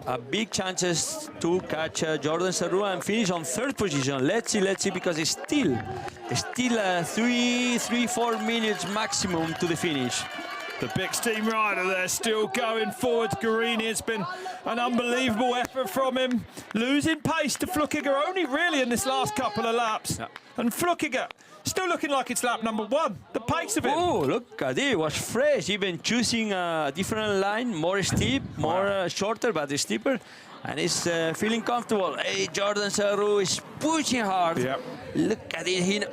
a big chances to catch Jordan Sarou and finish on 3rd position. Let's see, because it's still 3-4 minutes maximum to the finish. The big steam rider there still going forward. Guarini, it's been an unbelievable effort from him. Losing pace to Flückiger only really in this last couple of laps. Yeah. And Flückiger still looking like it's lap number 1. The pace of it. Oh, look at it. It was fresh, even choosing a different line, more steep, more shorter, but steeper. And he's feeling comfortable. Hey, Jordan Sarou is pushing hard. Yep. Look at it.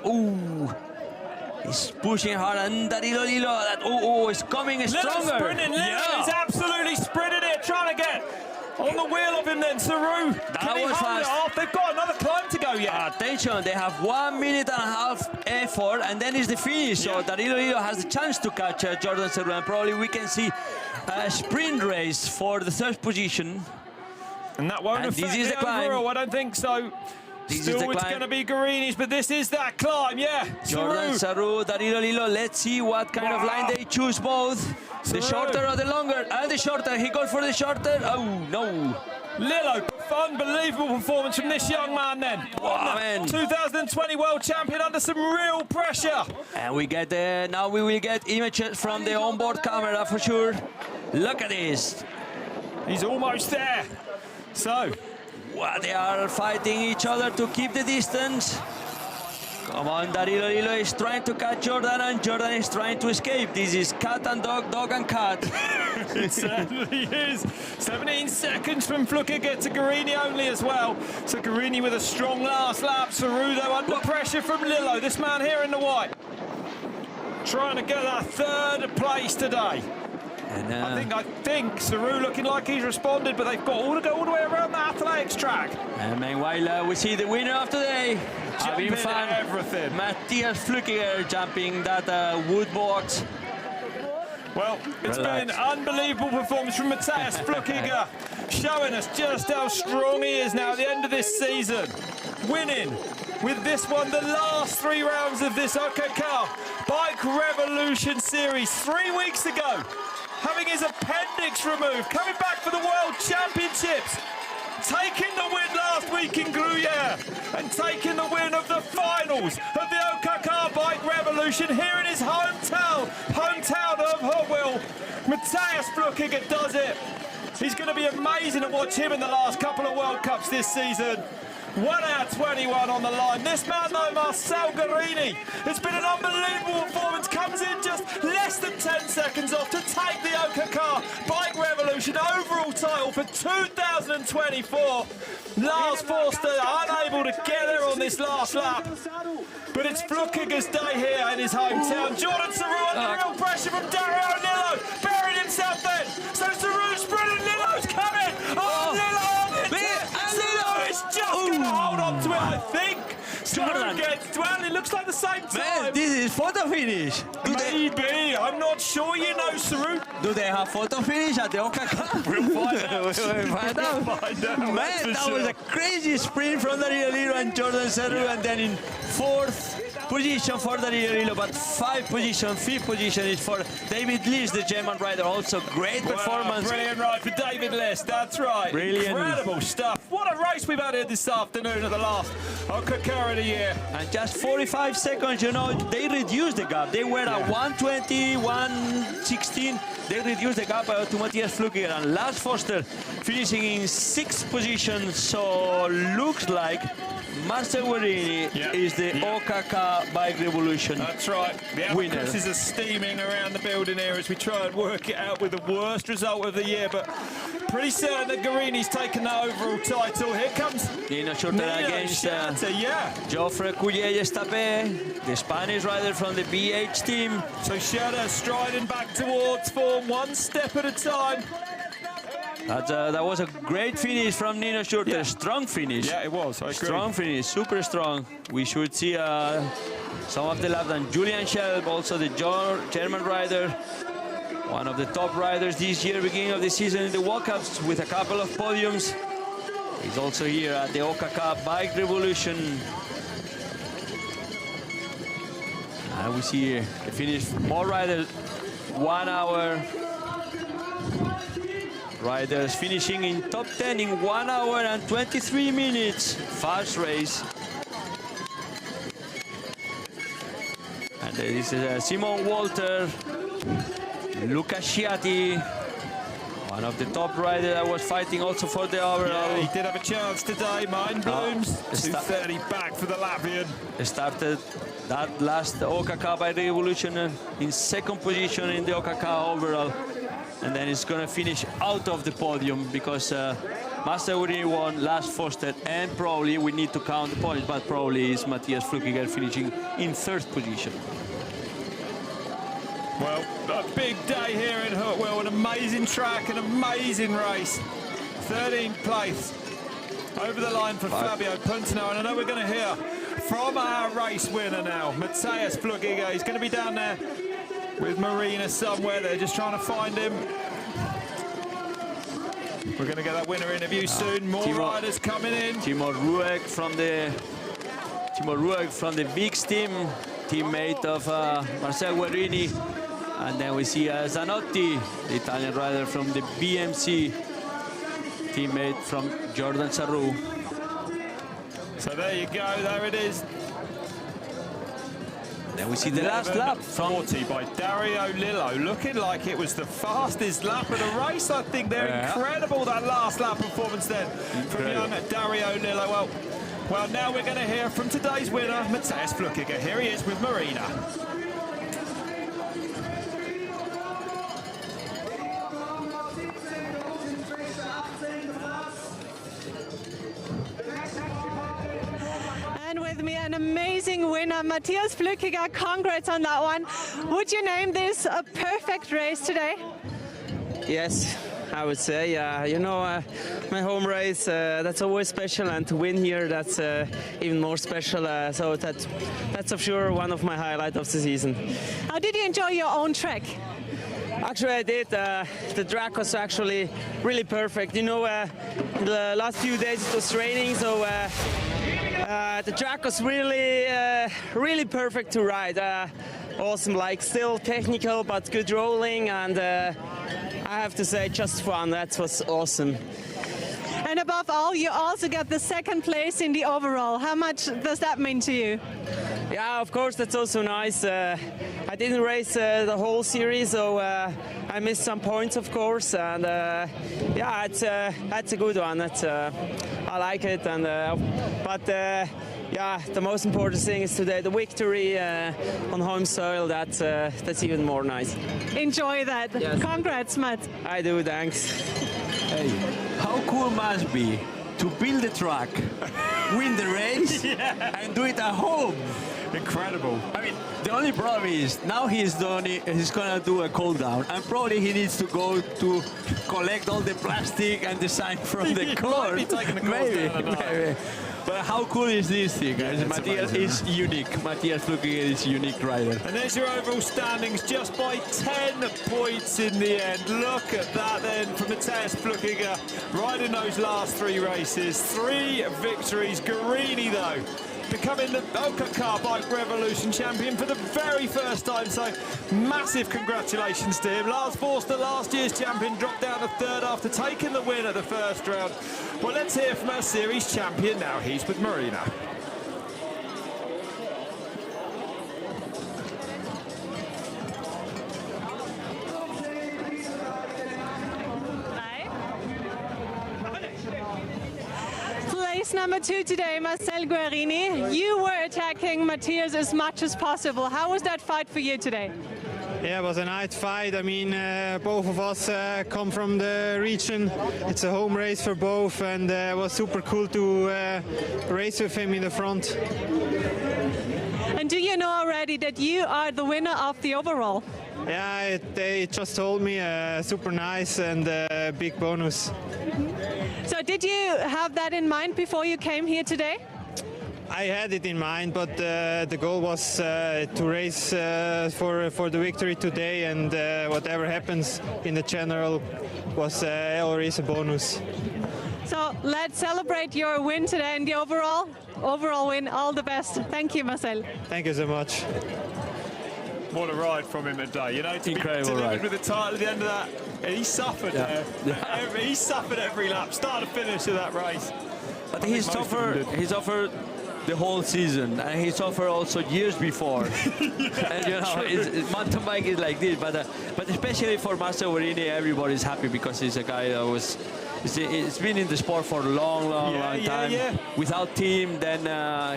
He's pushing hard, and Dario Lillo, is coming stronger. Sprinting, he's absolutely sprinting it, trying to get On the wheel of him then, Saru. That was fast. Off? They've got another climb to go yet. Attention, they have 1 minute and a half effort, and then is the finish. So Danilo has the chance to catch Jordan Saru, and probably we can see a sprint race for the third position. And that won't affect this is the climb. overall, I don't think so. Still, it's going to be Garini's, but this is that climb, yeah. Jordan Saru, Danilo Lillo, let's see what kind of line they choose both. The shorter or the longer? And the shorter, he goes for the shorter. Oh, no. Lillo, unbelievable performance from this young man then. Wow, man. 2020 world champion under some real pressure. And we get now we will get images from the onboard camera for sure. Look at this. He's almost there. So, they are fighting each other to keep the distance. Come on, Danilo Lillo is trying to catch Jordan, and Jordan is trying to escape. This is cat and dog, dog and cat. It certainly is. 17 seconds from Flukiger to Garini only as well. So Garini with a strong last lap. Saru though under pressure from Lillo. This man here in the white. Trying to get that third place today. And, I think Saru looking like he's responded, but they've got all to go all the way around the athletics track. And meanwhile, we see the winner of today. Having fun. Everything. Matthias Flukiger jumping that wood box. Well, it's been an unbelievable performance from Matthias Flukiger, showing us just how strong he is now at the end of this season. Winning with this one, the last 3 rounds of this ÖKK Bike Revolution Series 3 weeks ago. Having his appendix removed, coming back for the World Championships, taking the win last week in Gruyere, and taking the win of the finals of the ÖKK Bike Revolution here in his hometown of Huttwil. Matthias Flukiger does it. He's going to be amazing to watch him in the last couple of World Cups this season. 1 out of 21 on the line. This man, though, Marcel Garini, it's been an unbelievable performance. Comes in just less than 10 seconds off to take the ÖKK Bike Revolution overall title for 2024. Lars Forster unable to get there on this last lap. But it's Flukiger's day here in his hometown. Jordan Saru under real pressure from Dario Lillo. Buried himself then. So Saru's sprinting, Lillo's coming. Oh, Lillo on the Lillo is just going to hold on to it, I think. Jordan gets, well, it looks like the same time. Man, this is photo finish. Maybe, I'm not sure, you know, Saru. Do they have photo finish at the ÖKK? We'll find out. We'll find out. Man, that was a crazy sprint from Danilo Lillo and Jordan Saru, and then in 4th position for Danilo Lillo, but 5th position is for David List, the German rider. Also great performance. Brilliant ride for David List, that's right. Brilliant. Incredible stuff. What a race we've had here this afternoon at the last ÖKK of the year. And just 45 seconds, you know, they reduced the gap. They were at 120, 116. They reduced the gap to Matthias Flukiger, and Lars Forster finishing in 6th position. So looks like Marcel Guerini is the ÖKK Bike Revolution That's right. The winner. applicances are steaming around the building here as we try and work it out with the worst result of the year, but pretty certain that Garini's taken the overall title. Here comes Nino Schurter against Geoffrey Coulier-Estapé, the Spanish rider from the BH team. So Schurter striding back towards form, one step at a time. That was a great finish from Nino Schurter. Strong finish. Yeah, it was. I agree. Strong finish, super strong. We should see some of the laps. And Julian Schelp, also the German rider, one of the top riders this year, beginning of the season in the World Cups with a couple of podiums. He's also here at the ÖKK Bike Revolution. And we see the finish. More riders, 1 hour. Riders finishing in top 10 in 1 hour and 23 minutes. Fast race. And this is Simon Walter, Luca Sciatti, one of the top riders that was fighting also for the overall. Yeah, he did have a chance today. Mine Blooms, 2:30 back for the Latvian. Started that last ÖKK Bike Revolution in 2nd position in the ÖKK overall. And then it's going to finish out of the podium because Master Guerini won, Lars Forster, and probably we need to count the points, but probably is Matthias Flukiger finishing in 3rd position. Well, a big day here in Huttwil, an amazing track, an amazing race. 13th place. Over the line for Fabio Puntino, and I know we're going to hear from our race winner now, Matthias Flugiger. He's going to be down there with Marina somewhere. They're just trying to find him. We're going to get that winner interview soon. More riders coming in. Timo Rueg from the Vix team, teammate of Marcel Guerrini. And then we see Zanotti, the Italian rider from the BMC, teammate from Jordan Sarrou. So there you go, there it is. Then we see the last lap from 40 by Dario Lillo, looking like it was the fastest lap of the race. I think they're incredible, that last lap performance then from young Dario Lillo. Well, now we're going to hear from today's winner, Matthias Flugiger. Here he is with Marina. And with me, an amazing winner, Matthias Flugiger. Congrats on that one. Would you name this a perfect race today? Yes, I would say. You know, my home race, that's always special, and to win here, that's even more special. So that's for sure one of my highlights of the season. How did you enjoy your own track? Actually, I did. The track was actually really perfect. You know, the last few days it was raining, so the track was really perfect to ride. Awesome, like still technical but good rolling, and I have to say just fun. That was awesome. And above all, you also got the second place in the overall. How much does that mean to you? Yeah, of course, that's also nice. I didn't race the whole series, so I missed some points, of course. And yeah, that's a good one. That's I like it. And but yeah, the most important thing is today the victory on home soil. That's even more nice. Enjoy that. Yes. Congrats, Matt. I do. Thanks. Hey, how cool must be to build a track, win the race, and do it at home? Incredible. I mean, the only problem is now he's gonna do a cool down, and probably he needs to go to collect all the plastic and the sign from the course. Maybe. But how cool is this thing, guys? Yeah, Matthias is unique. Matthias Flugiger is a unique rider. And there's your overall standings, just by 10 points in the end. Look at that then from Matthias Flugiger, riding those last 3 races. 3 victories. Guerrini, though, becoming the ÖKK Bike Revolution champion for the very first time. So massive congratulations to him. Lars Forster, last year's champion, dropped down to 3rd after taking the win at the first round. Well, let's hear from our series champion now. He's with Marina. Place number 2 today, Marcel Guerrini. You were attacking Matthias as much as possible. How was that fight for you today? Yeah, it was a nice fight. I mean, both of us come from the region. It's a home race for both, and it was super cool to race with him in the front. And do you know already that you are the winner of the overall? Yeah, they just told me super nice and big bonus. So did you have that in mind before you came here today? I had it in mind, but the goal was to race for the victory today, and whatever happens in the general was always a bonus. So let's celebrate your win today and the overall win. All the best. Thank you, Marcel. Thank you so much. What a ride from him today, you know, to Incredible be delivered ride. with the title at the end of that. And he suffered there. He suffered every lap, start to finish of that race. But he's offered the whole season, and he's offered also years before. And you know, mountain bike is like this, but especially for Marcel Guerrini, everybody's happy because he's a guy that was. It's been in the sport for a long time. Yeah. Without team, then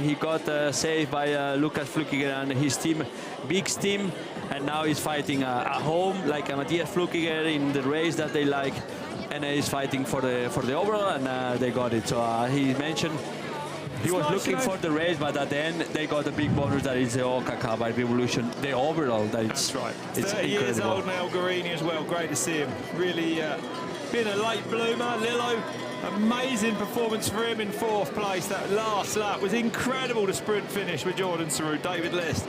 he got saved by Lucas Flugiger and his team, Big's team, and now he's fighting at home like Matthias Flugiger in the race that they like, and he's fighting for the overall, and they got it. So he mentioned he was looking for the race, but at the end they got a big bonus that is the ÖKK Bike Revolution, the overall. That's right. It's 30 incredible. years old now, Guerrini as well. Great to see him. Really been a late bloomer. Lillo, amazing performance for him in 4th place. That last lap was incredible, the sprint finish with Jordan Sarru. David List,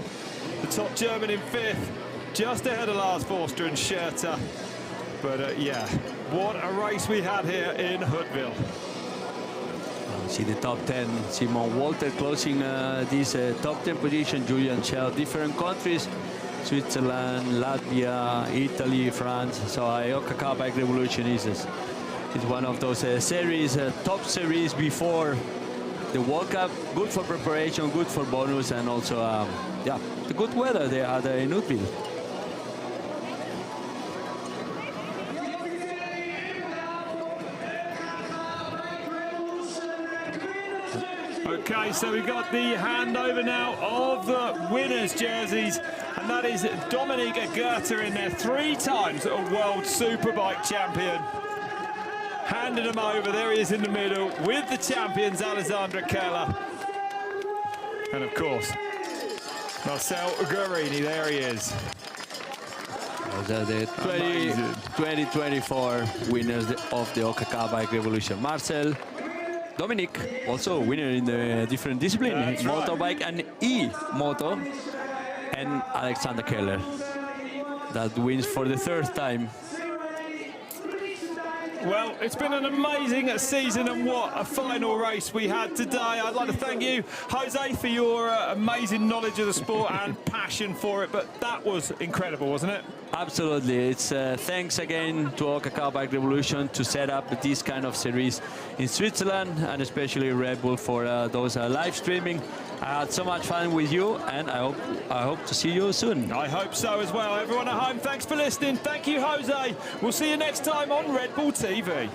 the top German in 5th, just ahead of Lars Forster and Schurter. But yeah, what a race we had here in Huttwil. See the top 10, Simon Walter closing this top 10 position. Julian Schell, different countries, Switzerland, Latvia, Italy, France. So ÖKK Bike Revolution is one of those series, top series before the World Cup. Good for preparation, good for bonus, and also yeah, the good weather they had in Huttwil. Okay, so we got the handover now of the winners' jerseys, and that is Dominique Agerter in there, 3 times a World Superbike champion. Handing them over, there he is in the middle with the champions Alessandra Keller. And of course, Marcel Guarini, there he is. Those are the 2024 winners of the ÖKK Bike Revolution. Marcel, Dominic, also winner in the different discipline, motorbike and e-moto, and Alexander Keller, that wins for the 3rd time. Well, it's been an amazing season, and what a final race we had today. I'd like to thank you, Jose, for your amazing knowledge of the sport and passion for it, but that was incredible, wasn't it? Absolutely. It's thanks again to ÖKK Bike Revolution to set up this kind of series in Switzerland, and especially Red Bull for those live streaming. I had so much fun with you, and I hope to see you soon. I hope so as well. Everyone at home, thanks for listening. Thank you, Jose. We'll see you next time on Red Bull TV.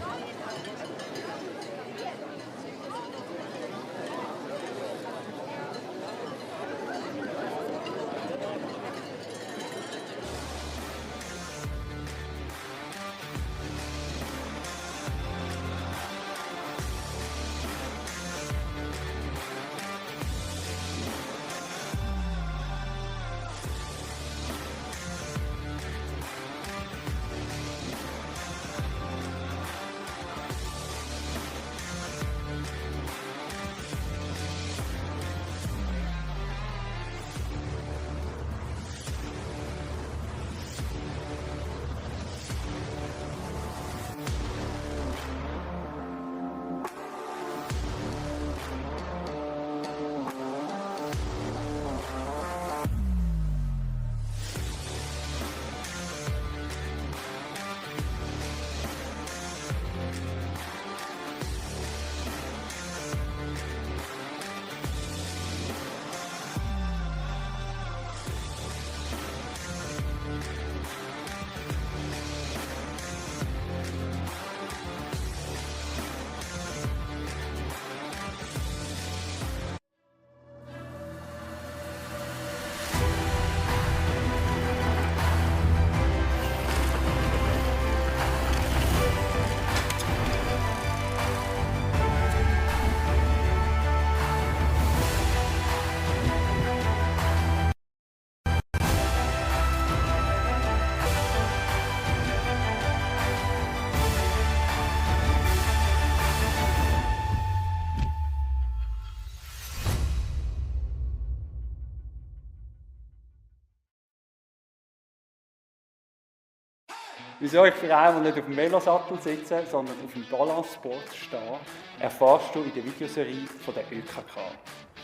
Wieso ich für einen, der nicht auf dem Velosattel sitzt, sondern auf dem Balanceboard stehe, erfährst du in der Videoserie von der ÖKK.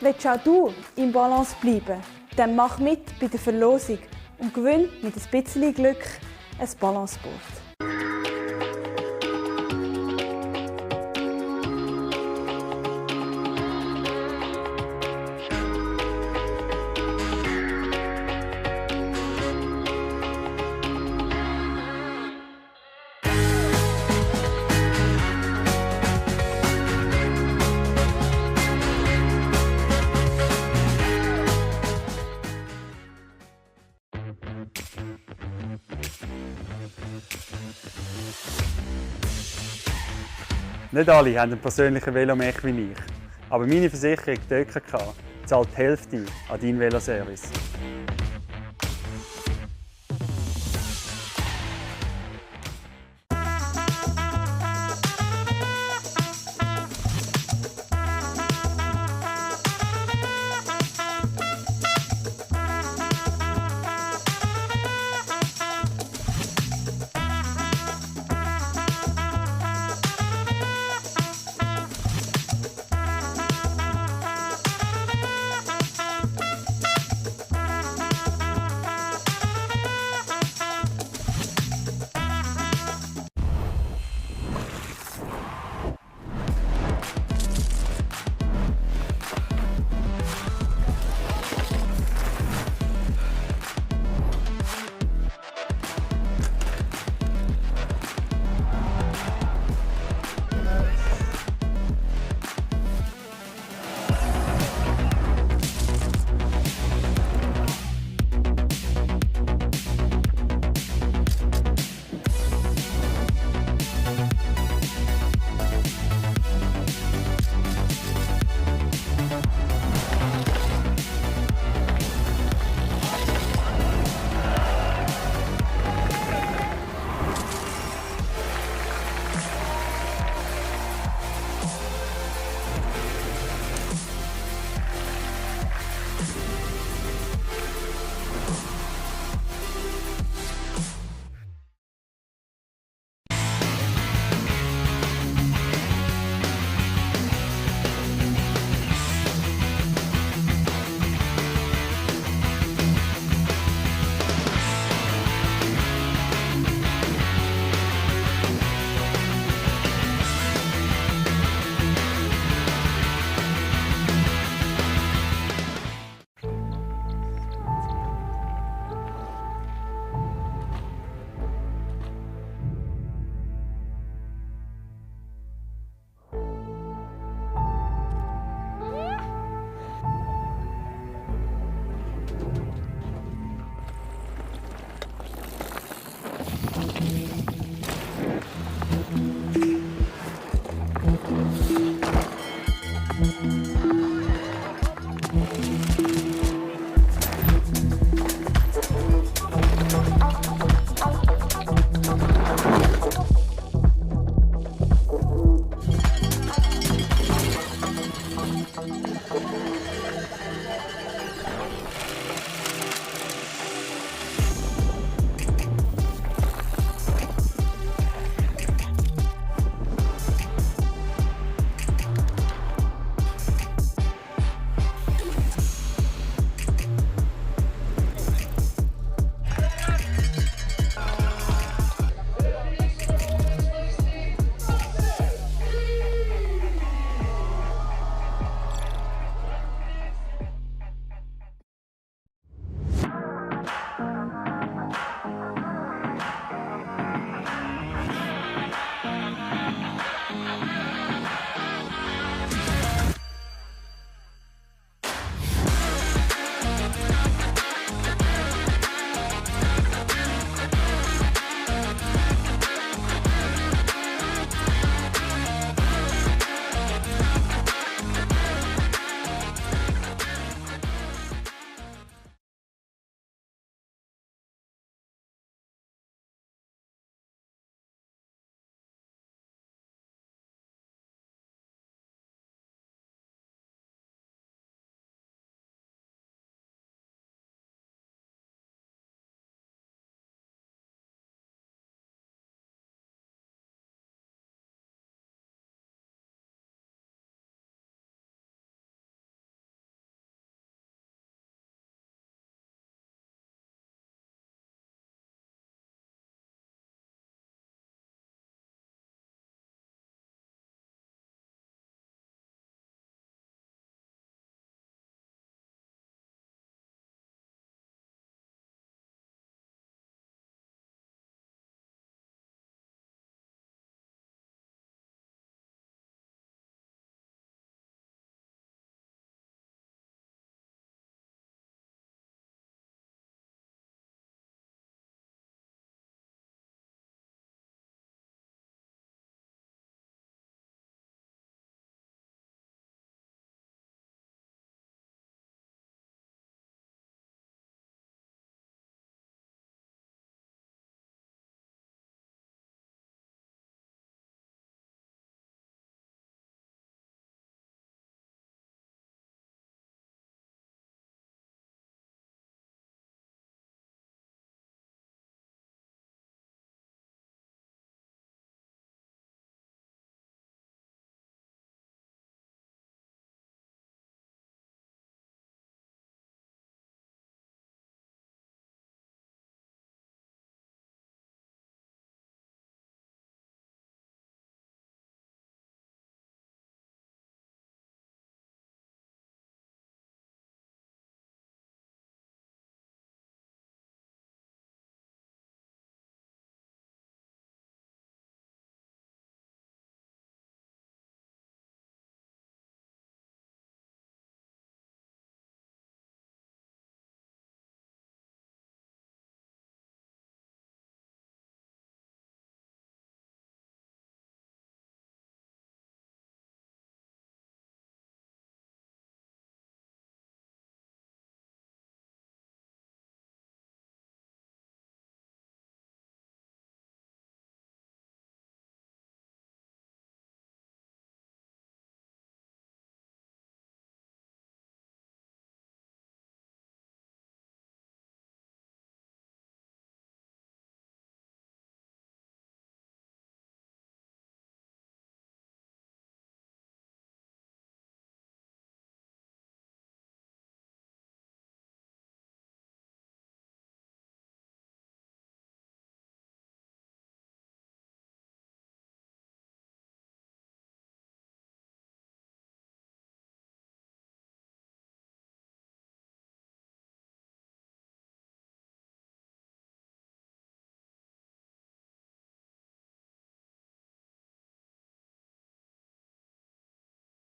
Willst auch du im Balance bleiben? Dann mach mit bei der Verlosung und gewinn mit ein bisschen Glück ein Balanceboard. Nicht alle haben einen persönlichen Velomech wie ich, aber meine Versicherung, die ÖKK, zahlt die Hälfte an deinen Veloservice.